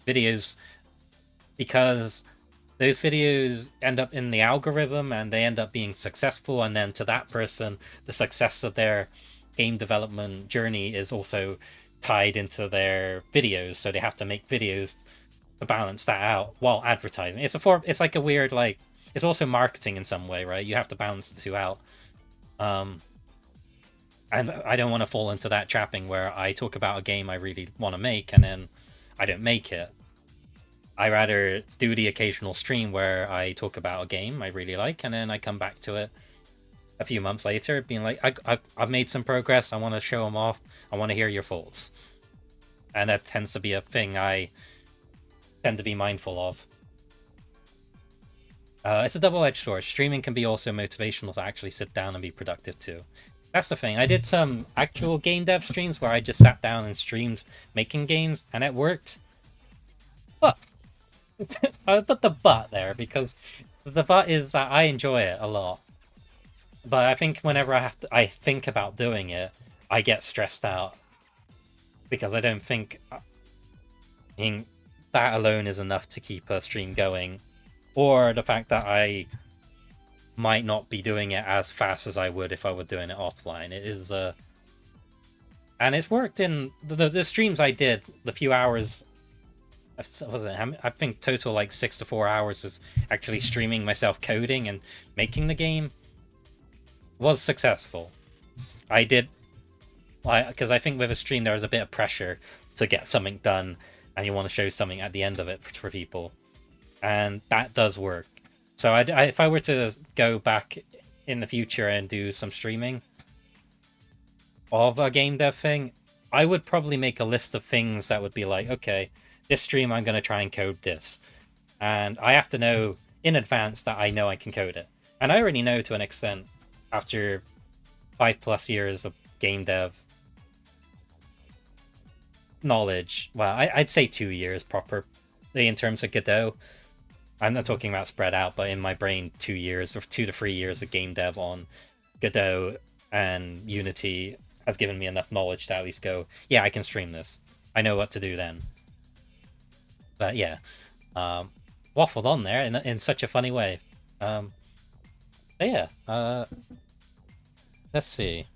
B: videos because those videos end up in the algorithm and they end up being successful, and then to that person the success of their game development journey is also tied into their videos, so they have to make videos to balance that out while advertising. It's like a weird, like, it's also marketing in some way, right? You have to balance the two out. And I don't want to fall into that trapping where I talk about a game I really want to make and then I don't make it. I rather do the occasional stream where I talk about a game I really like, and then I come back to it a few months later, being like, I've made some progress. I want to show them off. I want to hear your thoughts, and that tends to be a thing I tend to be mindful of. It's a double-edged sword. Streaming can be also motivational to actually sit down and be productive too. That's the thing. I did some actual game dev streams where I just sat down and streamed making games, and it worked. But I put the but there because the but is that I enjoy it a lot. But I think whenever I think about doing it, I get stressed out because I don't think that alone is enough to keep a stream going, or the fact that I might not be doing it as fast as I would if I were doing it offline. It is and it's worked in the streams I did, the few hours. I think total like 6 to 4 hours of actually streaming myself coding and making the game was successful. I did, because I think with a stream there was a bit of pressure to get something done and you want to show something at the end of it for people, and that does work. So if I were to go back in the future and do some streaming of a game dev thing, I would probably make a list of things that would be like, okay, this stream I'm going to try and code this. And I have to know in advance that I know I can code it. And I already know to an extent. after 5+ years of game dev knowledge. Well, I'd say 2 years properly in terms of Godot. I'm not talking about spread out, but in my brain, 2 years or 2 to 3 years of game dev on Godot and Unity has given me enough knowledge to at least go, yeah, I can stream this. I know what to do then. But yeah, waffled on there in such a funny way. But yeah, let's see.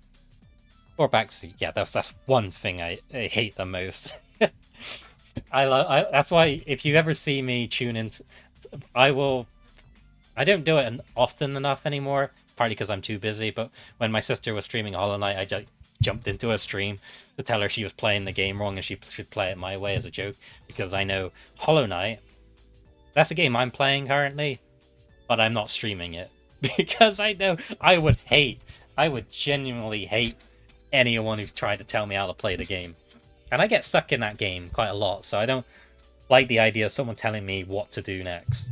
B: Or backseat. Yeah, that's one thing I hate the most. That's why if you ever see me tune into, I don't do it often enough anymore. Partly because I'm too busy. But when my sister was streaming Hollow Knight, I just jumped into a stream to tell her she was playing the game wrong and she should play it my way as a joke. Because I know Hollow Knight, that's a game I'm playing currently, but I'm not streaming it because I know I would genuinely hate anyone who's tried to tell me how to play the game. And I get stuck in that game quite a lot, so I don't like the idea of someone telling me what to do next.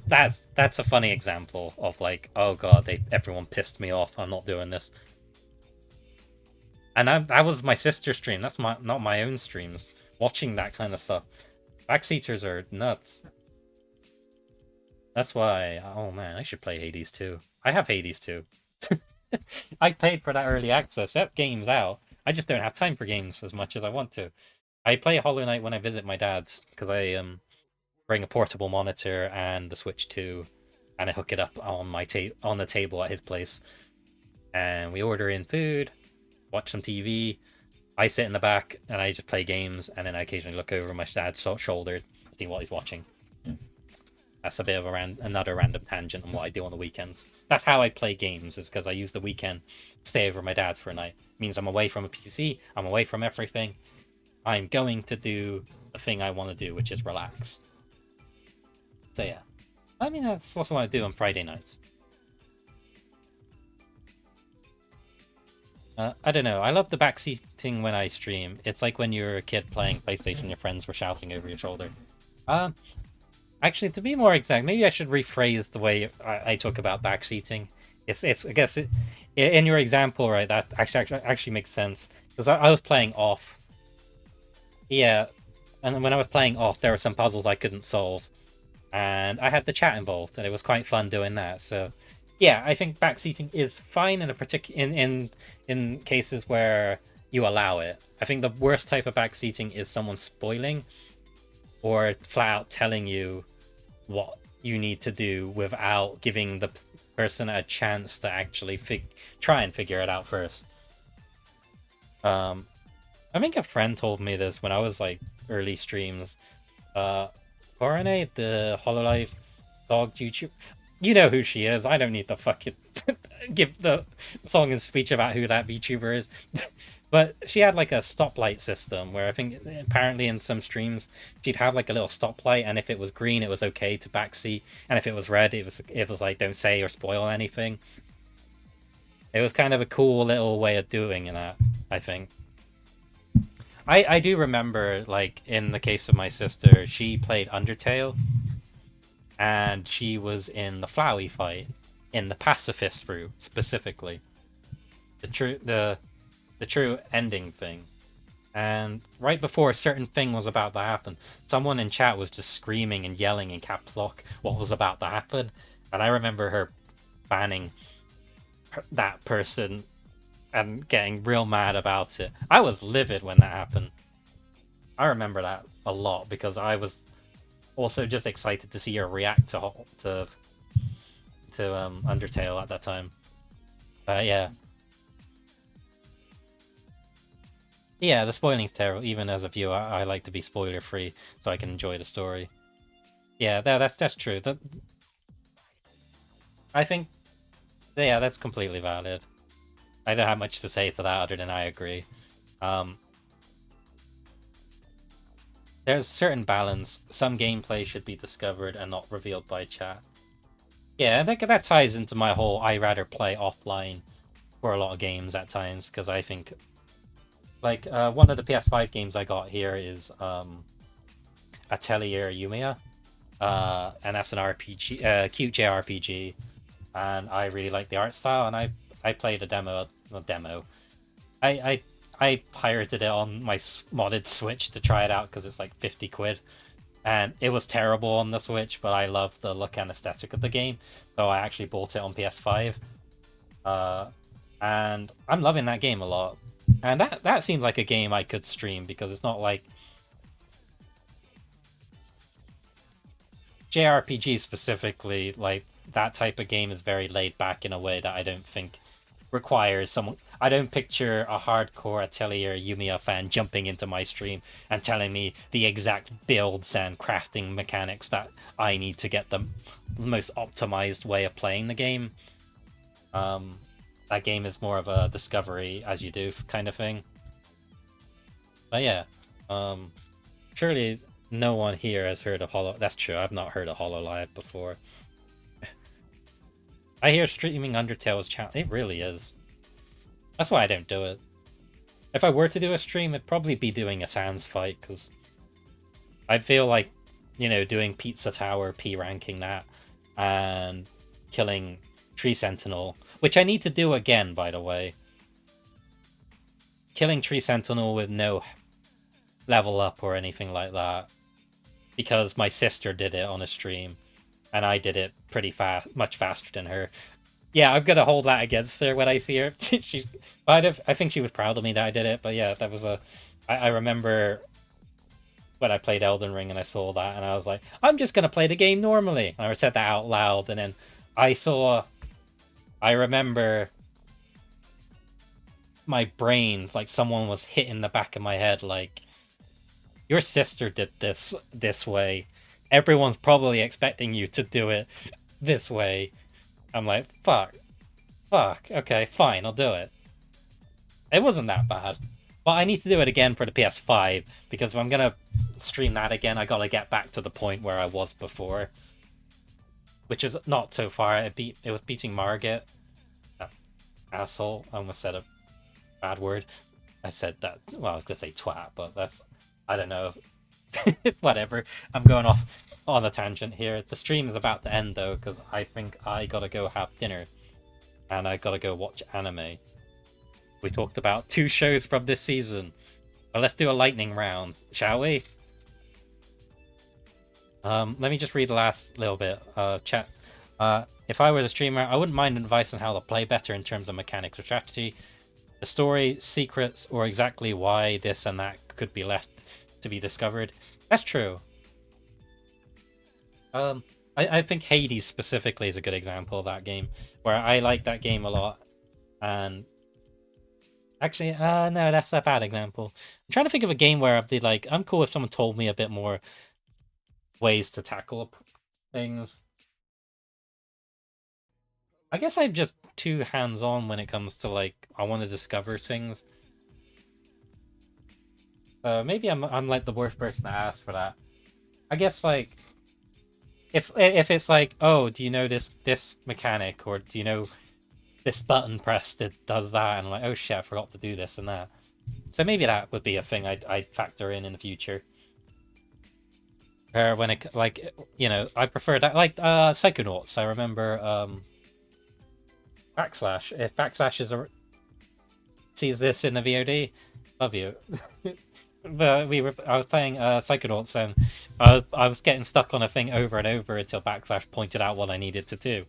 B: That's a funny example of like, oh god, everyone pissed me off. I'm not doing this. And that was my sister's stream. That's not my own streams. Watching that kind of stuff. Backseaters are nuts. That's why. Oh man, I should play Hades 2. I have Hades 2. I paid for that early access. That game's out. I just don't have time for games as much as I want to. I play Hollow Knight when I visit my dad's because I bring a portable monitor and the Switch 2, and I hook it up on my on the table at his place, and we order in food, watch some TV. I sit in the back and I just play games, and then I occasionally look over my dad's shoulder to see what he's watching. That's a bit of another random tangent on what I do on the weekends. That's how I play games, is because I use the weekend to stay over at my dad's for a night. It means I'm away from a PC, I'm away from everything. I'm going to do the thing I want to do, which is relax. So yeah, I mean, that's what I want to do on Friday nights. I don't know, I love the backseating when I stream. It's like when you're a kid playing PlayStation, your friends were shouting over your shoulder. Actually, to be more exact, maybe I should rephrase the way I talk about backseating. It's I guess in your example, right? That actually makes sense because I was playing off. Yeah, and when I was playing off, there were some puzzles I couldn't solve, and I had the chat involved, and it was quite fun doing that. So, yeah, I think backseating is fine in cases where you allow it. I think the worst type of backseating is someone spoiling or flat out telling you what you need to do without giving the person a chance to actually try and figure it out first. I think a friend told me this when I was like early streams. Corene, the Hololive dog YouTube, you know who she is. I don't need to fucking give the song and speech about who that VTuber is. But she had like a stoplight system where I think apparently in some streams she'd have like a little stoplight, and if it was green it was okay to backseat, and if it was red it was like don't say or spoil anything. It was kind of a cool little way of doing that, I think. I do remember, like in the case of my sister, she played Undertale, and she was in the Flowey fight in the pacifist route specifically. The true ending thing. And right before a certain thing was about to happen, someone in chat was just screaming and yelling in caps lock what was about to happen. And I remember her banning that person and getting real mad about it. I was livid when that happened. I remember that a lot because I was also just excited to see her react to Undertale at that time. Yeah. Yeah, the spoiling's terrible. Even as a viewer, I like to be spoiler free so I can enjoy the story. Yeah, that's true. I think, yeah, that's completely valid. I don't have much to say to that other than I agree. There's certain balance. Some gameplay should be discovered and not revealed by chat. Yeah, I think that ties into my whole I rather play offline for a lot of games at times, because I think like one of the PS5 games I got here is Atelier Yumiya, and that's an RPG, cute JRPG. and I really like the art style. And I played a demo, a demo. I pirated it on my modded Switch to try it out because it's like 50 quid. And it was terrible on the Switch, but I love the look and aesthetic of the game, so I actually bought it on PS5. And I'm loving that game a lot. And that seems like a game I could stream because it's not like JRPG specifically. Like that type of game is very laid back in a way that I don't think requires someone. I don't picture a hardcore Atelier Yumiya fan jumping into my stream and telling me the exact builds and crafting mechanics that I need to get the most optimized way of playing the game. That game is more of a discovery as you do kind of thing. But yeah, surely no one here has heard of Hollow. That's true. I've not heard of Hololive before. I hear streaming Undertale's channel. It really is. That's why I don't do it. If I were to do a stream, it'd probably be doing a Sans fight, because I feel like, you know, doing Pizza Tower, P ranking that, and killing Tree Sentinel, which I need to do again, by the way. Killing Tree Sentinel with no level up or anything like that, because my sister did it on a stream, and I did it pretty fast, much faster than her. Yeah, I'm gonna hold that against her when I see her. I think she was proud of me that I did it, but yeah, that was I remember when I played Elden Ring and I saw that, and I was like, I'm just gonna play the game normally. And I said that out loud, and then I remember my brain, like someone was hitting the back of my head, like, your sister did this way. Everyone's probably expecting you to do it this way. I'm like, fuck, okay, fine, I'll do it. It wasn't that bad. But I need to do it again for the PS5, because if I'm gonna stream that again, I gotta get back to the point where I was before. Which is not so far. It was beating Margit. Asshole. I almost said a bad word. I said that, well, I was gonna say twat, but that's, I don't know. Whatever. I'm going off on a tangent here. The stream is about to end though, because I think I gotta go have dinner and I gotta go watch anime. We talked about 2 shows from this season, but let's do a lightning round, shall we? Let me just read the last little bit. Chat. If I were the streamer, I wouldn't mind advice on how to play better in terms of mechanics or strategy. The story, secrets, or exactly why this and that could be left to be discovered. That's true. I think Hades specifically is a good example of that game, where I like that game a lot. And actually, no, that's a bad example. I'm trying to think of a game where I'd be like, I'm cool if someone told me a bit more ways to tackle things. I guess I'm just too hands-on when it comes to, like, I want to discover things. Maybe I'm like the worst person to ask for that. I guess, like, if it's like, oh, do you know this mechanic, or do you know this button press that does that, and I'm like, oh shit, I forgot to do this and that. So maybe that would be a thing I'd factor in the future. Or when it, like, you know, I prefer that, like, Psychonauts. I remember Backslash. If Backslash sees this in the VOD, love you. But I was playing Psychonauts, and I was getting stuck on a thing over and over until Backslash pointed out what I needed to do.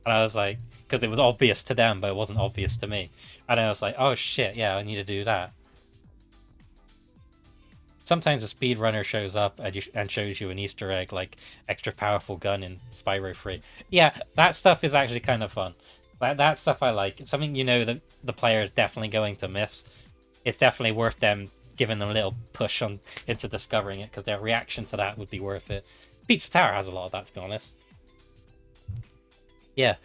B: And I was like, because it was obvious to them, but it wasn't obvious to me. And I was like, oh shit, yeah, I need to do that. Sometimes a speedrunner shows up and shows you an Easter egg, like extra powerful gun in Spyro 3. Yeah, that stuff is actually kind of fun. That stuff I like. It's something, you know, that the player is definitely going to miss. It's definitely worth them giving them a little push on into discovering it, because their reaction to that would be worth it. Pizza Tower has a lot of that, to be honest. Yeah,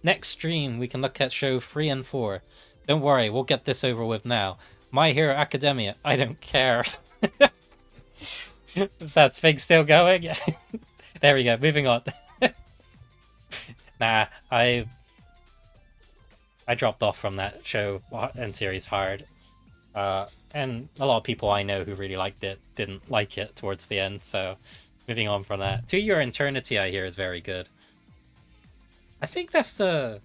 B: next stream we can look at show 3 and 4. Don't worry, we'll get this over with now. My Hero Academia, I don't care. That thing's still going? There we go, moving on. Nah, I dropped off from that show and series hard. And a lot of people I know who really liked it didn't like it towards the end, so moving on from that. To Your Eternity, I hear, is very good. I think that's the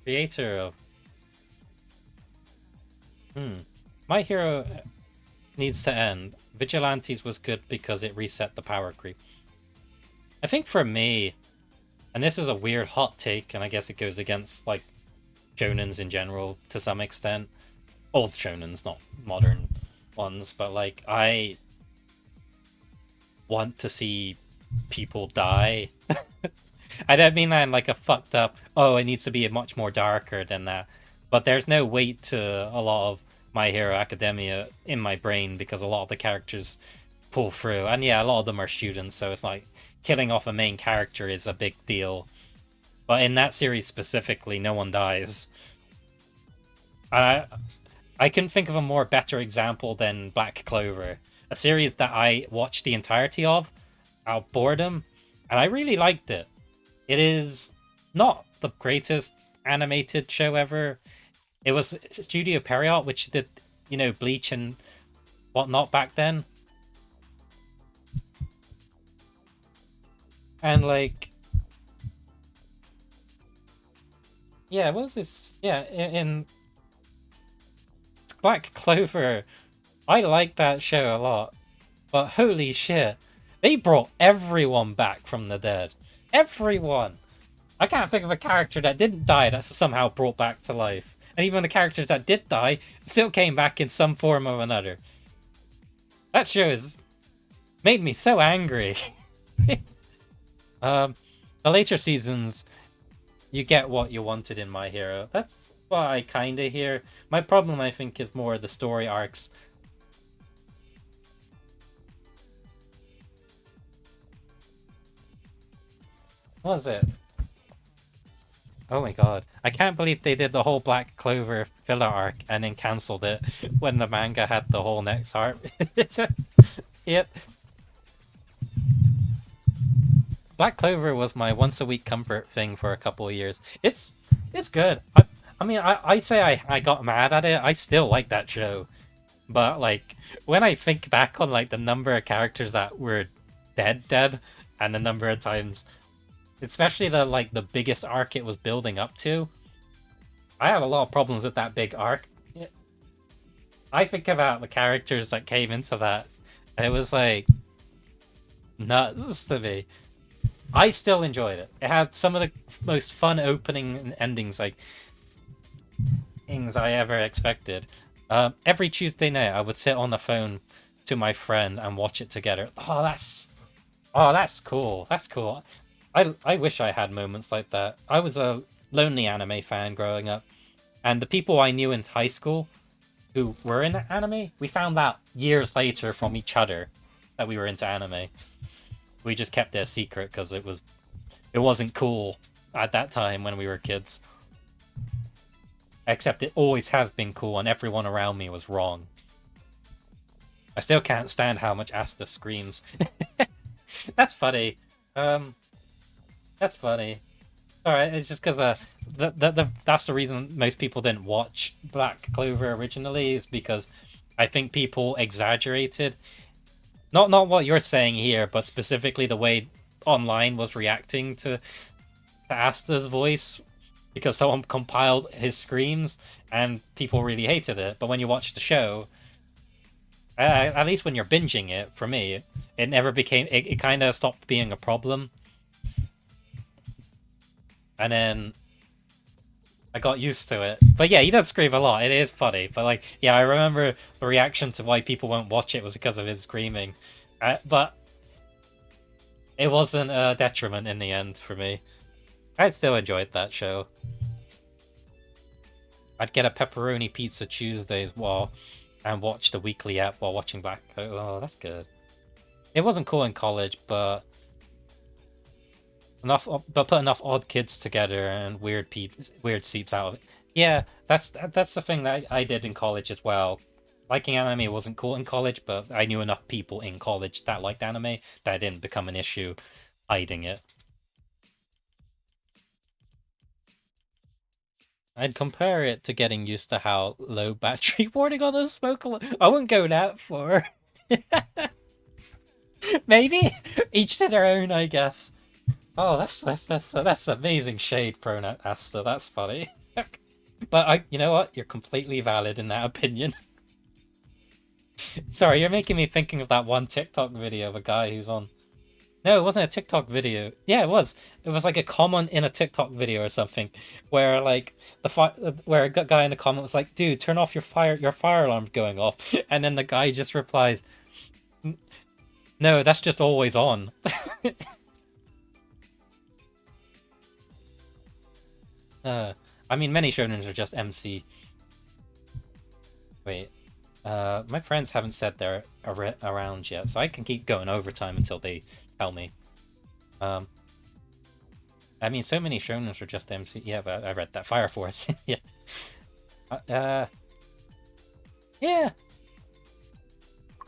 B: creator of. My Hero needs to end. Vigilantes was good because it reset the power creep. I think for me, and this is a weird hot take, and I guess it goes against like shonens in general to some extent. Old shonens, not modern ones, but like I want to see people die. I don't mean that in like a fucked up, oh, it needs to be much more darker than that. But there's no weight to a lot of My Hero Academia in my brain because a lot of the characters pull through. And yeah, a lot of them are students, so it's like killing off a main character is a big deal. But in that series specifically, no one dies. And I can think of a more better example than Black Clover, a series that I watched the entirety of out of boredom, and I really liked it. It is not the greatest animated show ever. It was Studio Period, which did, Bleach and whatnot back then. And like, yeah, what was this? Yeah, in Black Clover, I like that show a lot. But holy shit, they brought everyone back from the dead. Everyone! I can't think of a character that didn't die that's somehow brought back to life. And even the characters that did die still came back in some form or another. That show has made me so angry. The later seasons, you get what you wanted in My Hero. That's what I kind of hear. My problem, I think, is more the story arcs. What was it? Oh my god. I can't believe they did the whole Black Clover filler arc and then cancelled it when the manga had the whole next arc. Yep. Black Clover was my once a week comfort thing for a couple of years. It's good. I say I got mad at it. I still like that show. But like when I think back on like the number of characters that were dead and the number of times, especially the biggest arc it was building up to, I have a lot of problems with that big arc. I think about the characters that came into that, and it was like nuts to me. I still enjoyed it. It had some of the most fun opening and endings, like things I ever expected. Every Tuesday night, I would sit on the phone to my friend and watch it together. Oh, that's cool. That's cool. I wish I had moments like that. I was a lonely anime fan growing up, and the people I knew in high school who were in anime, we found out years later from each other that we were into anime. We just kept it a secret because it wasn't cool at that time when we were kids. Except it always has been cool, and everyone around me was wrong. I still can't stand how much Asta screams. That's funny. That's funny. Alright, it's just because that's the reason most people didn't watch Black Clover originally, is because I think people exaggerated. Not what you're saying here, but specifically the way online was reacting to Asta's voice, because someone compiled his screams and people really hated it. But when you watch the show, at least when you're binging it, for me, it never became. It kind of stopped being a problem. And then I got used to it. But yeah, he does scream a lot. It is funny. But like, yeah, I remember the reaction to why people won't watch it was because of his screaming. But it wasn't a detriment in the end for me. I still enjoyed that show. I'd get a pepperoni pizza Tuesdays and watch the weekly app while watching Black. Oh, that's good. It wasn't cool in college, but put enough odd kids together and weird seeps out of it. Yeah, that's the thing that I did in college as well. Liking anime wasn't cool in college, but I knew enough people in college that liked anime that it didn't become an issue hiding it. I'd compare it to getting used to how low battery warning on the smoke. I wouldn't go that far. Maybe each to their own, I guess. Oh, that's amazing shade thrown at Asta. That's funny. But you know what? You're completely valid in that opinion. Sorry, you're making me thinking of that one TikTok video of a guy who's on. No, it wasn't a TikTok video. Yeah, it was. It was like a comment in a TikTok video or something, where like where a guy in the comment was like, "Dude, turn off your fire alarm's going off," and then the guy just replies, "No, that's just always on." I mean, many shonens are just MC. Wait, my friends haven't said they're around yet, so I can keep going overtime until they tell me. Um, I mean, so many shonens are just MC. Yeah, but I read that Fire Force. Yeah. Yeah.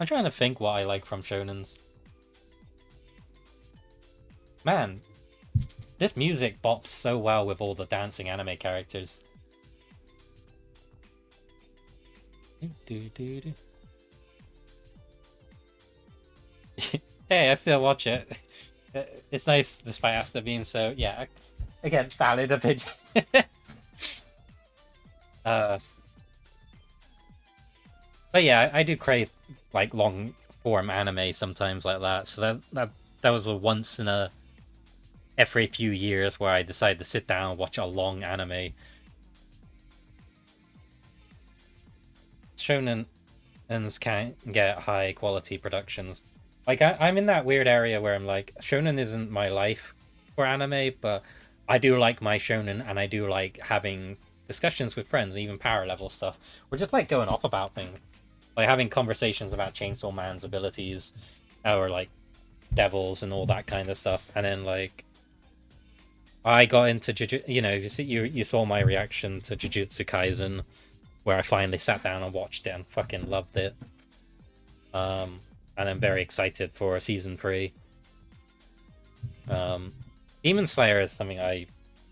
B: I'm trying to think what I like from shonens. Man, this music bops so well with all the dancing anime characters. Hey, I still watch it. It's nice despite Asta being so, yeah, again, valid opinion. But yeah, I do crave like long form anime sometimes like that. So that was a once in a every few years where I decided to sit down and watch a long anime. Shonen can't get high quality productions. Like I'm in that weird area where I'm like, shonen isn't my life for anime, but I do like my shonen and I do like having discussions with friends, even power level stuff. We're just like going off about things, like having conversations about Chainsaw Man's abilities, or like devils and all that kind of stuff. And then like I got into you know, you saw my reaction to Jujutsu Kaisen, where I finally sat down and watched it and fucking loved it. And I'm very excited for season 3. Demon Slayer is something I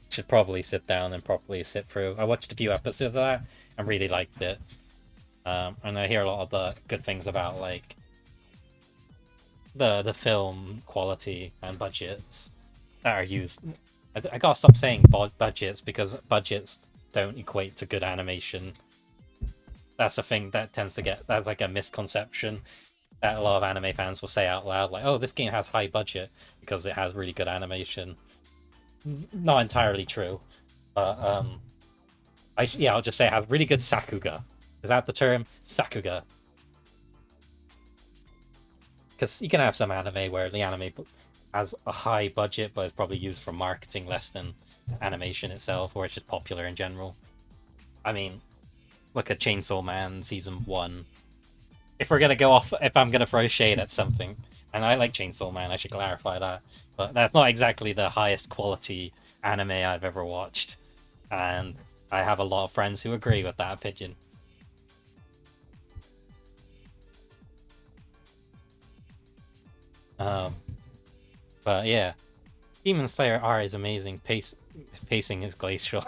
B: should probably sit down and properly sit through. I watched a few episodes of that and really liked it. And I hear a lot of the good things about like the film quality and budgets that are used. I gotta stop saying budgets because budgets don't equate to good animation. That's a thing that tends to get, that's like a misconception that a lot of anime fans will say out loud, like, "Oh, this game has high budget because it has really good animation." Not entirely true, but I'll just say it has really good sakuga. Is that the term? Sakuga. Because you can have some anime where the anime has a high budget, but it's probably used for marketing less than animation itself, or it's just popular in general. I mean, look at Chainsaw Man Season 1. If we're gonna go off, if I'm gonna throw shade at something, and I like Chainsaw Man, I should clarify that, but that's not exactly the highest quality anime I've ever watched, and I have a lot of friends who agree with that opinion. But yeah, Demon Slayer R is amazing. Pacing is glacial.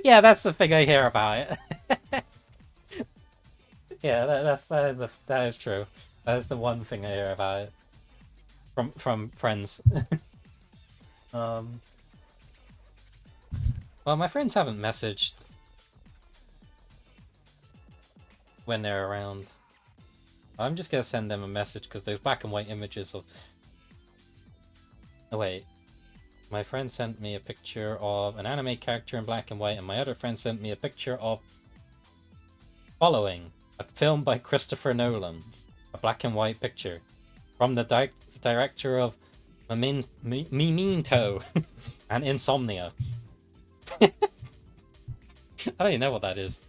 B: Yeah, that's the thing I hear about it. Yeah, that is true. That is the one thing I hear about it from friends. Well, my friends haven't messaged when they're around. I'm just gonna send them a message because there's black and white images of. Oh wait, my friend sent me a picture of an anime character in black and white, and my other friend sent me a picture of Following, a film by Christopher Nolan, a black and white picture from the director of Memento and Insomnia. I don't even know what that is.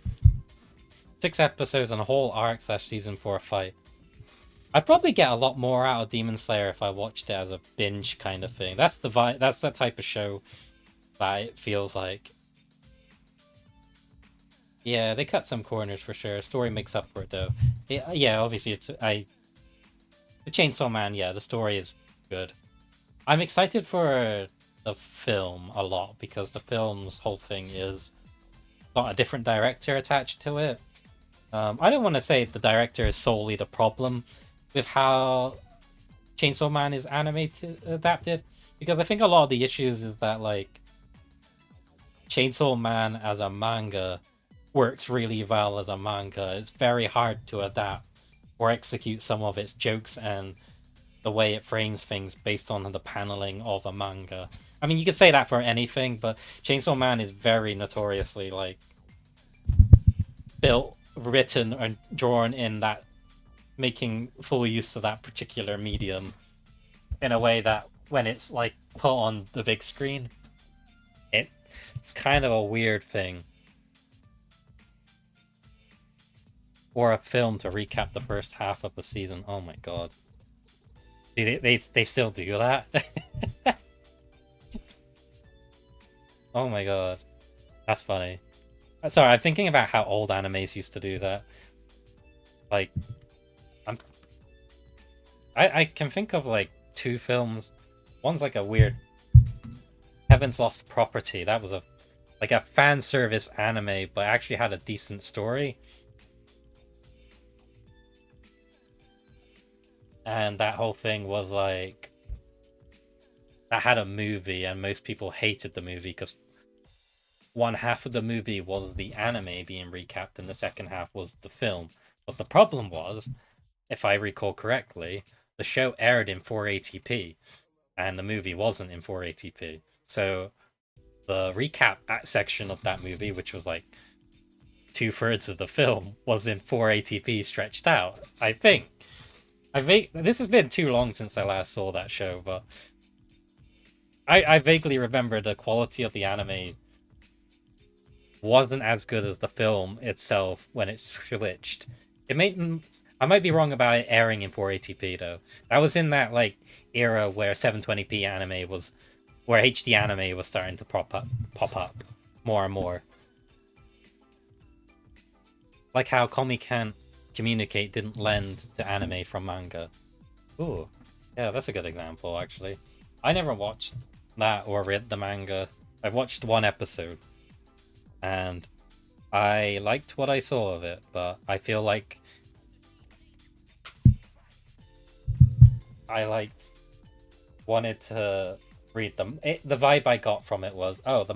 B: 6 episodes and a whole arc/season 4 fight. I'd probably get a lot more out of Demon Slayer if I watched it as a binge kind of thing. That's the vibe. That's the type of show that it feels like. Yeah, they cut some corners for sure. Story makes up for it though. Yeah, obviously the Chainsaw Man. Yeah, the story is good. I'm excited for the film a lot because the film's whole thing is got a different director attached to it. I don't want to say the director is solely the problem with how Chainsaw Man is animated adapted, because I think a lot of the issues is that like Chainsaw Man as a manga works really well as a manga. It's very hard to adapt or execute some of its jokes and the way it frames things based on the paneling of a manga. I mean, you could say that for anything, but Chainsaw Man is very notoriously like built, written, and drawn in that making full use of that particular medium in a way that when it's like put on the big screen, it's kind of a weird thing. Or a film to recap the first half of the season. Oh my god. They still do that? Oh my god. That's funny. Sorry, I'm thinking about how old animes used to do that. Like, I'm... I can think of like two films. One's like a weird Heaven's Lost Property. That was a like a fan service anime, but actually had a decent story. And that whole thing was like that had a movie, and most people hated the movie because one half of the movie was the anime being recapped, and the second half was the film. But the problem was, if I recall correctly, the show aired in 480p, and the movie wasn't in 480p. So the recap section of that movie, which was like 2/3 of the film, was in 480p stretched out. I think. This has been too long since I last saw that show, but I vaguely remember the quality of the anime wasn't as good as the film itself when it switched. I might be wrong about it airing in 480p though. That was in that like era where 720p anime was, where HD anime was starting to pop up more and more. Like how Komi Can't Communicate didn't lend to anime from manga. Ooh, yeah, that's a good example actually. I never watched that or read the manga. I watched one episode, and I liked what I saw of it, but I feel like I wanted to read them. The vibe I got from it was, oh,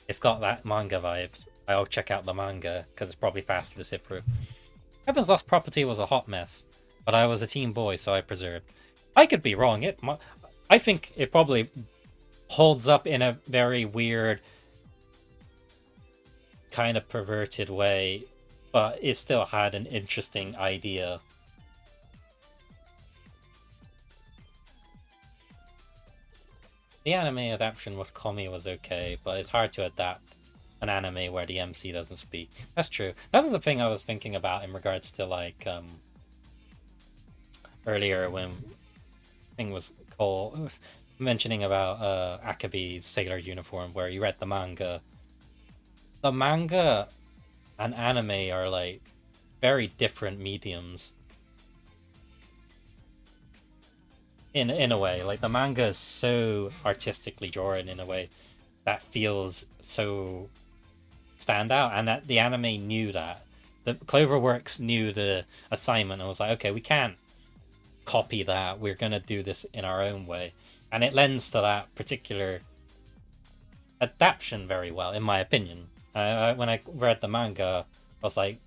B: it's got that manga vibes. I'll check out the manga because it's probably faster to sit through. Heaven's Lost Property was a hot mess, but I was a teen boy, so I preserved. I could be wrong. I think it probably holds up in a very weird, kind of perverted way, but it still had an interesting idea. The anime adaptation with Komi was okay, but it's hard to adapt an anime where the MC doesn't speak. That's true. That was the thing I was thinking about in regards to like earlier when thing was mentioning about Akabe's Sailor Uniform, where you read the manga. The manga and anime are like very different mediums. In a way, like the manga is so artistically drawn in a way that feels so standout, and that the anime knew that. The Cloverworks knew the assignment and was like, okay, we can't copy that. We're gonna do this in our own way, and it lends to that particular adaptation very well, in my opinion. When I read the manga, I was like,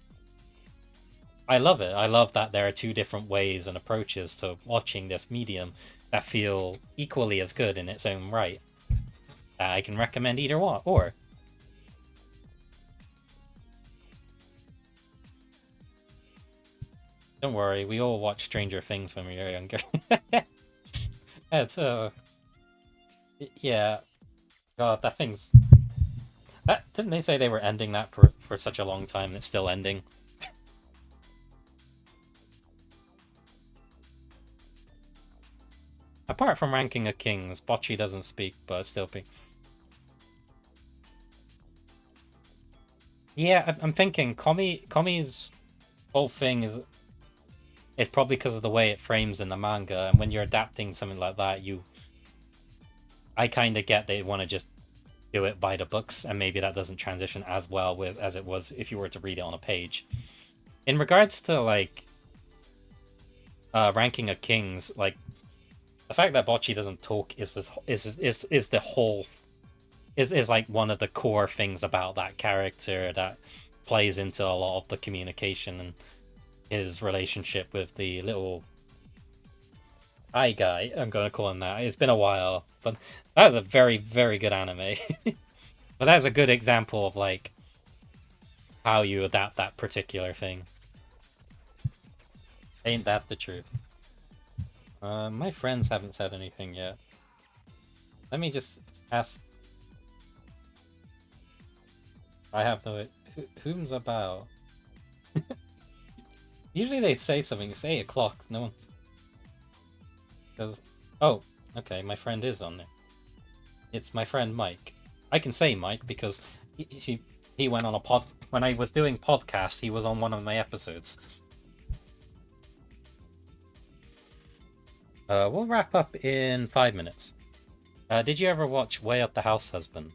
B: I love it. I love that there are two different ways and approaches to watching this medium that feel equally as good in its own right. I can recommend either one, or don't worry, we all watched Stranger Things when we were younger. It's yeah. God, that thing's didn't they say they were ending that for such a long time and it's still ending? Apart from Ranking of Kings, Bocce doesn't speak, but still be. Yeah, I'm thinking Komi's whole thing is probably because of the way it frames in the manga, and when you're adapting something like that, I kind of get they want to just do it by the books, and maybe that doesn't transition as well with as it was if you were to read it on a page. In regards to like ranking of kings, like the fact that Bocce doesn't talk is the whole is like one of the core things about that character that plays into a lot of the communication and his relationship with the little eye guy. I'm gonna call him that. It's been a while, but that was a very, very good anime. But that's a good example of like how you adapt that particular thing. Ain't that the truth? My friends haven't said anything yet. Let me just ask. I have no. Whom's about? Usually they say something. It's 8 o'clock. No one. Oh, okay. My friend is on there. It's my friend Mike. I can say Mike because he went on a pod when I was doing podcasts. He was on one of my episodes. We'll wrap up in 5 minutes. Did you ever watch Way Up the House Husband?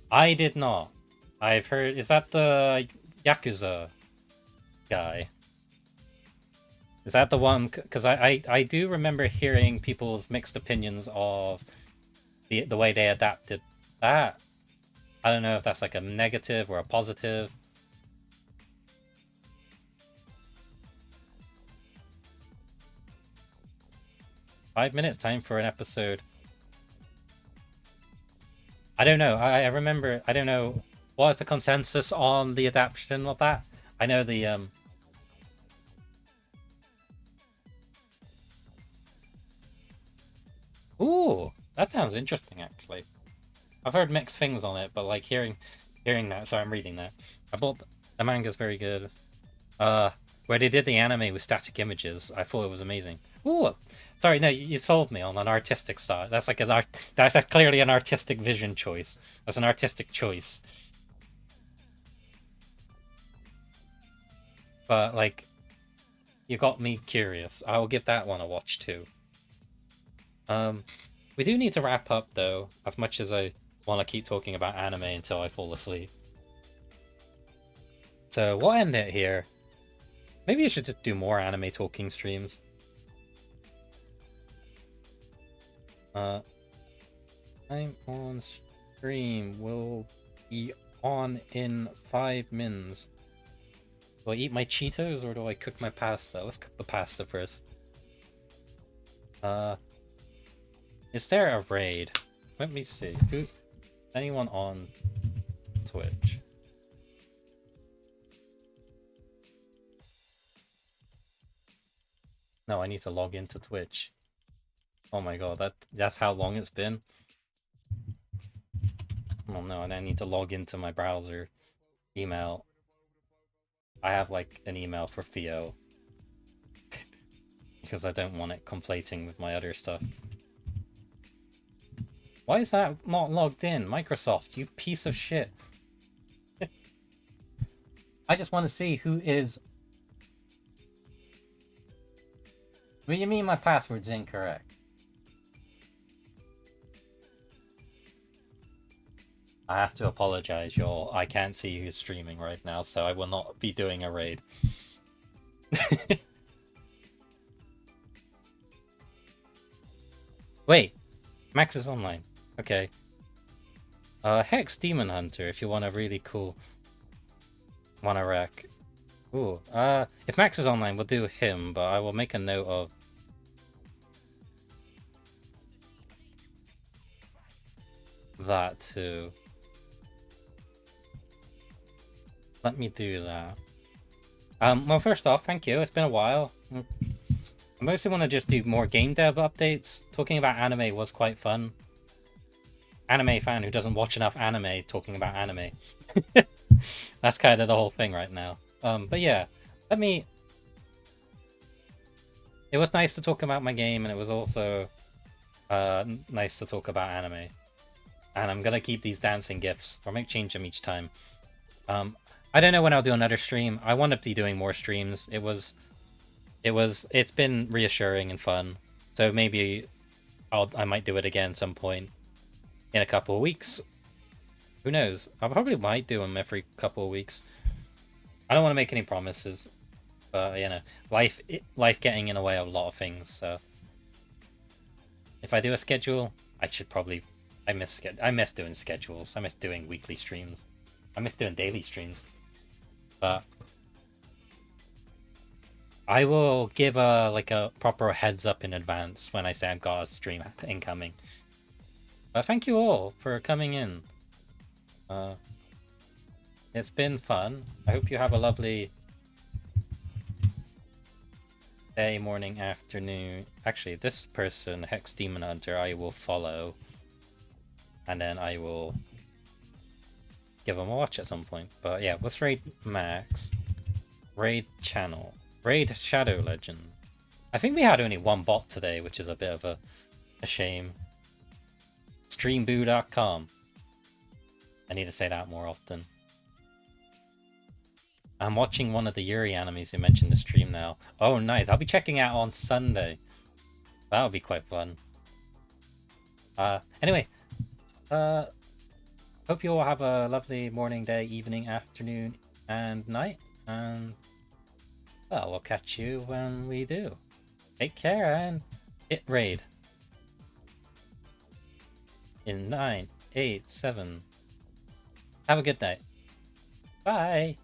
B: I did not. I've heard. Is that the Yakuza guy? Is that the one? Because I do remember hearing people's mixed opinions of the way they adapted that. I don't know if that's like a negative or a positive. Five minutes time for an episode. I don't know. I remember. I don't know. What's the consensus on the adaptation of that? I know the Ooh, that sounds interesting actually. I've heard mixed things on it, but like hearing that. Sorry, I'm reading that. I bought the manga's very good. Where they did the anime with static images, I thought it was amazing. Ooh, sorry, no, you sold me on an artistic side. That's like that's clearly an artistic vision choice. That's an artistic choice. But like, you got me curious. I will give that one a watch too. We do need to wrap up though, as much as I want to keep talking about anime until I fall asleep. So we'll end it here. Maybe I should just do more anime talking streams. I'm on stream. Will be on in 5 minutes. Do I eat my Cheetos or do I cook my pasta? Let's cook the pasta first. Is there a raid? Let me see. Anyone on Twitch? No, I need to log into Twitch. Oh my god, that's how long it's been. Oh no, and I need to log into my browser email. I have like an email for Theo because I don't want it conflating with my other stuff. Why is that not logged in? Microsoft, you piece of shit. I just want to see who is... What do you mean my password's incorrect? I have to apologize, y'all. I can't see who's streaming right now, so I will not be doing a raid. Wait, Max is online. Okay. Hex Demon Hunter, if you want a really cool one rack. Ooh, if Max is online, we'll do him, but I will make a note of that too. Let me do that. Well, first off, thank you. It's been a while. I mostly want to just do more game dev updates. Talking about anime was quite fun. Anime fan who doesn't watch enough anime talking about anime. That's kind of the whole thing right now. But yeah, it was nice to talk about my game, and it was also nice to talk about anime. And I'm gonna keep these dancing gifs, or might change them each time. I don't know when I'll do another stream. I want to be doing more streams. It's been reassuring and fun. So maybe I might do it again some point in a couple of weeks. Who knows? I probably might do them every couple of weeks. I don't want to make any promises, but you know, life getting in the way of a lot of things. So if I do a schedule, I should probably. I miss doing schedules. I miss doing weekly streams. I miss doing daily streams. But I will give a proper heads up in advance when I say I've got a stream incoming. But thank you all for coming in. It's been fun. I hope you have a lovely day, morning, afternoon. Actually, this person, Hex Demon Hunter, I will follow. And then I will give him a watch at some point. But yeah, let's raid Max. Raid channel. Raid Shadow Legend. I think we had only one bot today, which is a bit of a shame. Streamboo.com. I need to say that more often. I'm watching one of the Yuri animes you mentioned in the stream now. Oh, nice. I'll be checking out on Sunday. That'll be quite fun. Anyway. Hope you all have a lovely morning, day, evening, afternoon, and night. And, well, we'll catch you when we do. Take care and hit raid. In 9, 8, 7. Have a good night. Bye.